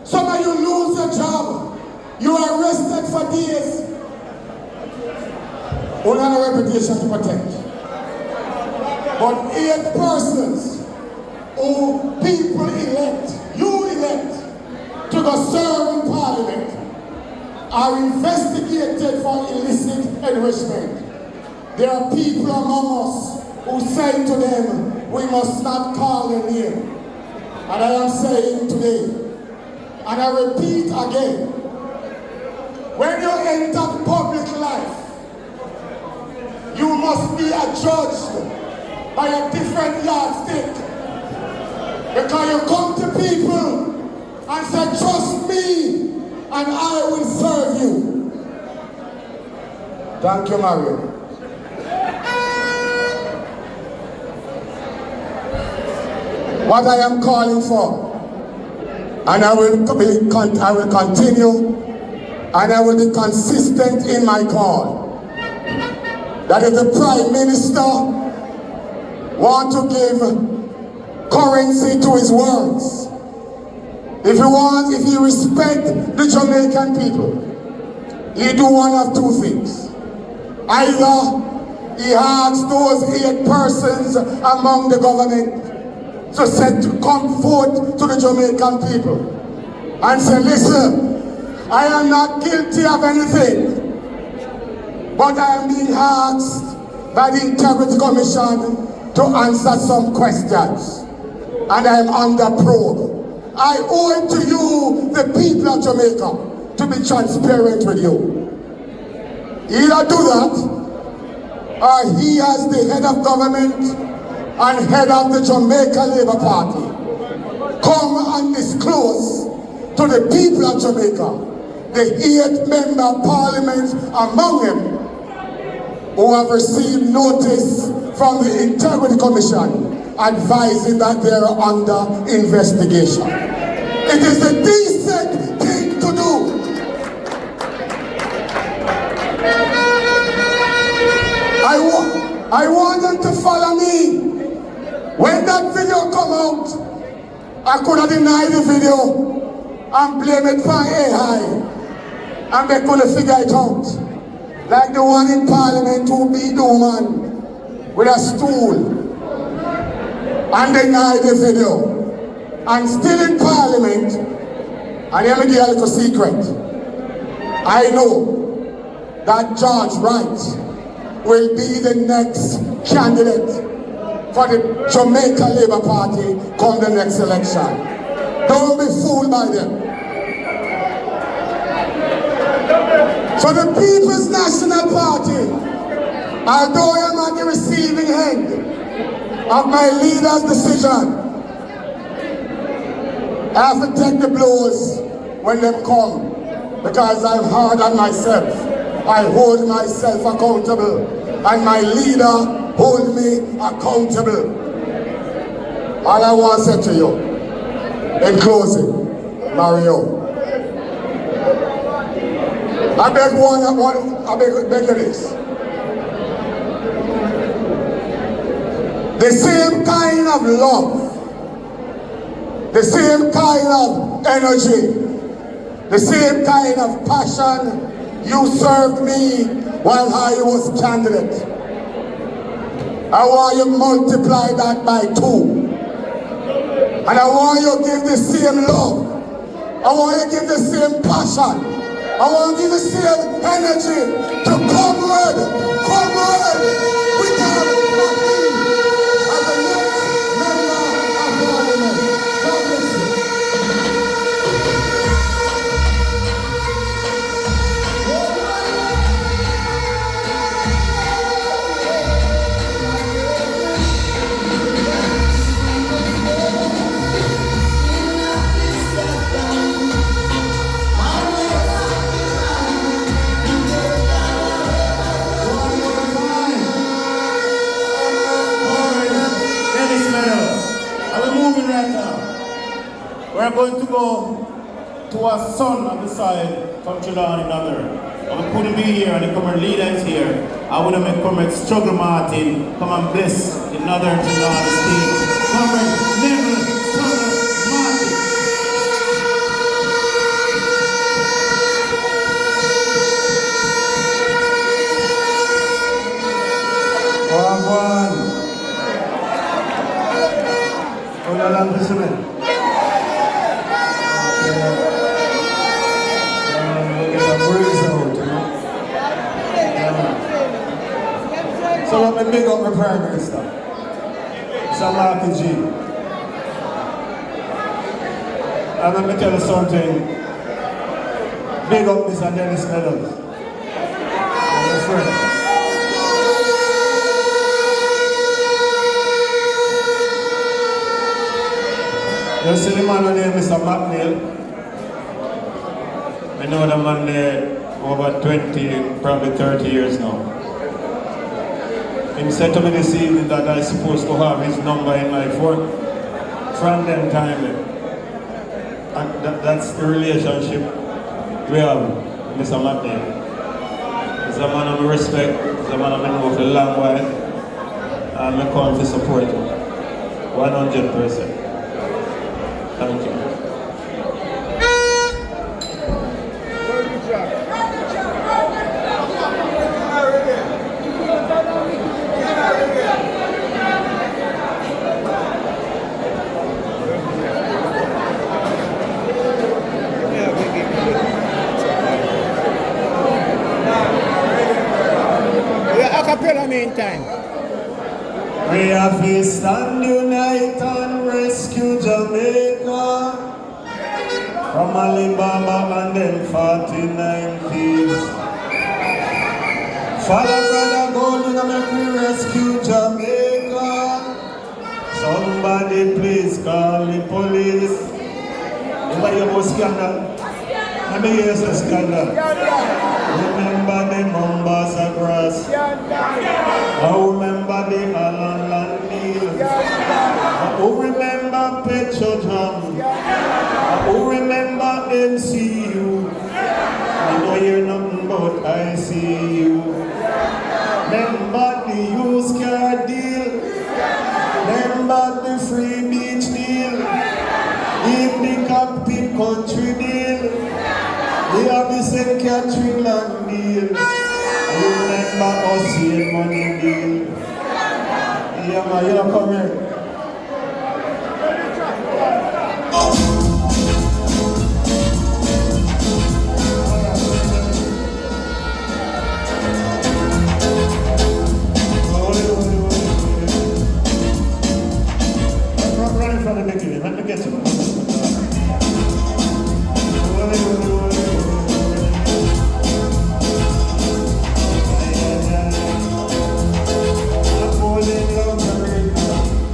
Some of you lose your job. You are arrested for days. You have a reputation to protect. But 8 persons who people elect, you elect, to go serve in parliament, are investigated for illicit enrichment. There are people among us who say to them, we must not call their name. And I am saying today, and I repeat again, when you enter public life, you must be adjudged by a different yardstick. Because you come to people and say, trust me, and I will serve you. Thank you, Mario. What I am calling for, and I will continue, and I will be consistent in my call, that if the Prime Minister wants to give currency to his words, if he respects the Jamaican people, he do one of 2 things. Either he asks those 8 persons among the government to come forth to the Jamaican people and say, listen, I am not guilty of anything, but I am being asked by the Integrity Commission to answer some questions, and I am under probe. I owe it to you, the people of Jamaica, to be transparent with you. Either do that, or he as the head of government and head of the Jamaica Labour Party come and disclose to the people of Jamaica the 8 member of parliament among them who have received notice from the Integrity Commission advising that they are under investigation. It is the decent thing to do. I want them to follow me. When that video come out, I could have denied the video and blame it for AI, and they couldn't figure it out. Like the one in Parliament who beat the woman with a stool and deny the video. And still in Parliament, and let me give you a little secret. I know that George Wright will be the next candidate for the Jamaica Labour Party come the next election. Don't be fooled by them. So the People's National Party, although I am at the receiving end of my leader's decision, I have to take the blows when they come, because I'm hard on myself. I hold myself accountable, and my leader hold me accountable. All I want to say to you, in closing, Mario, I beg you this. The same kind of love, the same kind of energy, the same kind of passion you served me while I was candidate. I want you to multiply that by 2. And I want you to give the same love. I want you to give the same passion. I want to give the same energy to comrade with our McNeill as the next member of Parliament. God bless you. We're going to go to our son on the side from Trelawny another. And we couldn't be here, and the current leader is here. I would have made Comrade Struggle Martin come and bless the northern Trelawny state. Comrade McNeill, Struggle Martin. So let me big up my Prime Minister, Sir Martin G. And let me tell you something, big up Mr. Dennis Meadows, my friend. You see the man named Mr. McNeill? I know the man there over 20, probably 30 years now. He said to me this evening that I'm supposed to have his number in my phone from them time. And that's the relationship we have with Mr. McNeill. He's a man of respect, he's a man I've been know for a long while, and I come to support him 100%. Thank you. Meantime. We have to stand unite and rescue Jamaica from Alibaba and then 49 thieves. Father, brother, go in and make we rescue Jamaica. Somebody please call the police. Remember your scandal? Let me hear the scandal. Remember the Mombasa grass. I remember the Alan Landil. I remember Petrodrum. I remember MCU. I know you're nothing but ICU. Remember the used car deal. Remember the free beach deal. Even the cockpit country deal. We have the St. Catherine land deal. Remember us here money deal. man. You don't come here. Running from the beginning. Let me get to it. I'm falling in love, America.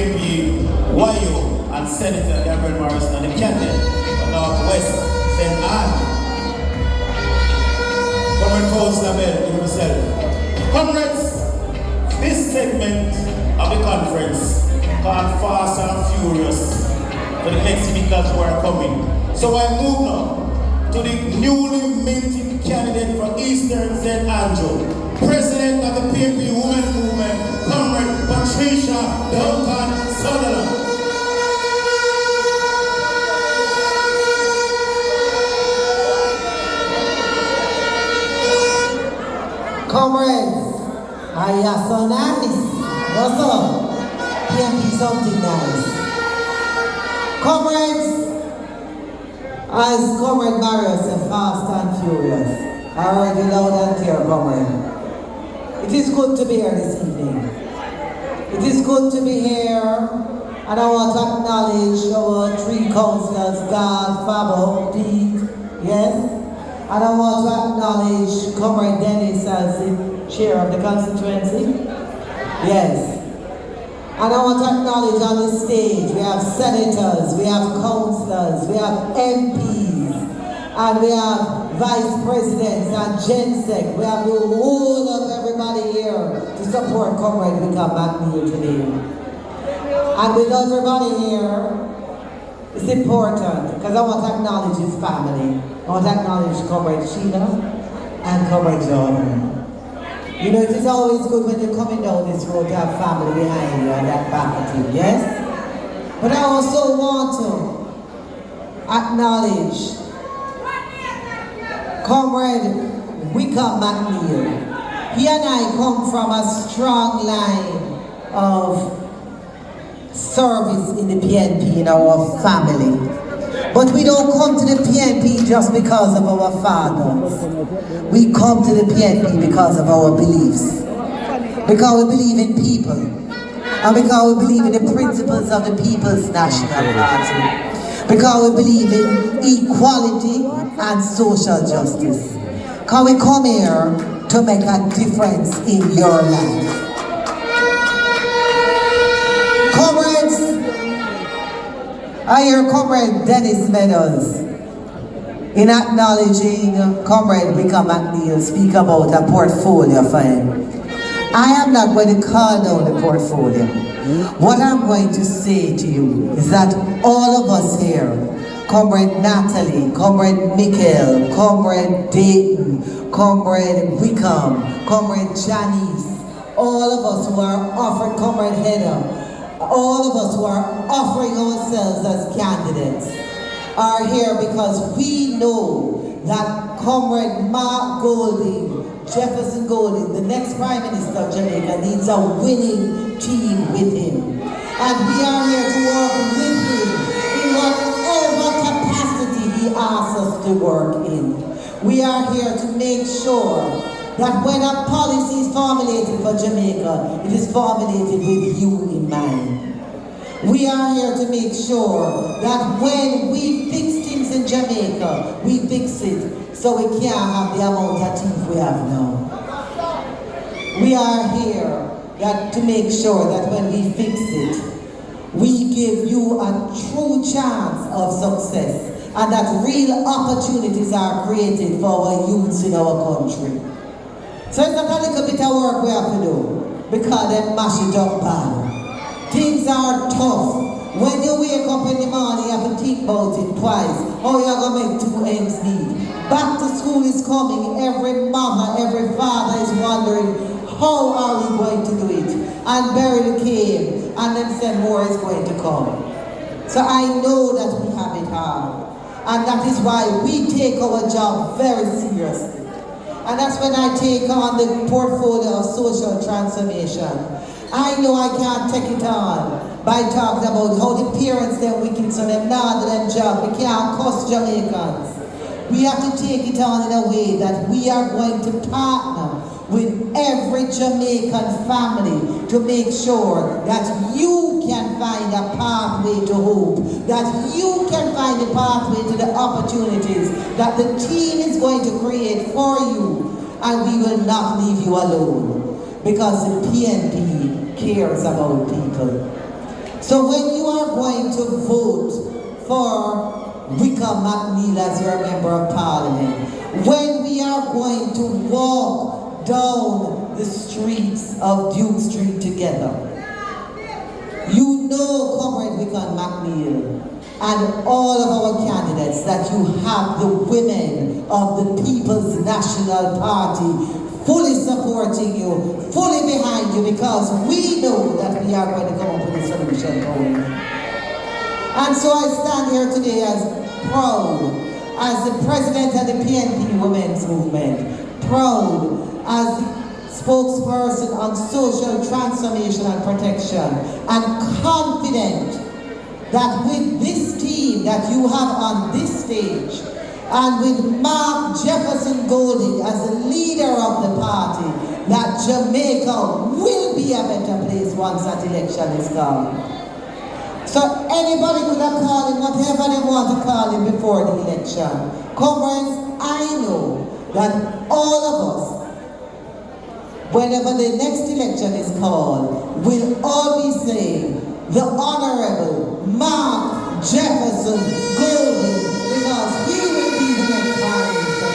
PNP, YO, and Senator Gabriel Morrison, and the candidate for Northwest, St. Anne. Comrade Councillor Bell himself. Comrades, this segment of the conference called Fast and Furious for the next speakers who are coming. So I move now to the newly minted candidate for Eastern St. Andrew, President of the PNP Women's Movement, Comrade Patricia Duncan Sutherland. Comrades, are you so nice? What's up? PNP something nice. Comrades, as Comrade Mario said, fast and furious. I heard you loud and clear, comrade. It is good to be here this evening. It is good to be here, and I want to acknowledge our three councillors, God, Fabo, Pete, yes? And I want to acknowledge Comrade Dennis as the chair of the Constituency, yes. And I want to acknowledge on the stage, we have senators, we have councillors, we have MPs, and we have vice presidents and GenSec. We have the whole of everybody here to support Comrade Wickham McNeill today. And with everybody here, it's important because I want to acknowledge his family. I want to acknowledge Comrade Sheila and Comrade Jordan. You know, it is always good when you're coming down this road to have family behind you and that back of you, yes? But I also want to acknowledge Comrade Wickham McNeill. He and I come from a strong line of service in the PNP in our family. But we don't come to the PNP just because of our fathers. We come to the PNP because of our beliefs. Because we believe in people. And because we believe in the principles of the People's National Party. Because we believe in equality and social justice. Because we come here to make a difference in your life. Comrades, I hear Comrade Dennis Meadows in acknowledging Comrade Wickham McNeill speak about a portfolio for him. I am not going to call down the portfolio. What I'm going to say to you is that all of us here, Comrade Natalie, Comrade McNeill, Comrade Dayton, Comrade Wickham, Comrade Janice, all of us who are offered, Comrade Heather, all of us who are offering ourselves as candidates are here because we know that Comrade Mark Golding, Jefferson Golding, the next Prime Minister of Jamaica, needs a winning team with him. And we are here to work with him in whatever capacity he asks us to work in. We are here to make sure that when a policy is formulated for Jamaica, it is formulated with you in mind. We are here to make sure that when we fix things in Jamaica, we fix it so we can't have the amount of teeth we have now. We are here to make sure that when we fix it, we give you a true chance of success and that real opportunities are created for our youths in our country. So it's not a little bit of work we have to do because they mash it up bad. Things are tough. When you wake up in the morning, you have to think about it twice. How you're going to make two ends meet. Back to school is coming. Every mother, every father is wondering, how are we going to do it? And bury the cave, and then say more is going to come. So I know that we have it hard. And that is why we take our job very seriously. And that's when I take on the portfolio of social transformation. I know I can't take it on by talking about how the parents they're wicked so they're not do them job. We can't cost Jamaicans. We have to take it on in a way that we are going to partner with every Jamaican family to make sure that you can find a pathway to hope, that you can find a pathway to the opportunities that the team is going to create for you, and we will not leave you alone because the PNP cares about people. So when you are going to vote for Wickham McNeill as your member of parliament, when we are going to walk down the streets of Duke Street together, you know, Comrade Wickham McNeill and all of our candidates, that you have the women of the People's National Party fully supporting you, fully behind you, because we know that we are going to come up with a solution for you. And so I stand here today as proud, as the president of the PNP Women's Movement, proud as spokesperson on social transformation and protection, and confident that with this team that you have on this stage, and with Mark Jefferson Golding as the leader of the party, that Jamaica will be a better place once that election is gone. So anybody could have called him whatever they want to call him before the election. Comrades, I know that all of us, whenever the next election is called, will all be saying, the Honorable Mark Jefferson Golding, because he will be the next Prime Minister.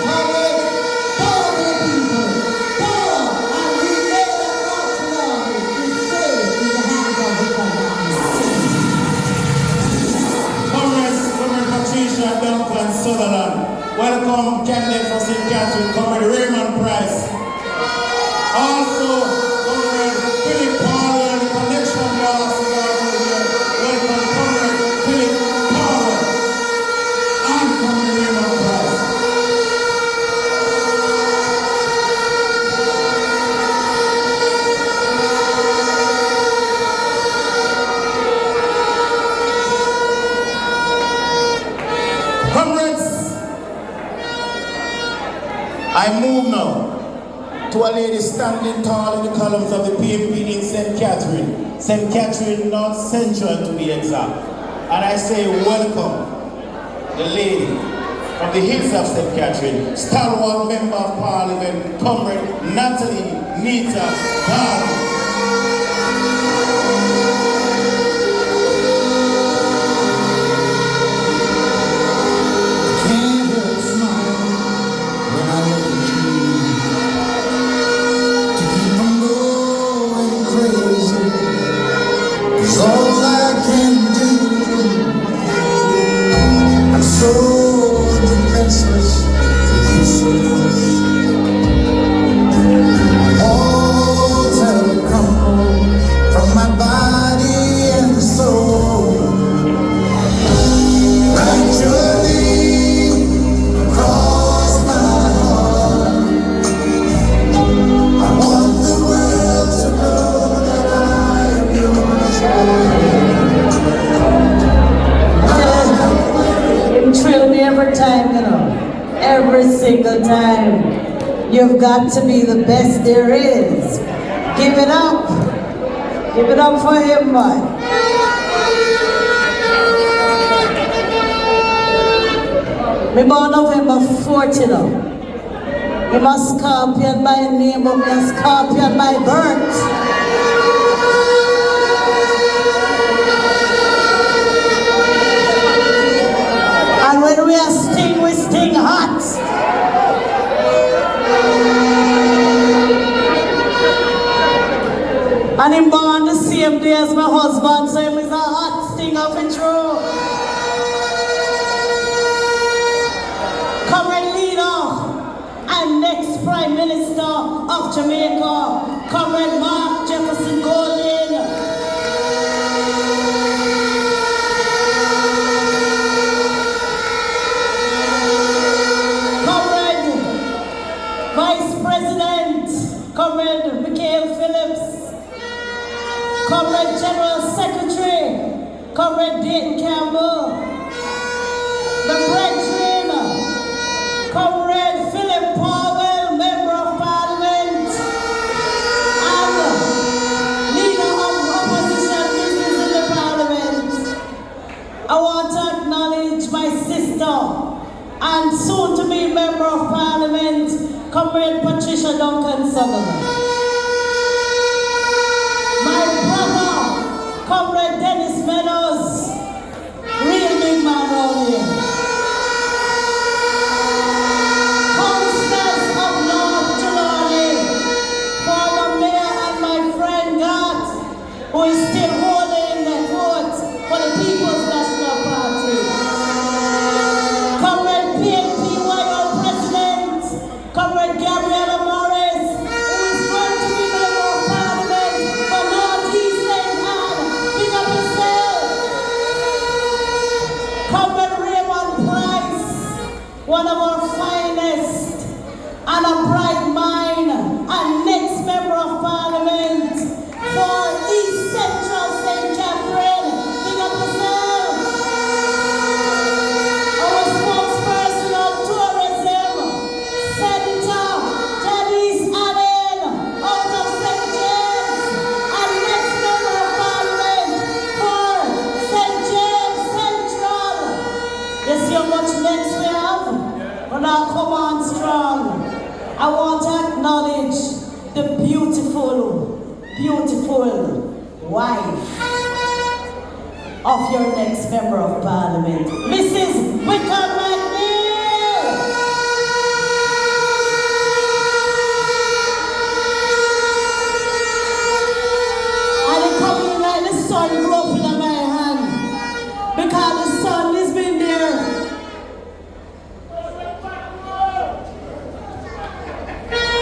Comrades, power to the people, power, and we know that North Trelawny is safe in the hands of the Constituency. Comrade Patricia Duncan Sutherland, welcome candidate for St. Catherine, Comrade Raymond Price. Also, Comrade Philip Powell, the connection boss is also here. Welcome, Comrade Philip Powell and Comrade Raymond Price. Comrades, I move now to a lady standing tall in the columns of the PNP in St. Catherine, North Central to be exact. And I say welcome, the lady from the hills of St. Catherine, stalwart member of parliament, Comrade Natalie Nita Garner. Single time. You've got to be the best there is. Give it up. Give it up for him, man. Me born November 14. I'm a scorpion by name, but I'm a scorpion by birth. And when we sting hot. And him born the same day as my husband, so him is a hot sting of it true. Current leader and next Prime Minister of Jamaica, Comrade Mark Jefferson Golding. Comrade Vice President, Comrade McNeill, Comrade General Secretary, Comrade Dayton Campbell, the brethren, Comrade Philip Powell, Member of Parliament, and Leader of Opposition Business in the Parliament. I want to acknowledge my sister and soon-to-be Member of Parliament, Comrade Patricia Duncan Sutherland. My brother, Comrade Trelawny. Councillors of North Trelawny, former mayor and my friend God, who is still holding the vote for the People's National Party. Comrade PNPYO President, Comrade Gabriela Morris, who is going to be Member of Parliament for North East St. Anne. Big up yourself. Comrade Raymond Price, one of our finest and a bright mind, and next Member of Parliament for East Central St. Catherine. Big up yourself. Our spokesperson on tourism, Senator Janice Allen, out of St. James, and next Member of Parliament for St. James Central. You see how much next we have? But now come on strong. I want to acknowledge the beautiful wife of your next Member of Parliament, Mrs. Wickham McNeill. And it coming like the sun grew up in my hand, because the sun has been there.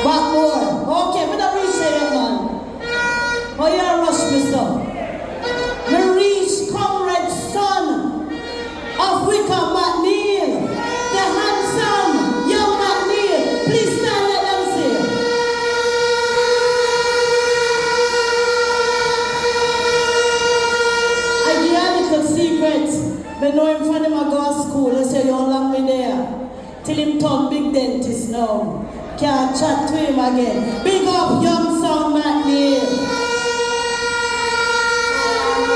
Back more. Okay, we don't reach there, man. Oh, you rush me, son. We reach Comrade son of Wickham McNeill, the handsome young McNeill. Please stand, let them see. I give you a little secret. I know him from him I go to school. I say, you long me there. Till him turn big dentist now. Can't chat to him again. Big up young son McNeill.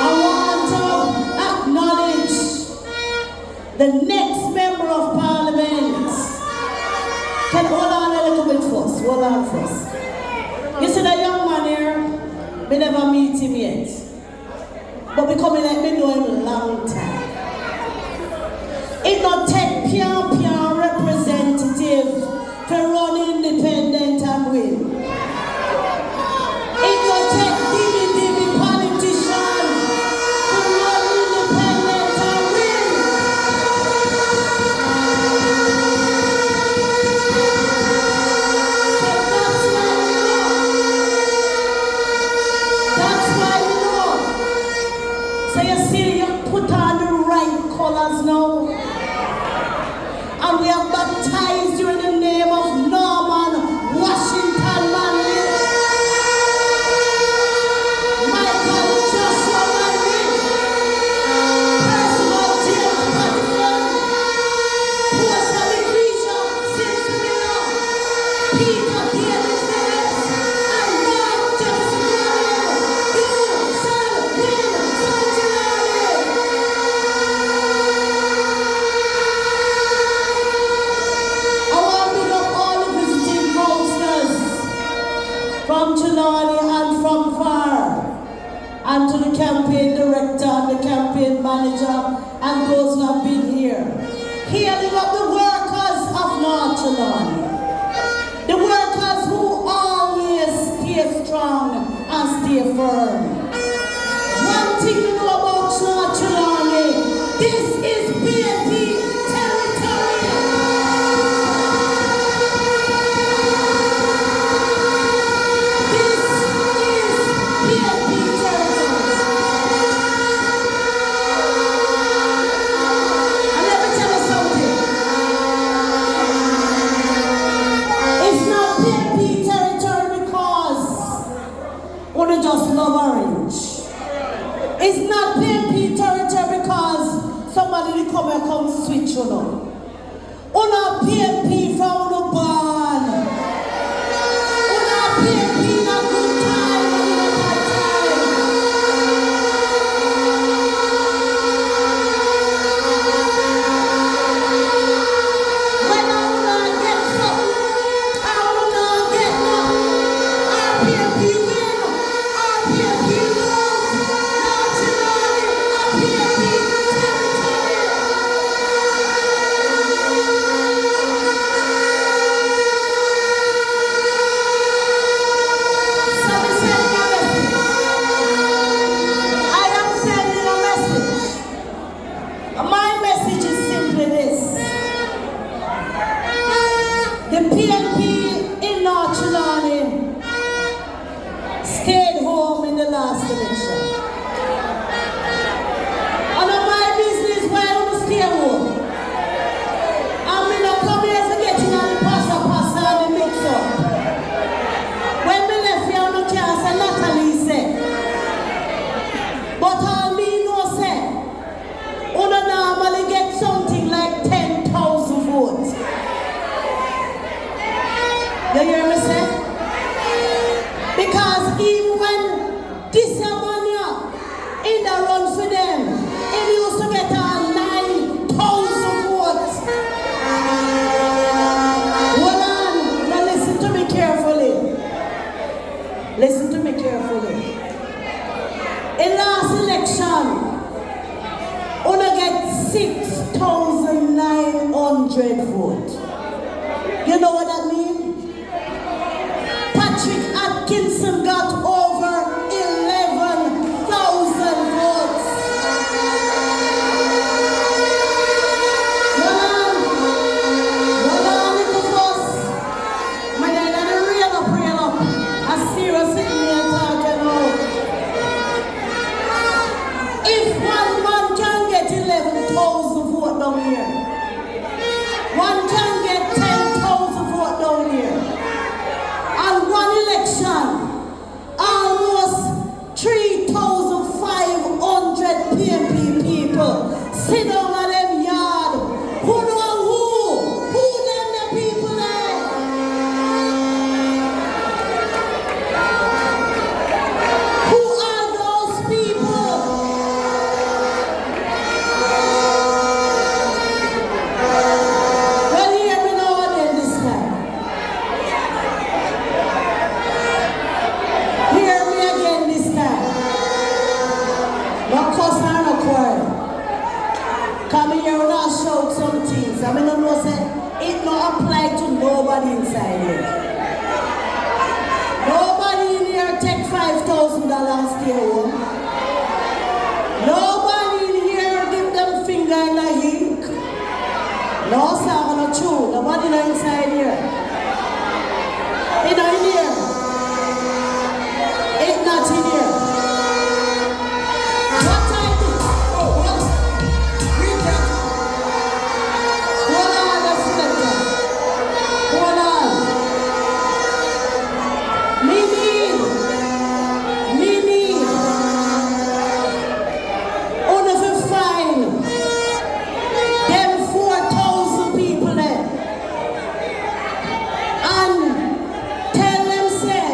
I want to acknowledge the next Member of Parliament. Can hold on a little bit first. Hold on first. You see that young man here? We never meet him yet. But becoming like me know him a long time. It not take pian representative to run independent and win. It not take divi politician to run independent and win. So that's why you know. So you see, you put on the right colors now. And we are baptized you in the name of Norman Washington Manley, Michael Joshua Manley, Percival James Patterson, Portia Lucretia Simpson, Peter Davis Davis, and Mark Jefferson Manley. You shall win, from Trelawny and from far, and to the campaign director and the campaign manager and those who have been here. Healing up the workers of North Trelawny, the workers who always stay strong and stay firm. One thing you know about North Trelawny, this is BNP territory. Just love orange. It's not PNP territory because somebody will come and come switch you know. Una PNP from the barn. Una PNP in a good time and in a bad time. When una get some, una get none. Our PNP win. PNP love, North Trelawny, PNP territory. 6,900 votes. You know what that means? Patrick Atkinson got over 11,000 votes. If one man can get 11,000 votes down here, one can get 10,000 votes down here. And one election, almost 3,500 PMP people sit down at them yard. Who know who? Who them the people there? Who are those people? Well, hear me now again this time. Hear me again this time. No cuss nor no quarrel. Come here and I'll shout some things. I mean, no say it no apply to nobody inside here. Nobody in here take $5,000 and stay home. Nobody in here give them finger in the ink. No, sir, I'm not true. Nobody no inside here. It not in here. It not in here. What time is it? Oh, what? Read that. Hold on, let's let that. Hold on. Me need. Only for fine. Them 4,000 people there. And tell them say,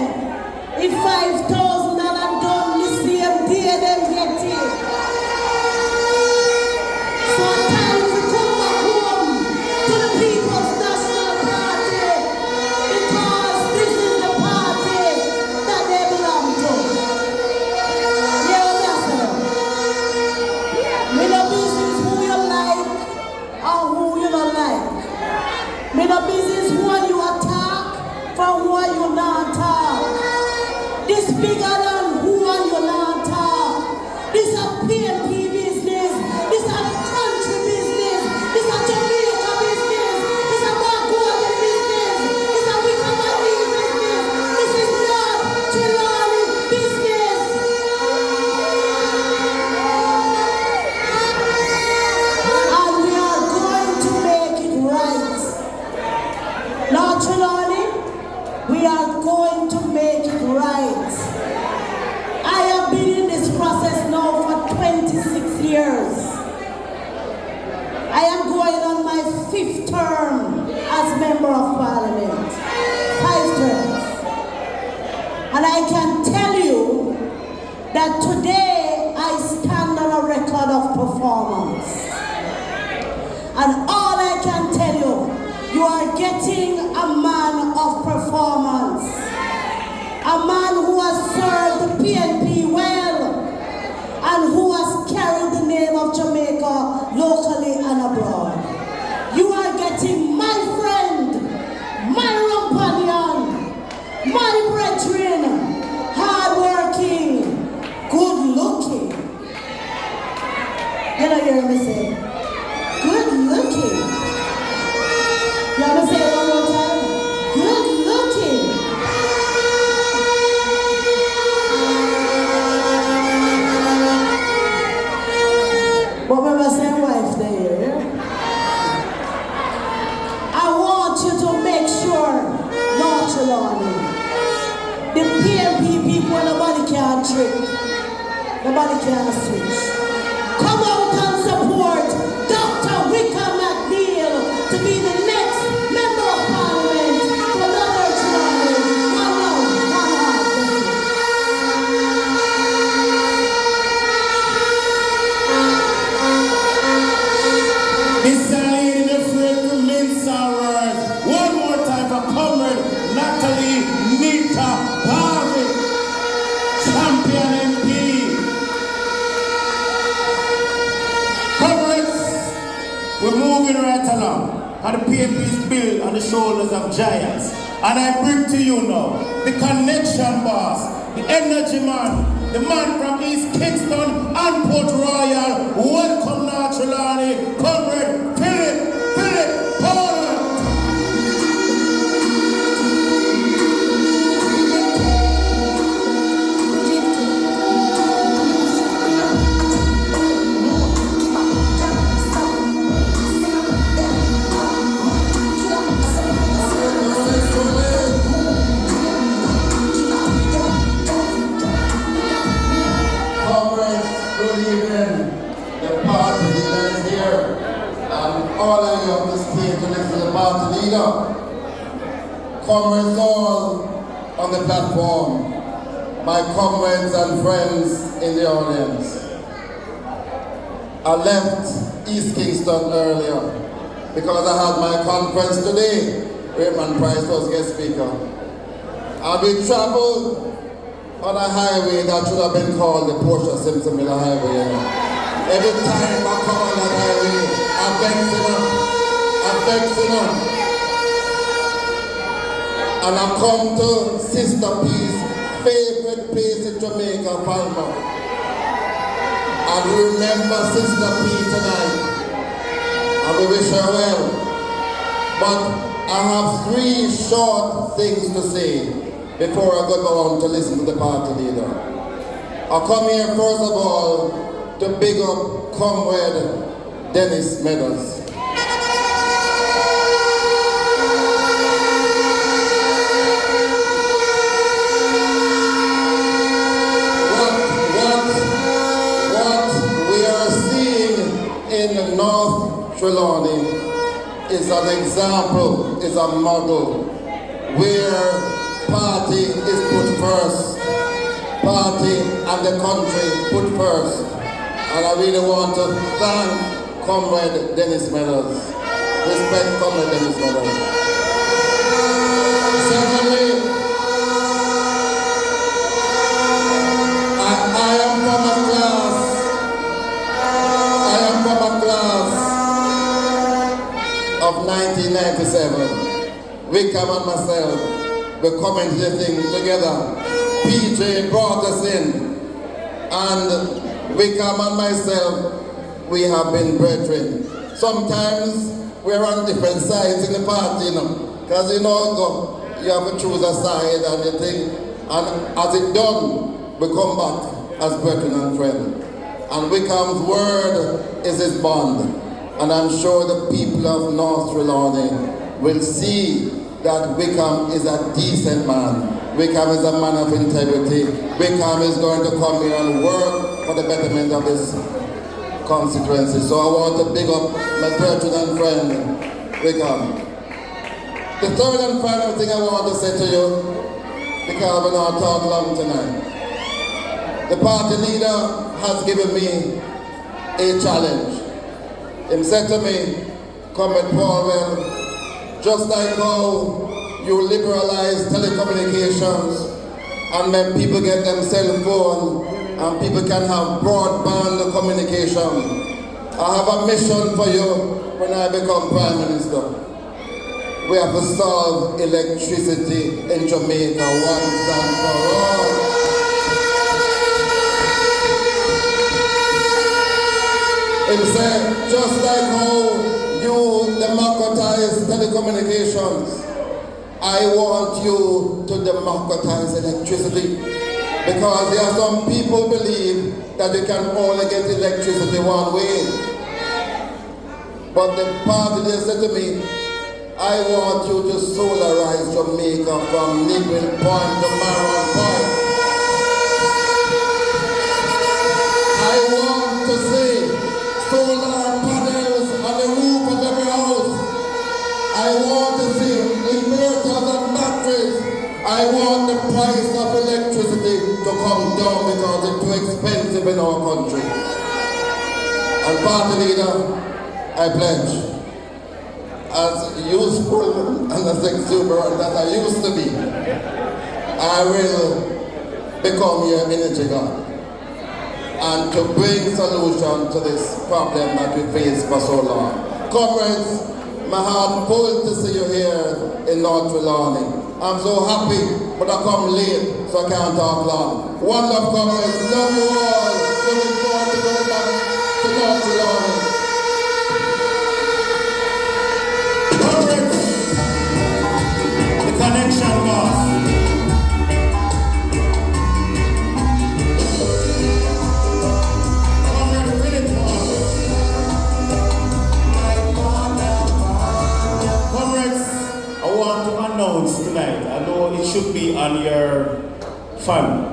if 5,000 and I'm done the same day, them get it. So time to come back home to the People's National Party, because this is the party that they belong to. Yeah, that's it. Me no business who you like or who you don't like. Me no business who you attack from who you not attack. This bigger than who you not attack. This a PMP business. This a country business. This a Jamaica business. This a Margolian business. This a Wickamani business. This is not Trelawny business. And we are going to make it right. Now, Trelawny, we are going to make it right. I have been in this process now for 26 years. I am going on my 5th term as Member of Parliament. 5 terms. And I can tell you that today I stand on a record of performance. And all I can tell you, you are getting a man of performance. A man who has served the PNP well and who has carried the name of Jamaica locally and abroad. You are getting my friend, my companion, my brethren, hard-working, good-looking. You know, hear me say, good-looking. You want me to say it one more time? Good-looking. But remember, say wife there, yeah? I want you to make sure, not Trelawny, the PMP people, nobody can trick, nobody can switch. Come out and support Dr. McNeill to be the next Member of Parliament for another Trelawny. Come on. This lady the afraid to mince our words. One more time for Comrade Natalie Nita Harvey, champion MP. Comrades, moving right along. And the PAP is built on the shoulders of giants. And I bring to you now the connection boss, the energy man, the man from East Kingston and Port Royal. Welcome now, Trelawny, Comrade Philip Paul. All of you on the stage to listen to the party leader. Comrades all on the platform, my comrades and friends in the audience. I left East Kingston earlier because I had my conference today. Raymond Price was guest speaker. And we traveled on a highway that should have been called the Portia Simpson Miller Highway. Every time I come on that highway, I'm vexing up. And I come to Sister P's favorite place in Jamaica, Palma. And we remember Sister P tonight. And we wish her well. But I have 3 short things to say before I go on to listen to the party leader. I come here first of all to big up Comrade Dennis Meadows. What we are seeing in North Trelawny is an example, is a model where party is put first. Party and the country put first. And I really want to thank Comrade Dennis Meadows. Respect Comrade Dennis Meadows. Secondly, I am from a class of 1997. Wickham and myself were coming to the thing together. PJ brought us in. And Wickham and myself, we have been brethren. Sometimes we're on different sides in the party, you know. Because you have to choose a side and you think, and as it done, we come back as brethren and friends. And Wickham's word is his bond. And I'm sure the people of North Trelawny will see that Wickham is a decent man. Wickham is a man of integrity. Wickham is going to come here and work for the betterment of this constituency. So I want to big up my brethren and friend, Wickham. The third and final thing I want to say to you, because we're not talking long tonight. The party leader has given me a challenge. He said to me, Comrade Paul, well, just like how you liberalize telecommunications and when people get them cell phone and people can have broadband communication, I have a mission for you when I become Prime Minister. We have to solve electricity in Jamaica once and for all. He said, just like how you democratize telecommunications, I want you to democratize electricity. Because there are some people believe that you can only get electricity one way. But the party they said to me, I want you to solarize Jamaica from Nibble Point to Maron Point. I want to see solar panels on the roof of every house. I want to see inverters and batteries. I want the price of electricity to come down because it's too expensive in our country. And party leader, I pledge, as useful and as exuberant as I used to be, I will become your energy god and to bring solution to this problem that we face for so long. Comrades, my heart full to see you here in North Trelawny. I'm so happy, but I come late, so I can't talk long. One love, comrades. Love you all. Looking forward to going back to North Trelawny. Comrades, the connection boss. Tonight, I know it should be on your fan,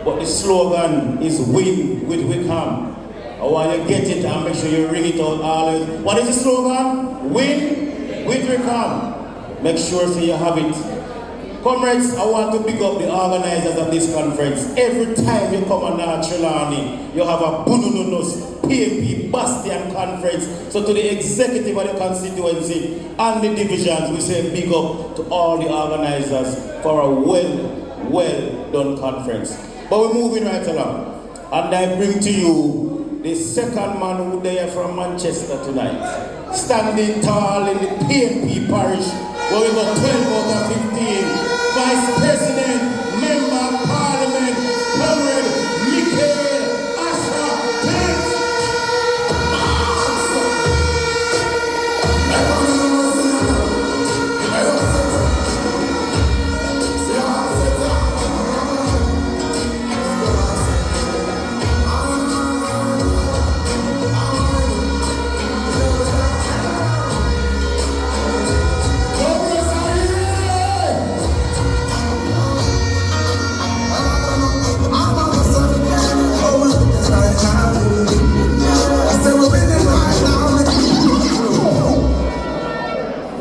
but the slogan is win with Wickham. I want you to get it and make sure you ring it out always. What is the slogan? Win with Wickham. Make sure so you have it. Comrades, I want to pick up the organizers of this conference. Every time you come on Trelawny, you have a Bunununus PMP Bastion conference. So to the executive of the constituency and the divisions, we say big up to all the organizers for a well done conference. But we're moving right along. And I bring to you the second man who there from Manchester tonight. Standing tall in the PMP parish, where we got 12 out of 15. Vice President, Member of Parliament, Comrade McNeill,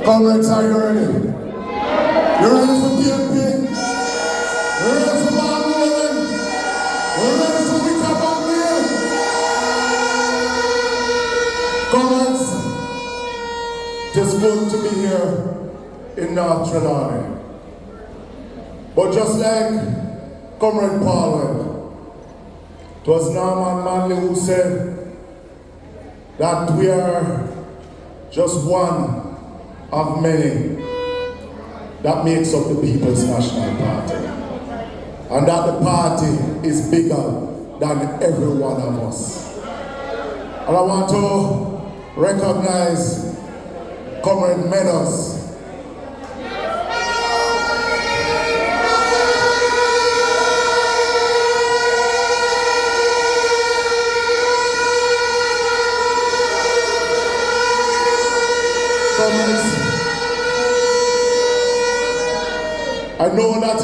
Comrades, are you ready? You ready for PMP? You ready for Bob Nolan? You ready for Wickham McNeill? Comrades, it is good to be here in North Trelawny. But just like Comrade Paul went, it was Norman Manley who said that we are just one of many that makes up the People's National Party. And that the party is bigger than every one of us. And I want to recognize Comrade Meadows. I know that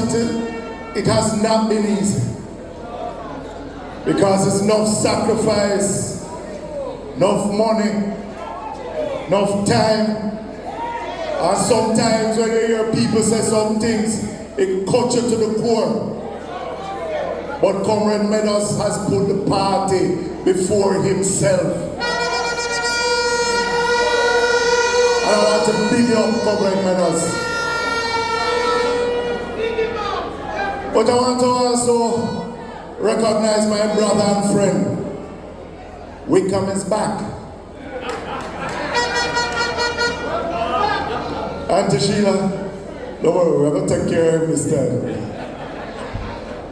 it has not been easy, because it's enough sacrifice, enough money, enough time, and sometimes when you hear people say some things, it cuts you to the core. But Comrade Meadows has put the party before himself. And I want to big up Comrade Meadows. But I want to also recognize my brother and friend. Wickham is back. Auntie Sheila, don't worry, we're going to take care of him this time.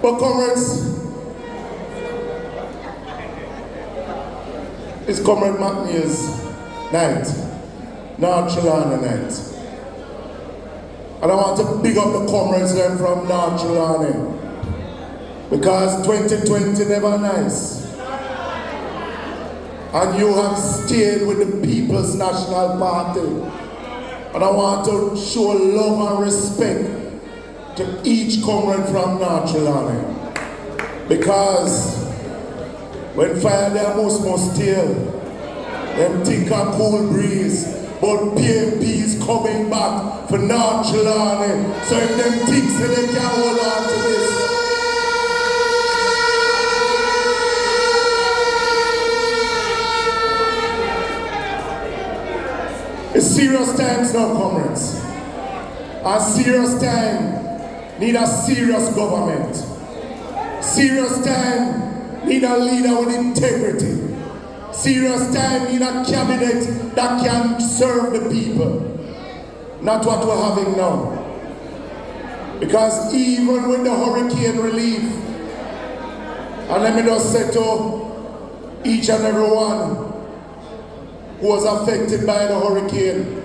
But comrades, it's Comrade McNeill's night, North Trelawny night. And I want to big up the comrades then from North Trelawny, because 2020 never nice. And you have stayed with the People's National Party. And I want to show love and respect to each comrade from North Trelawny. Because when fire there must steal, them think a cool breeze. But PMP is coming back for North Trelawny. So if them think so they can hold on to this. It's serious times now, comrades. A serious time need a serious government. Serious time need a leader with integrity. Serious time in a cabinet that can serve the people. Not what we're having now. Because even with the hurricane relief, and let me just say to each and every one who was affected by the hurricane,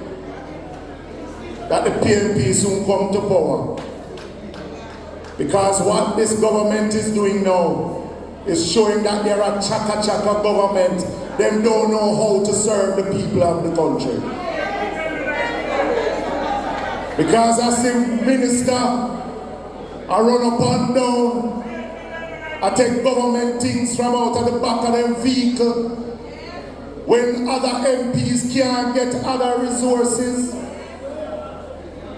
that the PNP soon come to power. Because what this government is doing now is showing that they're a chaka-chaka government. Them don't know how to serve the people of the country. Because as the minister, I run up and down, I take government things from out of the back of them vehicle. When other MPs can't get other resources,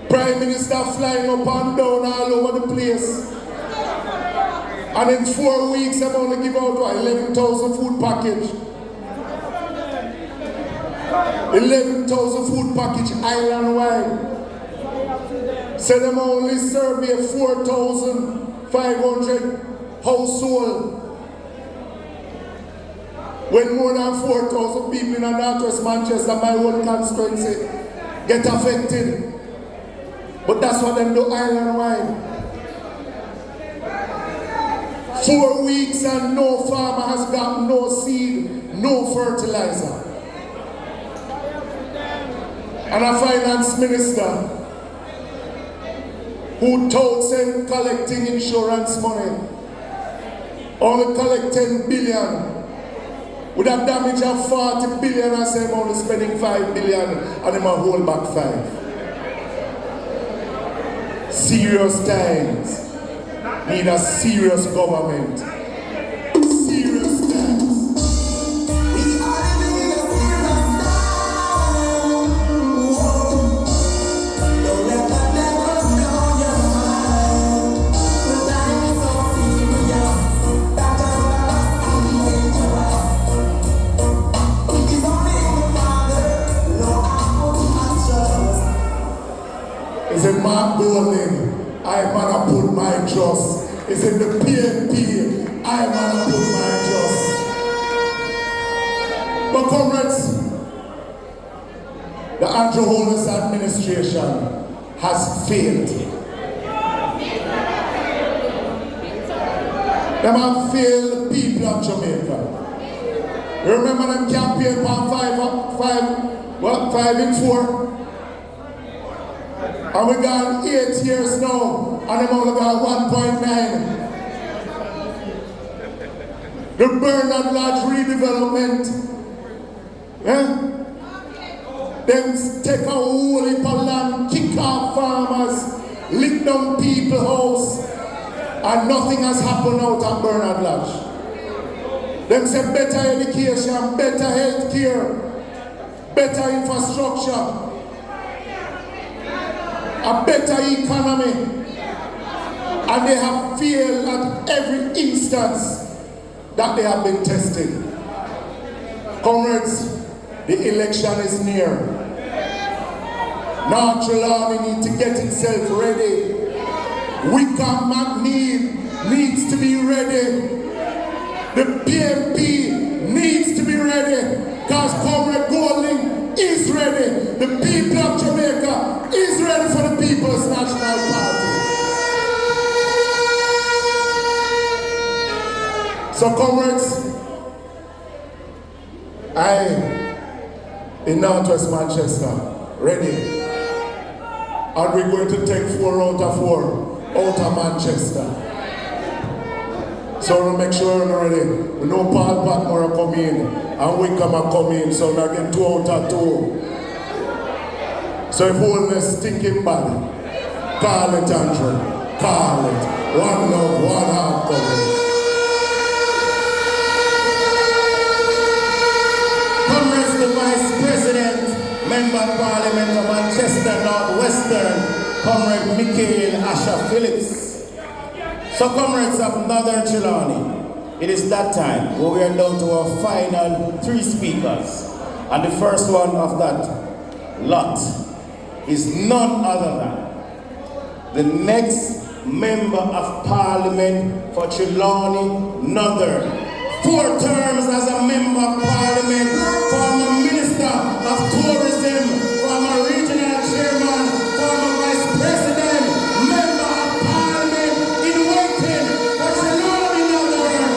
Prime Minister flying up and down all over the place. And in 4 weeks, I'm only give out what, 11,000 food package. 11,000 food package island-wide. So them only survey 4,500 households. When more than 4,000 people in Northwest Manchester, my own constituency, get affected. But that's what them do island-wide. 4 weeks and no farmer has got no seed, no fertilizer. And a finance minister who told them collecting insurance money, only collect 10 billion, with a damage of 40 billion, and say only spending 5 billion, and them a hold back 5. Serious times need a serious government. Serious times. Is it Mark Golding? I'm gonna put my trust. Is it the PNP? I'm gonna put my trust. But comrades, the Andrew Holness administration has failed. Them have failed the people of Jamaica. You remember them campaign for 5 in 4? And we got 8 years now, and I'm only got 1.9. The Bernard Lodge redevelopment, them take a whole heap of land, kick off farmers, lick down people's house, and nothing has happened out at Bernard Lodge. Them say better education, better health care, better infrastructure, a better economy, and they have failed at every instance that they have been tested. Comrades, the election is near. Now Trelawny needs to get itself ready. McNeill needs to be ready. The PNP needs to be ready, because Comrade Golding is ready. The people of Jamaica is ready for the People's National Party. So comrades, in Northwest Manchester, ready. And we're going to take 4 out of 4 out of Manchester. So we'll make sure we're ready. We know Paul Patmore come in, and Wickham come in, so we'll get 2 out of 2. So if Holness thinking bad, call it, Andrew. Call it. One love, one heart, coming. Comrades, the Vice President, Member of Parliament of Manchester North Western, Comrade McNeill Asher Phillips. So comrades of Northern Trelawny, it is that time where we are down to our final 3 speakers. And the first one of that lot is none other than the next Member of Parliament for Trelawny Northern, 4 terms as a member of parliament, former minister of tourism, former regional chairman, former vice president, member of parliament in waiting for Trelawny Northern.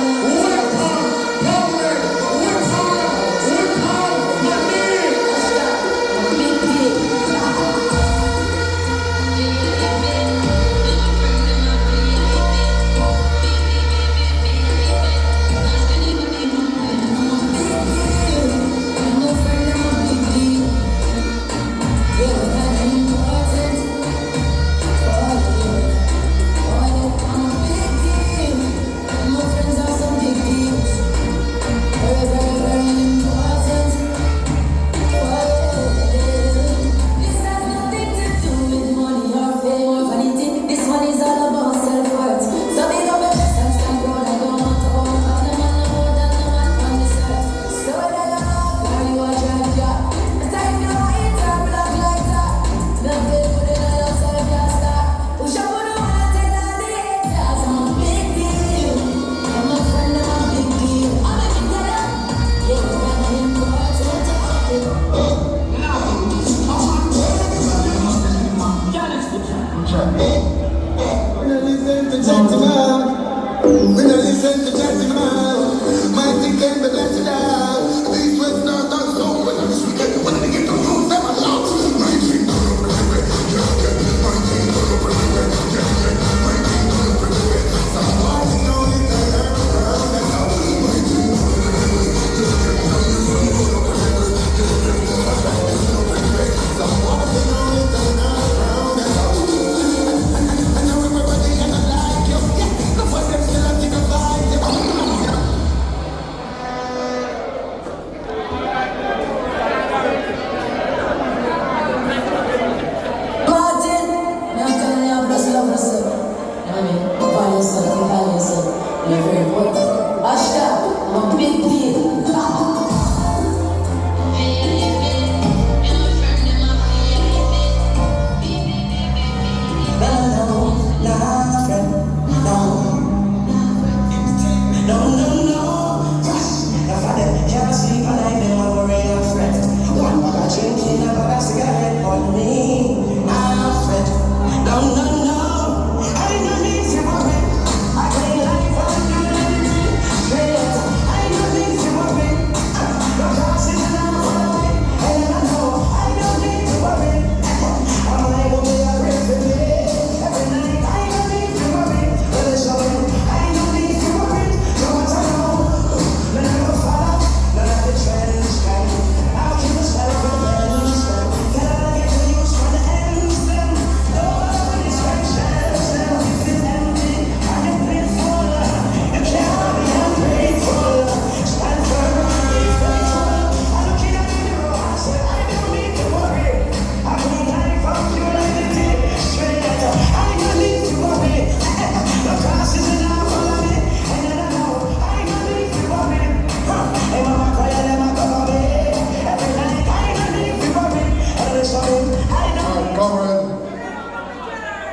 Welcome, Comrade,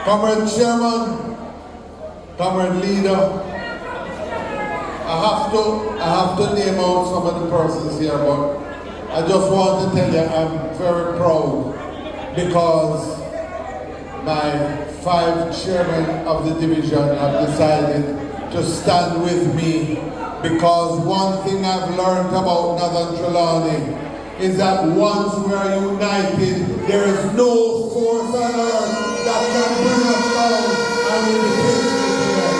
Comrade Chairman, Comrade Leader, I have to name out some of the persons here, but I just want to tell you I'm very proud because my 5 chairmen of the division have decided to stand with me, because one thing I've learned about Northern Trelawny is that once we are united, there is no force on earth that can bring us down and we defeat it.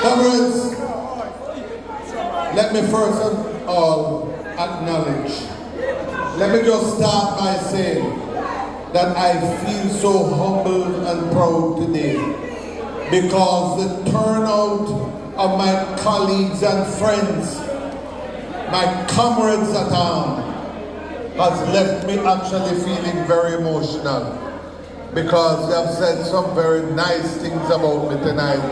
Comrades, let me first of all acknowledge. Let me just start by saying that I feel so humbled and proud today, because the turnout of my colleagues and friends, my comrades at arms, has left me actually feeling very emotional, because they have said some very nice things about me tonight,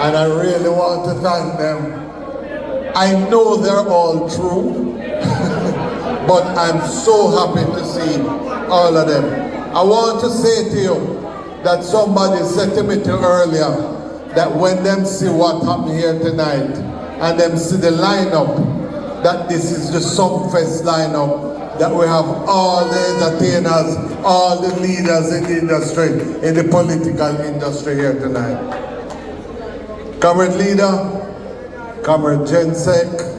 and I really want to thank them. I know they're all true, but I'm so happy to see all of them. I want to say to you that somebody said to me earlier, that when them see what happened here tonight, and them see the lineup, that this is the Sumfest lineup, that we have all the entertainers, all the leaders in the industry, in the political industry here tonight. Comrade Leader, Comrade Jensek,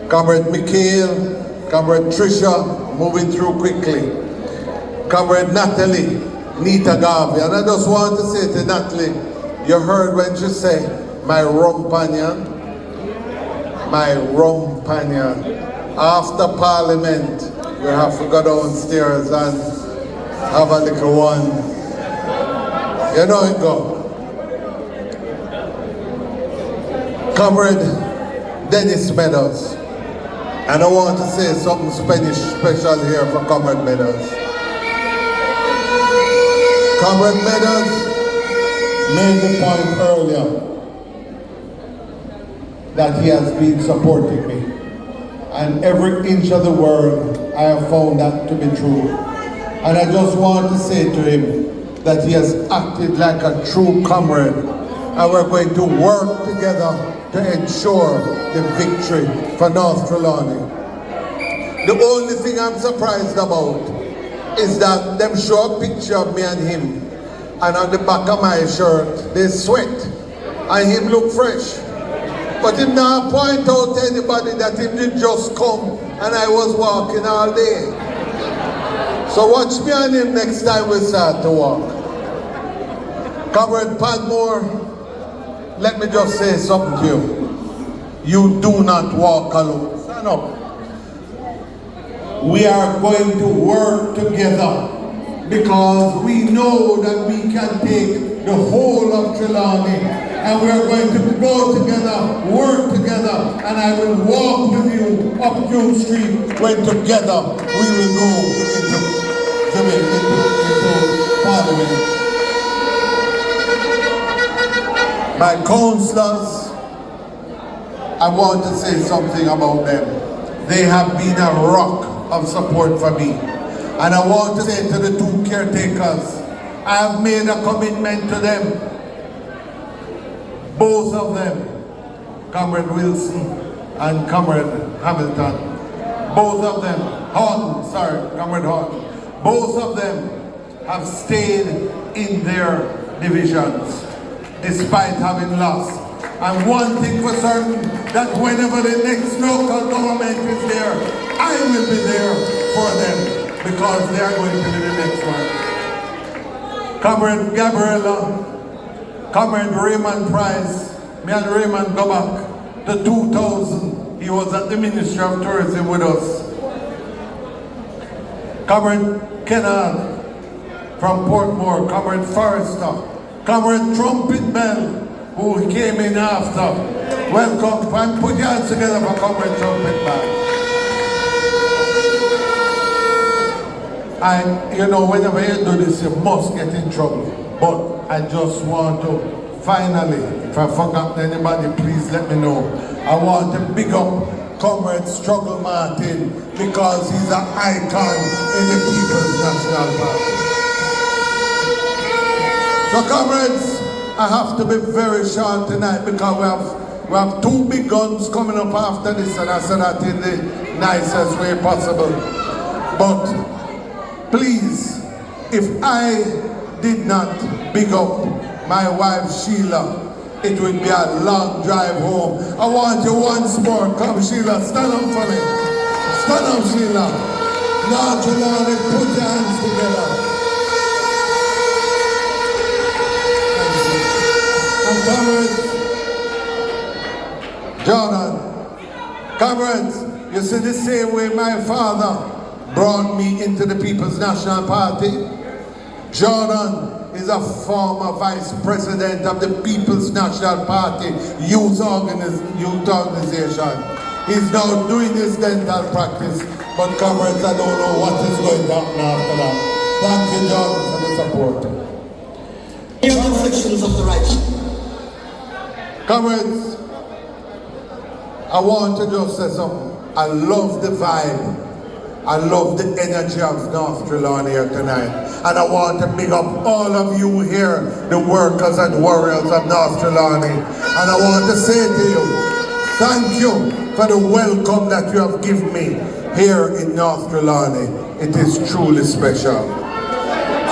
Comrade McNeill, Comrade Trisha, moving through quickly. Comrade Natalie, Nita Garvey, and I just want to say to Natalie, you heard when she said, my rumpanion, my rumpanion. After Parliament, we have to go downstairs and have a little one. You know it go. Comrade Dennis Meadows. And I want to say something special here for Comrade Meadows. Comrade Meadows made the point earlier that he has been supporting me. And every inch of the world, I have found that to be true. And I just want to say to him that he has acted like a true comrade. And we're going to work together to ensure the victory for North Trelawny. The only thing I'm surprised about is that them show a picture of me and him, and on the back of my shirt, they sweat, and him look fresh. But him now point out to anybody that him did just come, and I was walking all day. So watch me and him next time we start to walk. Comrade Padmore, let me just say something to you. You do not walk alone. Stand up. We are going to work together because we know that we can take the whole of Trelawny, and we are going to go together, work together, and I will walk with you up New Street when together we will go into Parliament. My councillors, I want to say something about them. They have been a rock of support for me. And I want to say to the two caretakers, I have made a commitment to them. Both of them, Comrade Wilson and Comrade Hamilton, both of them, Comrade Horton, both of them have stayed in their divisions despite having lost. And one thing for certain, that whenever the next local government is there, I will be there for them because they are going to be the next one. Comrade Gabriella, Comrade Raymond Price, me and Raymond go back to 2000. He was at the Ministry of Tourism with us. Comrade Kennard from Portmore, Comrade Forrester, Comrade Trumpet Bell, who came in after. Welcome, and put your hands together for Comrade Trumpet Bell. You know, whenever you do this, you must get in trouble. But I just want to, finally, if I forgot anybody, please let me know. I want to big up Comrade Struggle Martin because he's an icon in the People's National Party. So comrades, I have to be very short tonight because we have two big guns coming up after this, and I said that in the nicest way possible. But please, if I did not big up my wife Sheila, it would be a long drive home. I want you once more. Come Sheila, stand up for me. Stand up Sheila. Now Trelawny, put your hands together. And comrades, Jordan, comrades, you see the same way my father brought me into the People's National Party. Jordan is a former vice president of the People's National Party youth organization. He's now doing his dental practice, but comrades, I don't know what is going to happen after that. Thank you, Jordan, for the support. Hear the afflictions of the righteous. Comrades, I want to just say something. I love the vibe I love the energy of North Trelawny here tonight. And I want to big up all of you here, the workers and warriors of North Trelawny. And I want to say to you, thank you for the welcome that you have given me here in North Trelawny. It is truly special.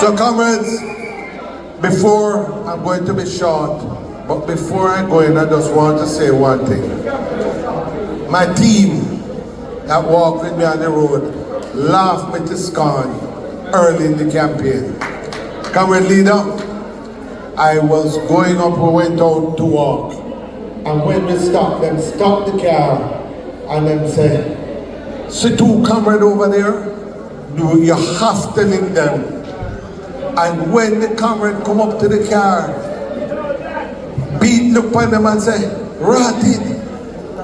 So comrades, before I'm going to be short, but before I go in, I just want to say one thing. My team that walked with me on the road laughed me to scorn early in the campaign. Comrade leader, I was going up, we went out to walk. And when we stopped, them stopped the car and then said, see two comrades over there? You have to link them. And when the comrade come up to the car, beat look upon them and say, Rotted,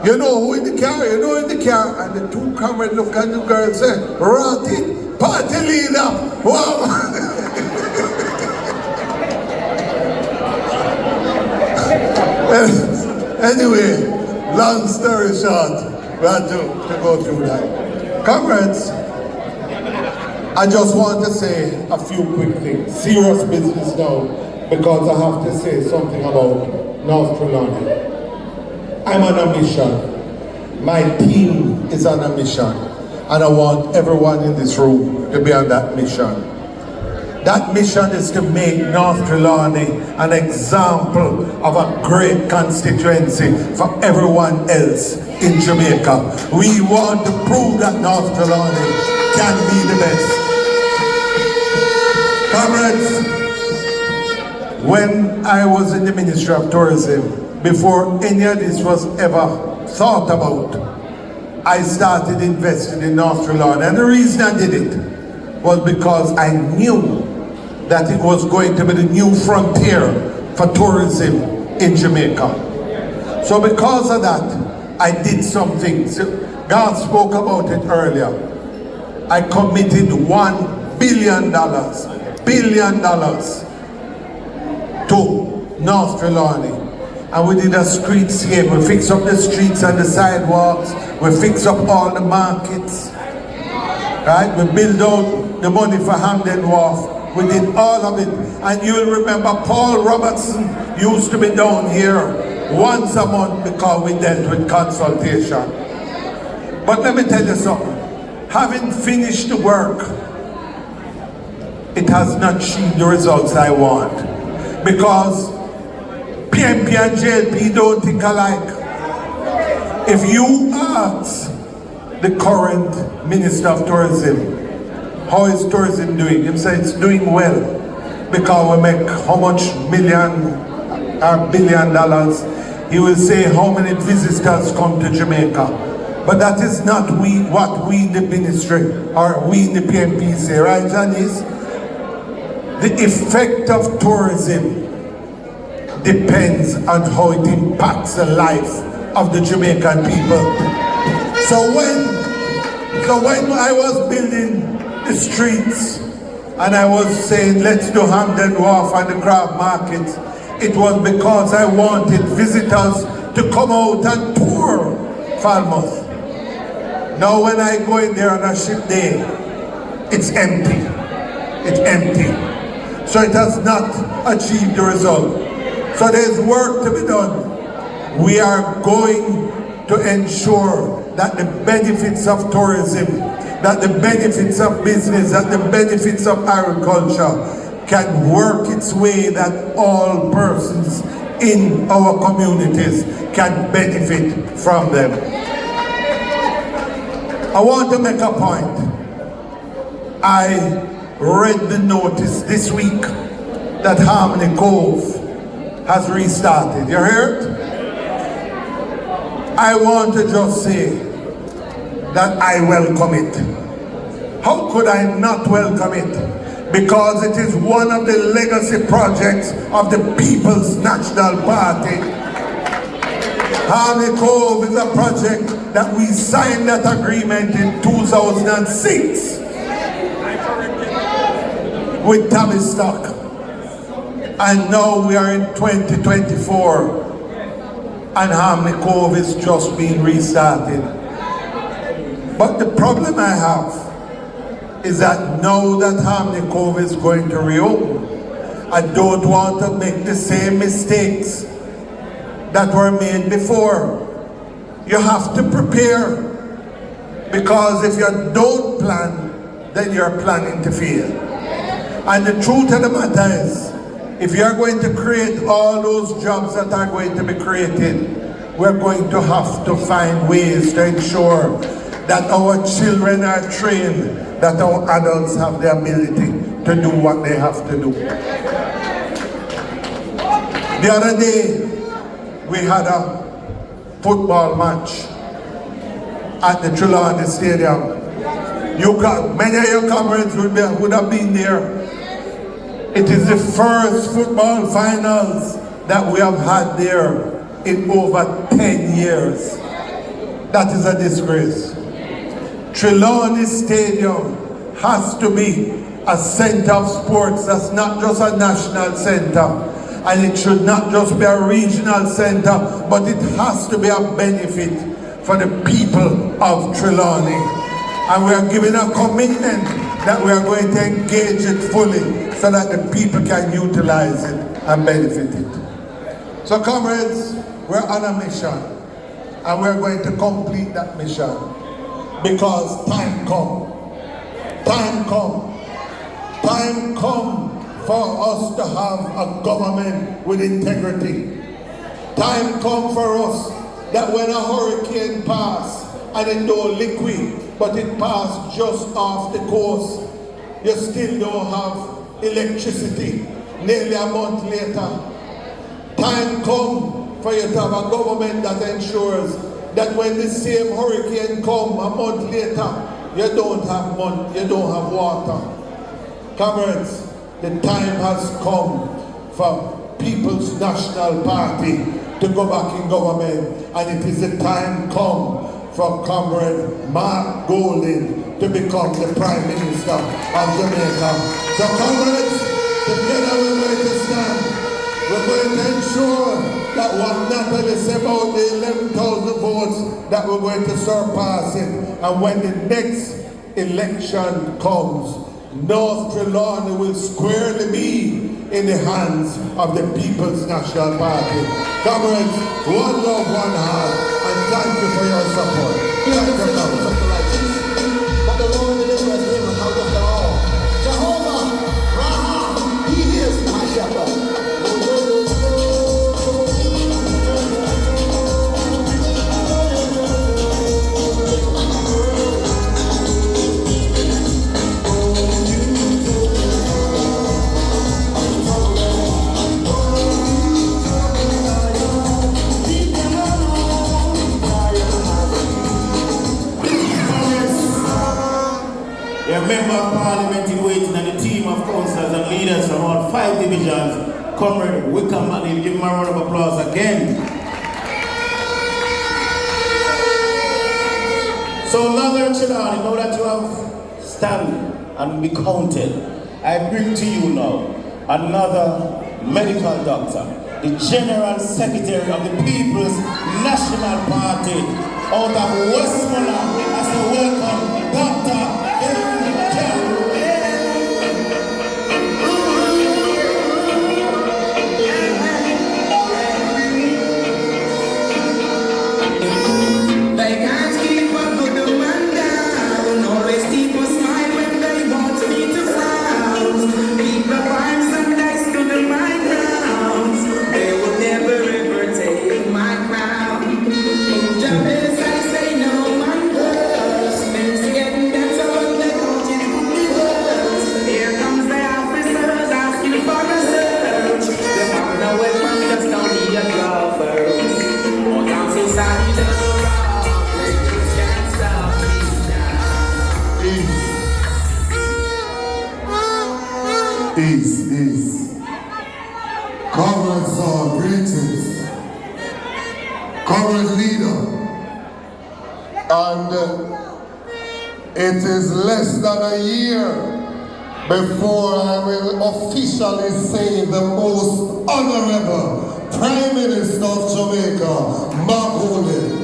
you know who in the car? You know in the car? And the two comrades look at the girl and say, Rotted, party leader. Wow. Anyway, long story short, we had to go through that. Comrades, I just want to say a few quick things. Serious business now, because I have to say something about North Trelawny. I'm on a mission. My team is on a mission. And I want everyone in this room to be on that mission. That mission is to make North Trelawny an example of a great constituency for everyone else in Jamaica. We want to prove that North Trelawny can be the best. Comrades, when I was in the Ministry of Tourism, before any of this was ever thought about, I started investing in North Trelawny. And the reason I did it was because I knew that it was going to be the new frontier for tourism in Jamaica. So because of that, I did some things. God spoke about it earlier. I committed $1 billion to North Trelawny. And we did a streetscape. We fixed up the streets and the sidewalks. We fixed up all the markets. Right? We built out the money for Hamden Wharf. We did all of it. And you'll remember Paul Robertson used to be down here once a month because we dealt with consultation. But let me tell you something. Having finished the work, it has not achieved the results I want. Because PMP and JLP don't think alike. If you ask the current Minister of Tourism, how is tourism doing? He said it's doing well because we make how much $1 billion. He will say how many visitors come to Jamaica. But that is not what we in the ministry or we in the PMP say, right, Janice? The effect of tourism depends on how it impacts the life of the Jamaican people. So when I was building the streets and I was saying let's do Hamden Wharf and the crab markets, it was because I wanted visitors to come out and tour Falmouth. Now when I go in there on a ship day, it's empty. It's empty. So it has not achieved the result. So there's work to be done. We are going to ensure that the benefits of tourism, that the benefits of business, that the benefits of agriculture can work its way, that all persons in our communities can benefit from them. I want to make a point. I read the notice this week that Harmony Cove has restarted. You heard? I want to just say that I welcome it. How could I not welcome it? Because it is one of the legacy projects of the People's National Party. Harmony Cove is a project that we signed that agreement in 2006 with Tavistock. And now we are in 2024 and Harmony Cove is just being restarted. But the problem I have is that now that Hamley Cove is going to reopen, I don't want to make the same mistakes that were made before. You have to prepare, because if you don't plan, then you're planning to fail. And the truth of the matter is, if you're going to create all those jobs that are going to be created, we're going to have to find ways to ensure that our children are trained, that our adults have the ability to do what they have to do. The other day, we had a football match at the Trelawny Stadium. Many of your comrades would have been there. It is the first football finals that we have had there in over 10 years. That is a disgrace. Trelawny Stadium has to be a center of sports. That's not just a national center. And it should not just be a regional center, but it has to be a benefit for the people of Trelawny. And we are giving a commitment that we are going to engage it fully so that the people can utilize it and benefit it. So comrades, we're on a mission, and we're going to complete that mission, because time come for us to have a government with integrity. Time come for us that when a hurricane pass and it don't liquid, but it pass just off the coast, you still don't have electricity nearly a month later. Time come for you to have a government that ensures that when the same hurricane come a month later, you don't have water. Comrades, the time has come for People's National Party to go back in government, and it is the time come for Comrade Mark Golding to become the Prime Minister of Jamaica. So comrades, together we're going to stand. We're going to ensure that what Natalie said about the 11,000 votes, that we're going to surpass it. And when the next election comes, North Trelawny will squarely be in the hands of the People's National Party. Comrades, one love, one heart, and thank you for your support. Thank you, comrades. But the Lord delivers him out of the all. Jehovah, Raha, he is my shepherd. Member of Parliament in waiting and the team of councillors and leaders from all 5 divisions, Comrade Wickham McNeill, give him a round of applause again. So Northern Trelawny, now that you have stand and be counted, I bring to you now another medical doctor, the General Secretary of the People's National Party out of Westmoreland, as a welcome, Dr. Comrades, greetings. Comrade leader, and it is less than a year before I will officially say the most honorable Prime Minister of Jamaica, Mark Golding.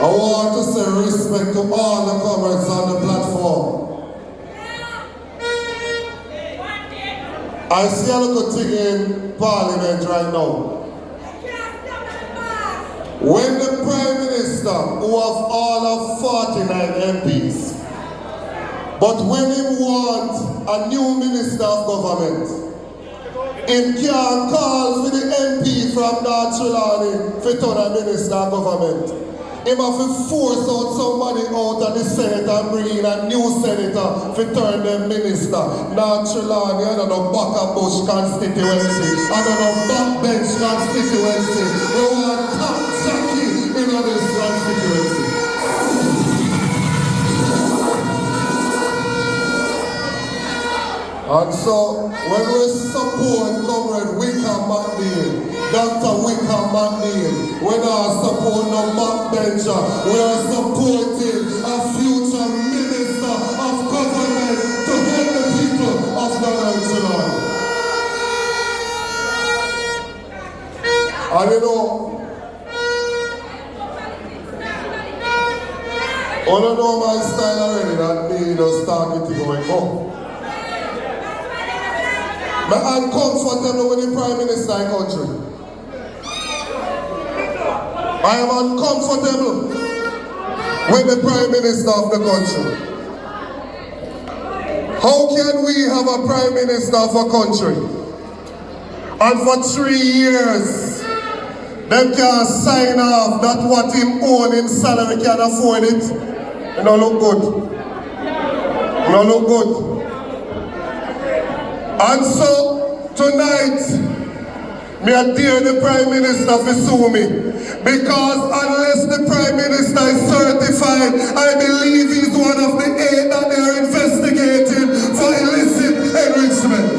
I want to say respect to all the comrades on the platform. I see a little thing in Parliament right now. When the Prime Minister, who have all of 49 MPs, but when he wants a new Minister of Government, he can call for the MP from Trelawny for turn a Minister of Government. He have to force out somebody out of the Senate and bring in a new senator to turn them minister. Now Trelawny, I don't know, Bush constituency, I don't know, backbench constituency. We want top jockey in this constituency. And so, when we support Comrade Wickham McNeill, Dr. Wickham McNeill, we don't support no backbencher, we are supporting a future Minister of Government to help the people of Trelawny. And you know, I don't know my style already, that me just started to going up. But I'm comfortable with the Prime Minister of the country. I am uncomfortable with the Prime Minister of the country. How can we have a Prime Minister of a country and for 3 years them can sign off that what him own in salary can afford it? It don't look good. It don't look good. And so, tonight, me I dare the Prime Minister to sue me. Because unless the Prime Minister is certified, I believe he's one of the 8 that they are investigating for illicit enrichment.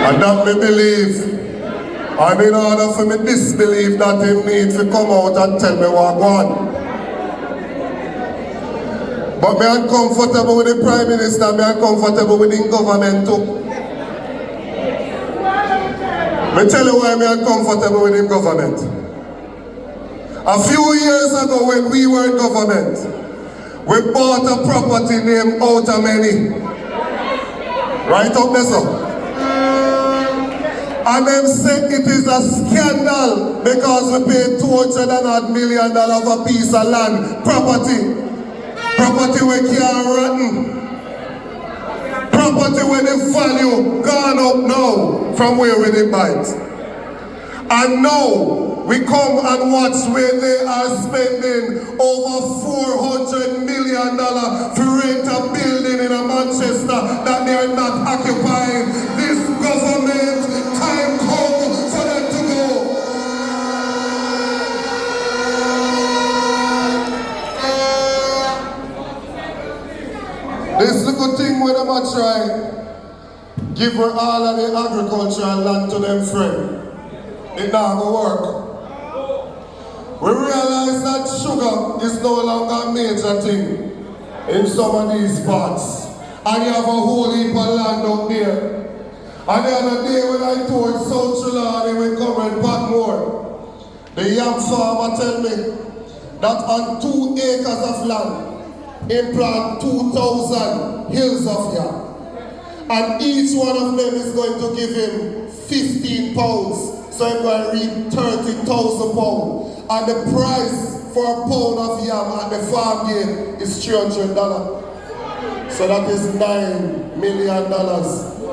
And that me believe. And in order for me disbelieve that he needs to come out and tell me what going. But me uncomfortable with the Prime Minister, me uncomfortable with the government too. Me tell you why me uncomfortable with the government. A few years ago when we were in government, we bought a property named Outer Many. Right up there, sir. And them say it is a scandal because we paid $200 million for a piece of land, property where can't rotten, property where the value gone up now from where we did buy it. And now we come and watch where they are spending over $400 million to rent a building in Manchester that they are not occupying. This government, time comes for them to go. This little thing with them are trying, give her all of the agricultural land to them friend. It not gonna work. We realize that sugar is no longer a major thing in some of these parts. And you have a whole heap of land up there. And the other day when I toured South Trelawny with Comrade Patmore, the young farmer tell me that on 2 acres of land, he plant 2,000 hills of yam. And each one of them is going to give him 15 pounds. So I'm going to read 30,000 pounds. And the price for a pound of yam at the farm gate is $300. So that is $9 million.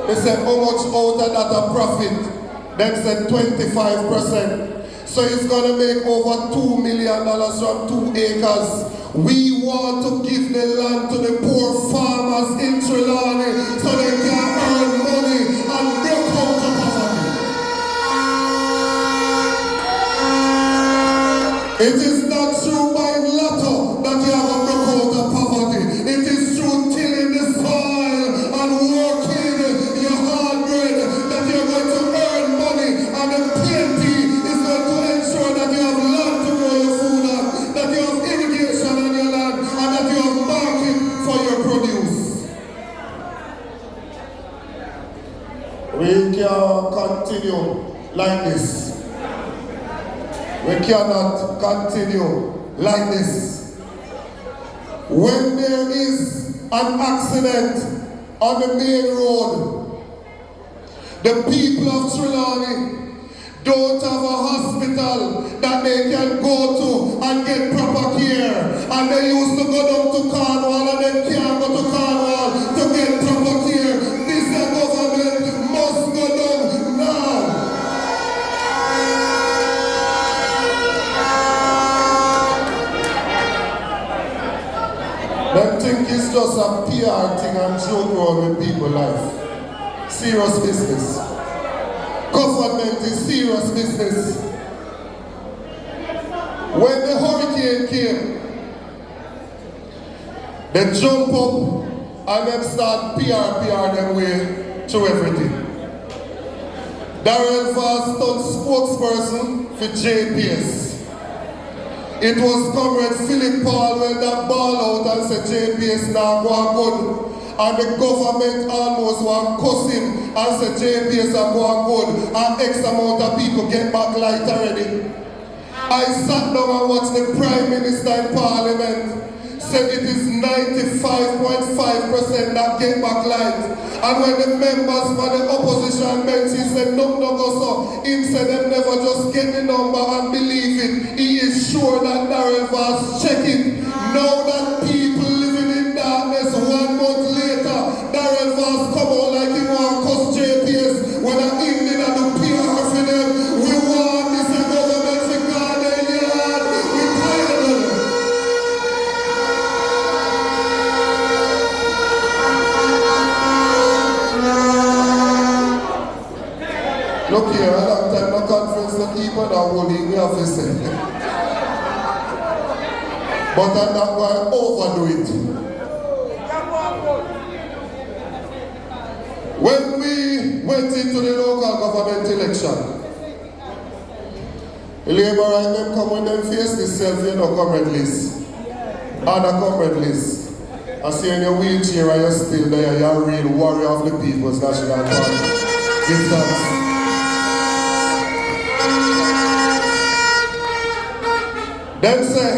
They said how much out of that a profit? Then said 25%. So he's going to make over $2 million from 2 acres. We want to give the land to the poor farmers in Trelawny so they can earn money and break out of poverty. It is not through buying lotto that you have a break out of poverty. It is through tilling the soil and working your hard bread that you're going to earn money, and the PNP is going to ensure that you have land to grow your food on, that you have irrigation on your land, and that you have market for your produce. continue like this. We cannot continue like this. When there is an accident on the main road, the people of Trelawny don't have a hospital that they can go to and get proper care. And they used to go down to Cornwall and they can't go to Cornwall to get proper care. This government must go down now. Them think it's just a PR thing and joke around with people's life. Serious business. Government is serious business. When the hurricane came, they jump up and them start PR them way through everything. Darrell Vaz done spokesperson for JPS. It was Comrade Philip Paul when that ball out and said JPS now go good. And the government almost want cuss him and said JPS are going good and X amount of people get back light already. I sat down and watched the Prime Minister in Parliament said it is 95.5% that get back light. And when the members for the opposition bench, he said no go so. He said them never just get the number and believe it. He is sure that Darrell Vaz check it. Now that people living in darkness 1 month later, Darrell Vaz come out like he want cuss JPS when I Indian and do PR for them. We want this government to guard their yard. We tired of them. Look here, a long time no conference no keep on that holy we have to say. But I'm not going to overdo it. When we went into the local government election, the Labour and them come when them face themselves, you know, comrade list. And a comrade list. I see in your wheelchair and you're still there, you're a real warrior of the people's national party. Give thanks. Them say,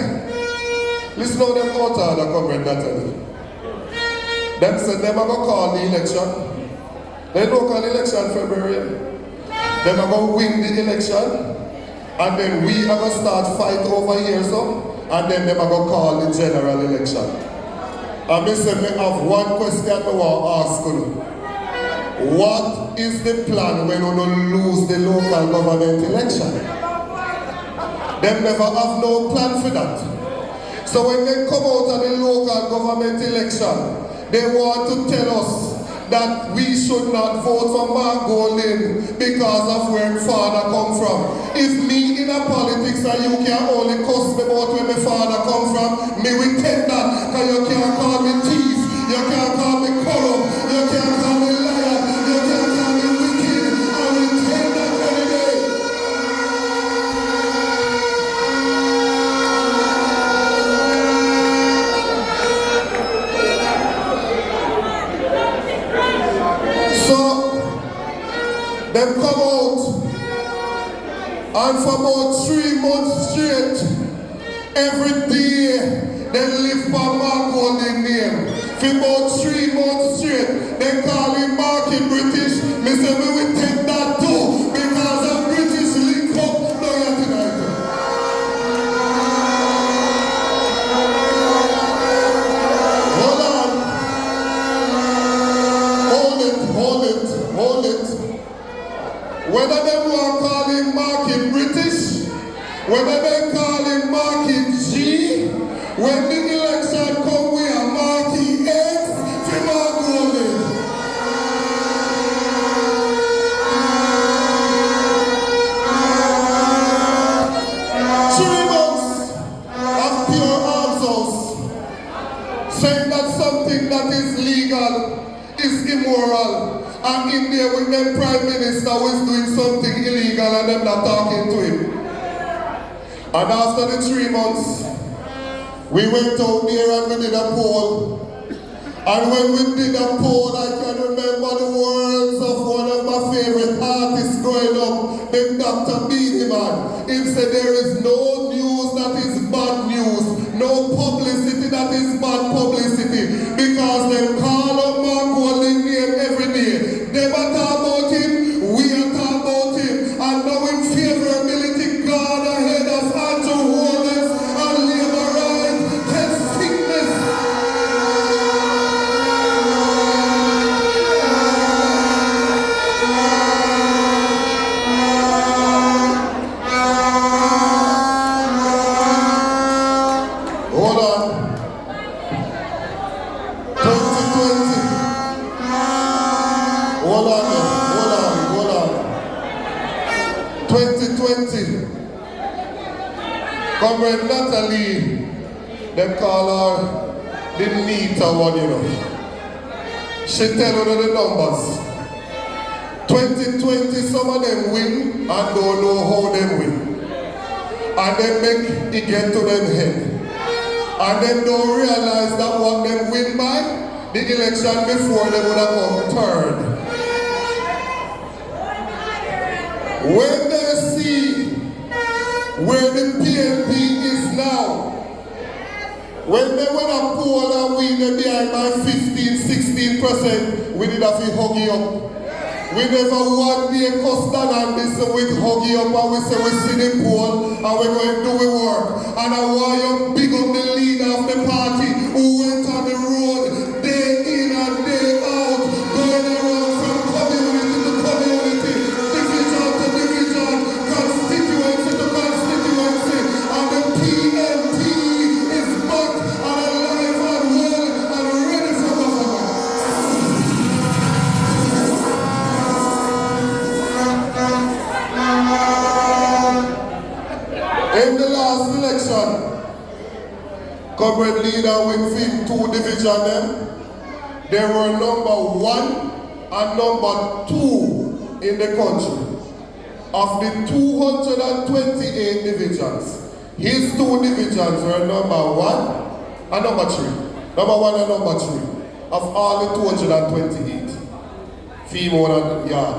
listen how them out of the comrade Natalie. Them say them are going to call the election. They don't call the election February. Them are going to win the election. And then we are going to start fight over here so. And then them are going to call the general election. And I say, I have one question I want to ask you. What is the plan when you lose the local government election? Them never have no plan for that. So when they come out of the local government election, they want to tell us that we should not vote for Mark Golding because of where father come from. If me in a politics and you can only cuss me about where my father come from, me will take that. Because you can't call me thief, you can't call me corrupt, you can't call me liar, you can't call me wicked. I will take that any day. Them come out and for about 3 months straight, every day they live by Mark Golding name. For about 3 months straight, they call him Marky British. Me say we will take that too because of British link up there tonight. Hold on. Whether they want to call him Marky British, whether they call him Marky G, when the election come we are Marky X for Mark Golding. 3 months of pure arms house, saying that something that is legal is immoral. And in there with them Prime Minister who is doing something illegal and them not talking to him. And after the 3 months, we went out there and we did a poll. And when we did a poll, I can remember the words of one of my favorite artists growing them doctor beat him on. He said there is no news that is bad news, no publicity that is bad publicity, because them call up Mark Golding name every day. They were talk about him, we are talk about him, and now in favorability, God ahead of Andrew Wallace and labor rights, health sickness. Hold on. 2020. Hold on. 2020. Comrade Natalie, they call her the neater one, you know. She tell you the numbers. 2020, some of them win and don't know how they win. And they make it get to them head. And they don't realize that what them win by, the election before they would have come third. When they see where the PNP is now, when they went a poll and we they behind by 15-16%, we did have to hug you up. We never one day custard and this with hug you up and we say we see the poll and we're going to do the work. And I want you big up the leader of the party who went on the road day in and day out, going around from community to community, division to division, constituency to constituency, and the PNP is back and alive and well and ready for government. In the last election, Comrade Leader with 2 division them, they were number 1 and number 2 in the country. Of the 228 divisions, his 2 divisions were number 1 and number 3. Number 1 and number 3 of all the 228. Female and yard.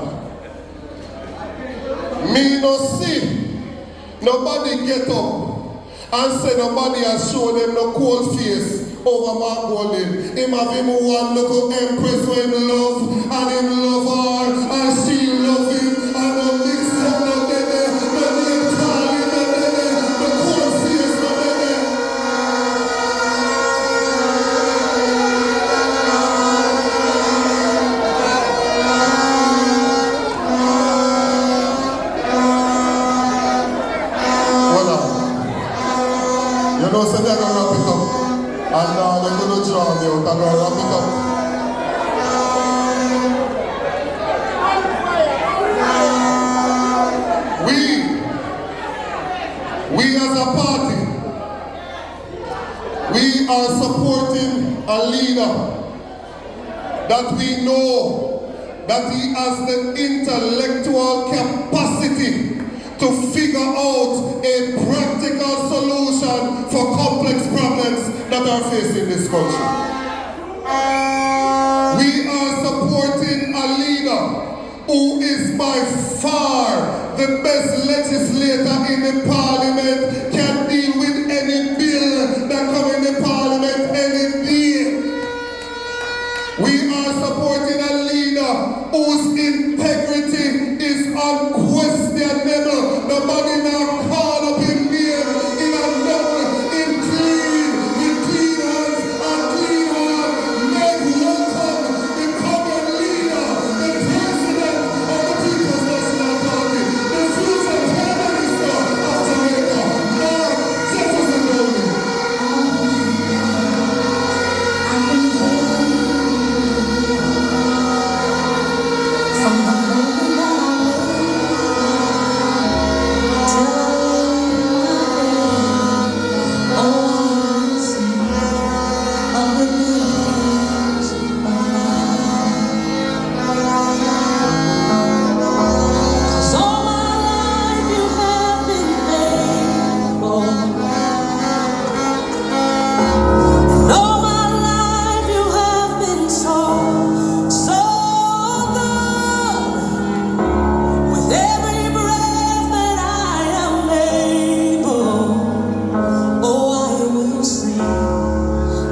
Me no see nobody get up and say nobody has shown them no cold face over Mark Golding. Him have him one little empress when love and him love her and she love him and no mix up no dede, no name calling no dede, no cold face no dede. You know, say they're going to wrap it up. And now they're going to draw me out. They're going to wrap it up. We as a party, we are supporting a leader that we know that he has the intellectual capacity to figure out a practical solution for complex problems that are facing this country. We are supporting a leader who is by far the best legislator in the parliament, can deal with any bill that comes in the parliament any day. We are supporting a leader whose integrity is unquestionable. Nobody now call up in here in a number, in clean, with clean hands and clean heart. Make welcome the common leader, the president of the People's National Party, the future prime minister of Jamaica,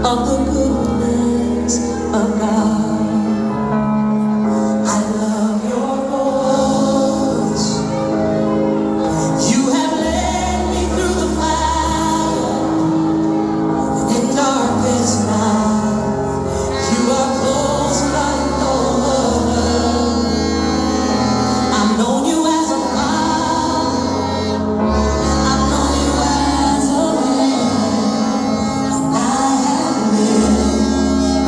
of the goodness of God. I love your voice. You have led me through the fire in darkest night. You are close like no other. I've known you as a father. I've known you as a friend. I have lived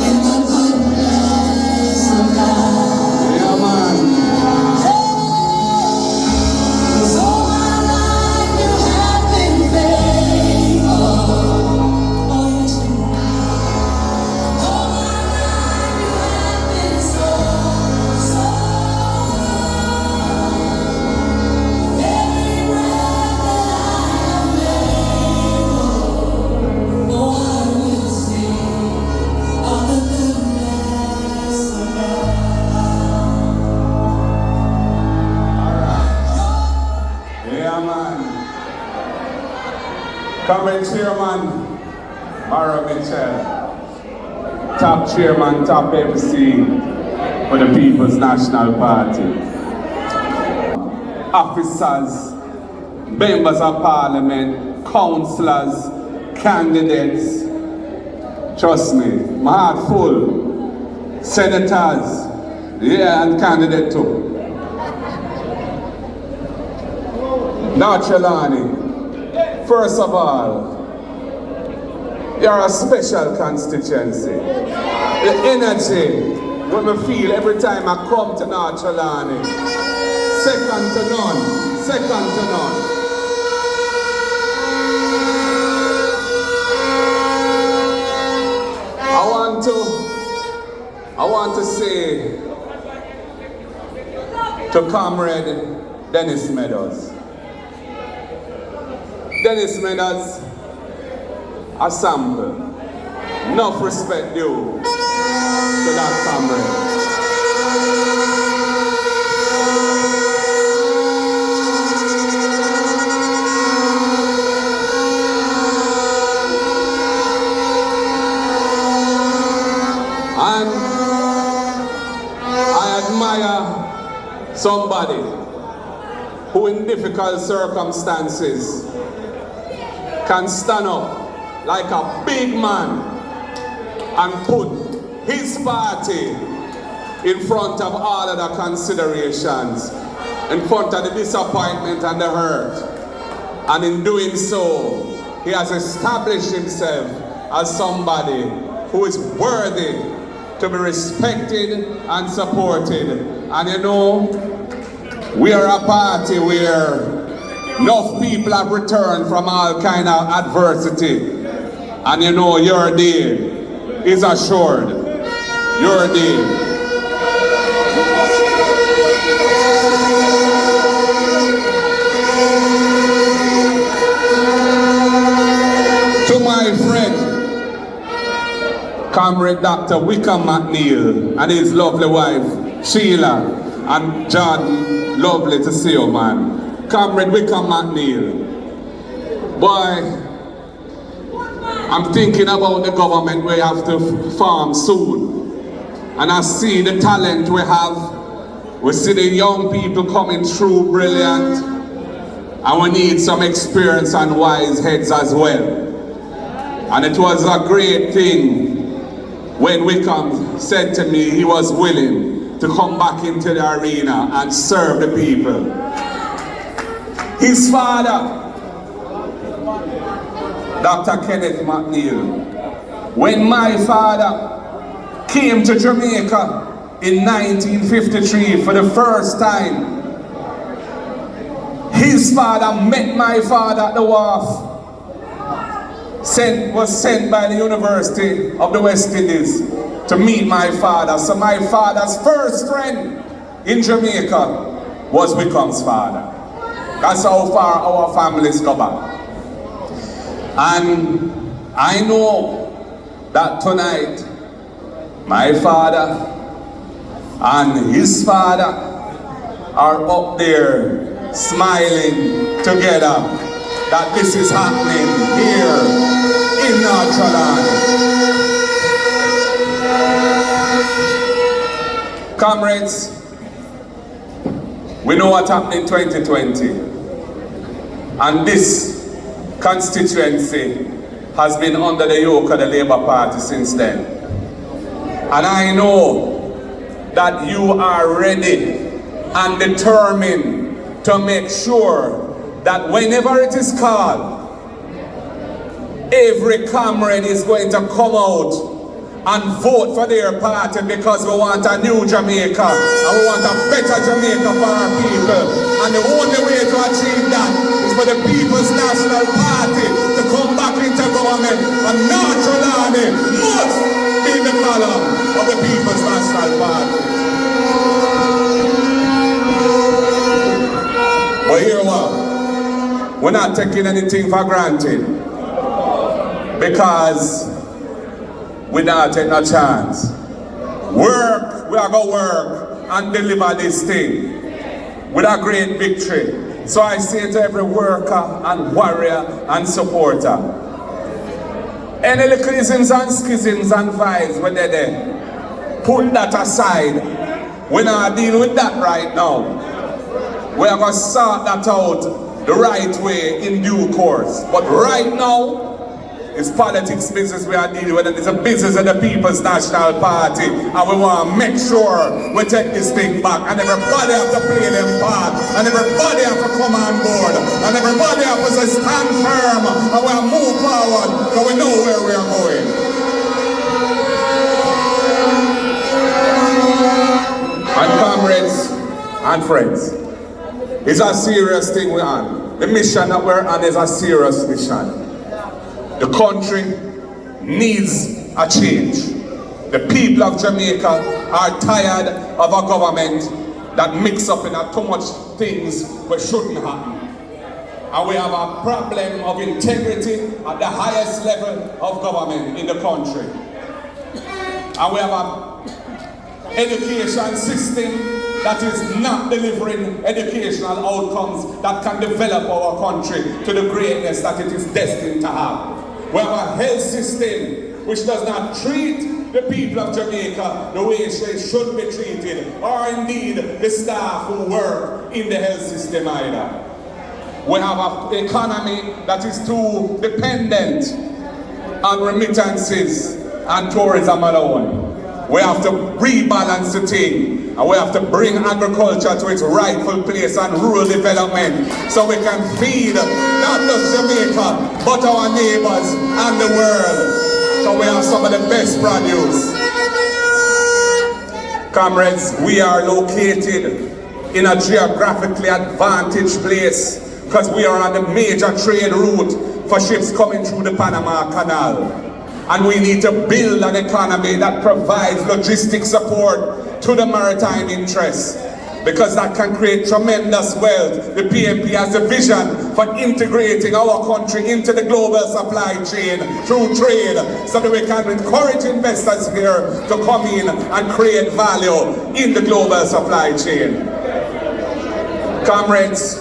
in the goodness of God. Yeah, man. So my life you have been faithful. Oh, yes, you have. All my life you have been so, so good. Every breath that I am able, oh, I will sing of the goodness of God. Yeah, man. Comrade Chairman, Mara Mitchell. Top Chairman, top MC for the People's National Party. Officers, members of Parliament, councillors, candidates. Trust me, my heart full. Senators, yeah, and candidate too. Now, Trelawny, first of all, you're a special constituency. The energy when I feel every time I come to North Trelawny, second to none, second to none. I want to say to Comrade Dennis Meadows. Dennis Meadows, a sample. Enough respect due to that comrade. And I admire somebody who in difficult circumstances can stand up like a big man and put his party in front of all of the considerations, in front of the disappointment and the hurt. And in doing so, he has established himself as somebody who is worthy to be respected and supported. And you know, we are a party where enough people have returned from all kind of adversity. And you know, your day is assured. Your day. To my friend, Comrade Dr. Wickham McNeill and his lovely wife, Sheila, and John, lovely to see you, man. Comrade Wickham McNeill. Boy, I'm thinking about the government we have to form soon. And I see the talent we have. We see the young people coming through brilliant. And we need some experience and wise heads as well. And it was a great thing when Wickham said to me he was willing to come back into the arena and serve the people. His father, Dr. Kenneth McNeill, when my father came to Jamaica in 1953 for the first time, his father met my father at the wharf. Was sent by the University of the West Indies to meet my father. So my father's first friend in Jamaica was Wickham's father. That's how far our families go back. And I know that tonight my father and his father are up there smiling together that this is happening here in North Trelawny. Comrades, we know what happened in 2020, and this constituency has been under the yoke of the Labour Party since then. And I know that you are ready and determined to make sure that whenever it is called, every comrade is going to come out and vote for their party, because we want a new Jamaica and we want a better Jamaica for our people. And the only way to achieve that is for the People's National Party to come back into government, and Trelawny must be in the column of the People's National Party. But here we are. We're not taking anything for granted, because we not take no chance. Work, we are going to work and deliver this thing with a great victory. So I say to every worker and warrior and supporter, any little isms and schisms and vibes when they're there, put that aside. We're not dealing with that right now. We are going to sort that out the right way in due course. But right now, it's politics business we are dealing with, and it's a business of the People's National Party, and we want to make sure we take this thing back, and everybody have to play their part, and everybody have to come on board, and everybody have to stand firm, and we'll move forward, because we know where we are going. And comrades and friends, it's a serious thing we're on. The mission that we're on is a serious mission. The country needs a change. The people of Jamaica are tired of a government that mix up in too much things that shouldn't happen. And we have a problem of integrity at the highest level of government in the country. And we have an education system that is not delivering educational outcomes that can develop our country to the greatness that it is destined to have. We have a health system which does not treat the people of Jamaica the way it should be treated, or indeed the staff who work in the health system either. We have an economy that is too dependent on remittances and tourism alone. We have to rebalance the thing, and we have to bring agriculture to its rightful place and rural development, so we can feed not just Jamaica, but our neighbors and the world. So we have some of the best produce. Comrades, we are located in a geographically advantaged place, because we are on the major trade route for ships coming through the Panama Canal. And we need to build an economy that provides logistic support to the maritime interests, because that can create tremendous wealth. The PMP has a vision for integrating our country into the global supply chain through trade, so that we can encourage investors here to come in and create value in the global supply chain. Comrades,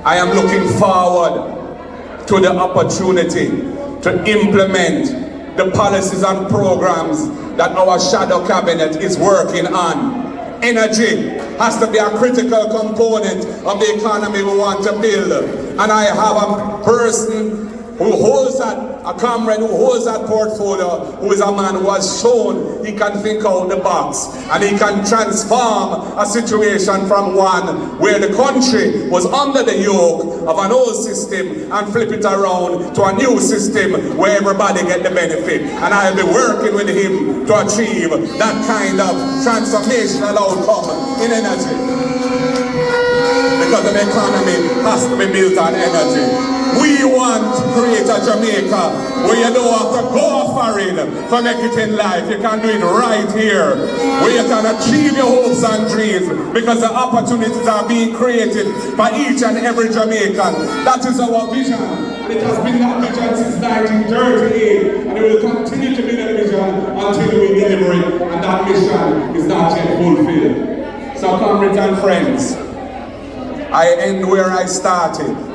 I am looking forward to the opportunity to implement the policies and programs that our shadow cabinet is working on. Energy has to be a critical component of the economy we want to build. And I have a person who holds a comrade who holds that portfolio, who is a man who has shown he can think out the box, and he can transform a situation from one where the country was under the yoke of an old system and flip it around to a new system where everybody get the benefit. And I'll be working with him to achieve that kind of transformational outcome in energy, because the economy has to be built on energy. We want to create a Jamaica where you don't have to go foreign to make it in life. You can do it right here, where you can achieve your hopes and dreams, because the opportunities are being created by each and every Jamaican. That is our vision. It has been that vision since 1938, and it will continue to be that vision until we deliver it, and that mission is not yet fulfilled. So comrades and friends, I end where I started.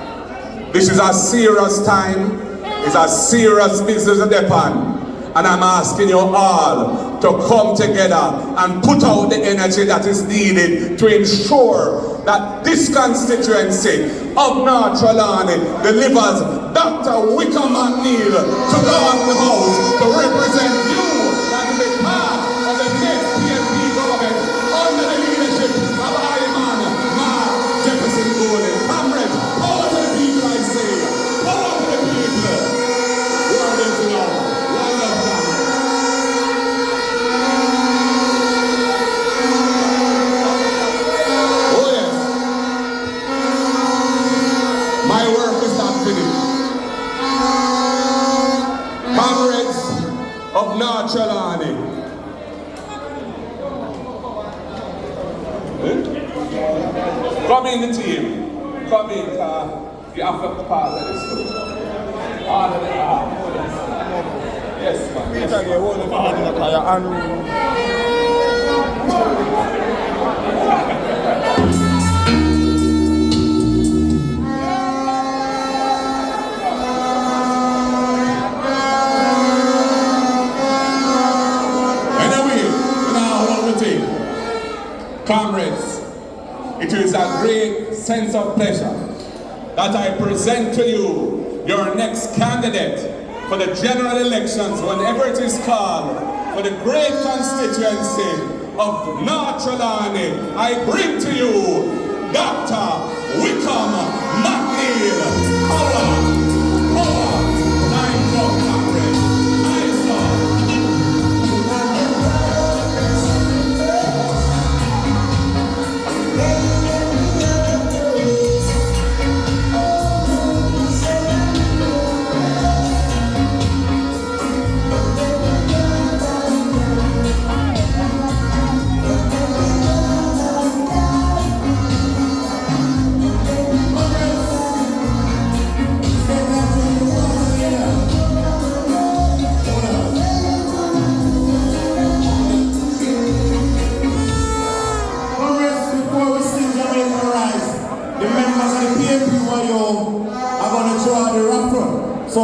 This is a serious time, it's a serious business at Depan, And I'm asking you all to come together and put out the energy that is needed to ensure that this constituency of North Trelawny delivers Dr. Wickham McNeill to go up the house to represent you and to be part of the next PNP government under the leadership of Iman Mark Jefferson Golden. Comrades, power to the people, I say. Power to the people. Word is love. One love, comrades. Oh yes. My work is not finished. Comrades of North Trelawny. Come in the team. Come in, you have to part of this too. All of the yes, man. Comrades, it is a great sense of pleasure that I present to you your next candidate for the general elections whenever it is called for the great constituency of North Trelawny. I bring to you Dr. Wickham McNeill. Power, power, time up, comrades. Eyes up. So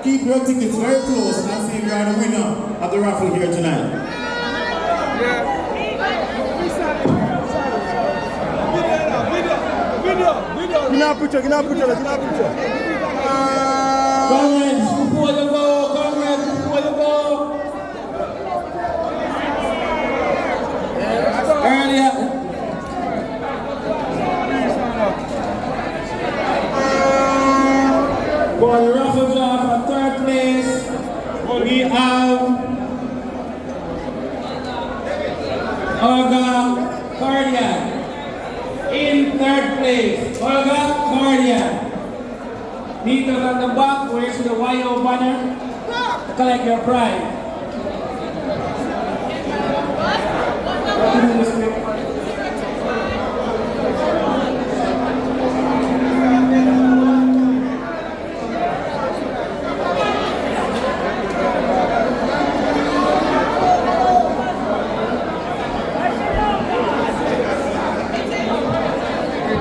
keep your tickets very close and see if you are the winner of the raffle here tonight. Get a picture. Comrades, before you go, comrades, before you go. Earlier. For the raffle draw for third place, we have Olga Cardian. In third place, Olga Cardian. Meet us at the back where you see the YO banner to collect your prize.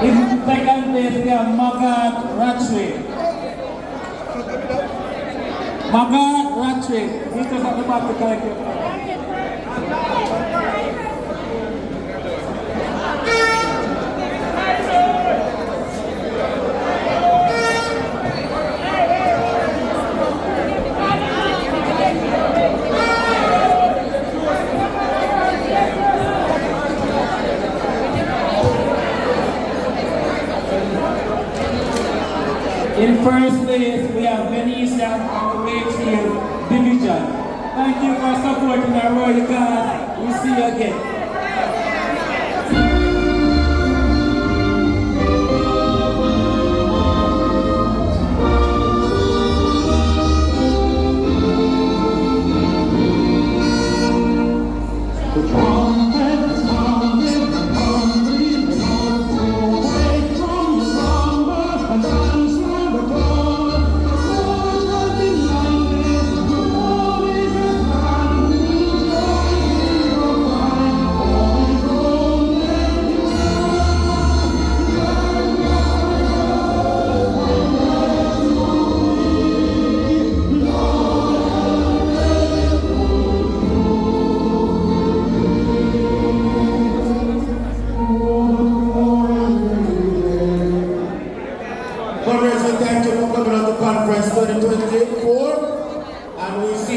In second place, we have Margaret Ratchwick. Margaret Ratchwick. Meet us at the back to collect your prize. In first place, we have Venetia from the Wakefield Division. Thank you for supporting our royal cause. We'll see you again.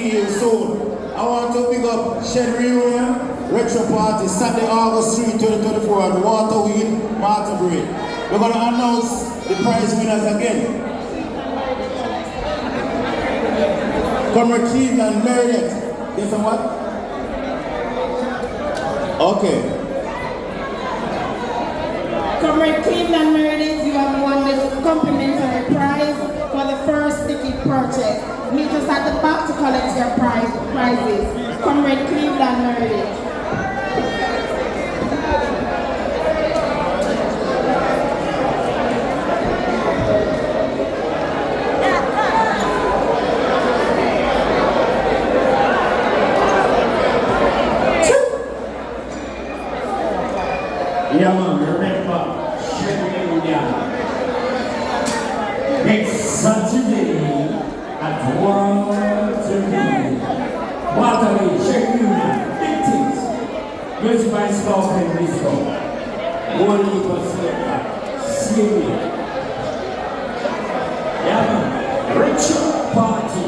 see you soon. I want to pick up Shed Reunion, Retro Party, Saturday, August 3, 2024 at Waterwheel, Martin Break. We're going to announce the prize winners again. Comrade Cleveland Meredith. Guess what? Okay. Comrade Cleveland Meredith, you have won the complimentary prize for the first ticket purchase. Meet us at the back to collect your prizes. Comrade Cleveland Meredith. Yeah, man, remember, Shed Reunion. Next Saturday at Waterwheel, Shed Reunion. Big things. Music by Spoken Disco. One Equal Slipper. Syria. Yeah, man. Ritual Party.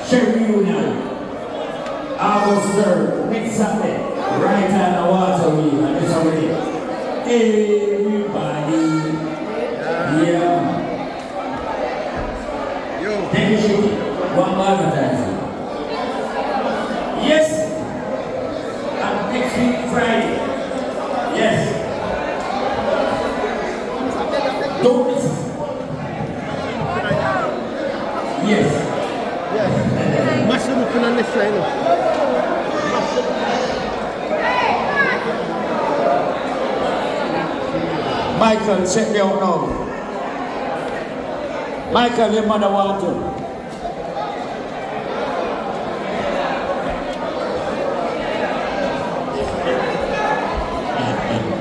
Shed Reunion. August 3rd, next Saturday. Right on the Waterwheel. And it's already. Everybody, yeah. Thank you, Shiki. One more advertising. Yes. And next week, Friday. Yes. Don't miss it. Yes. Yes. Mash them up on this side. Michael, check me out now. Michael, your mother wants you.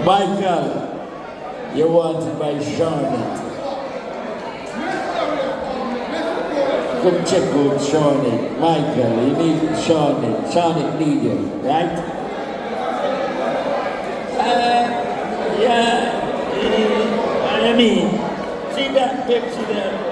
Michael, you want to buy Charlotte. Come check out Charlotte. Michael, you need Charlotte. Charlotte need you, right? Yeah. I mean, see that Pepsi there?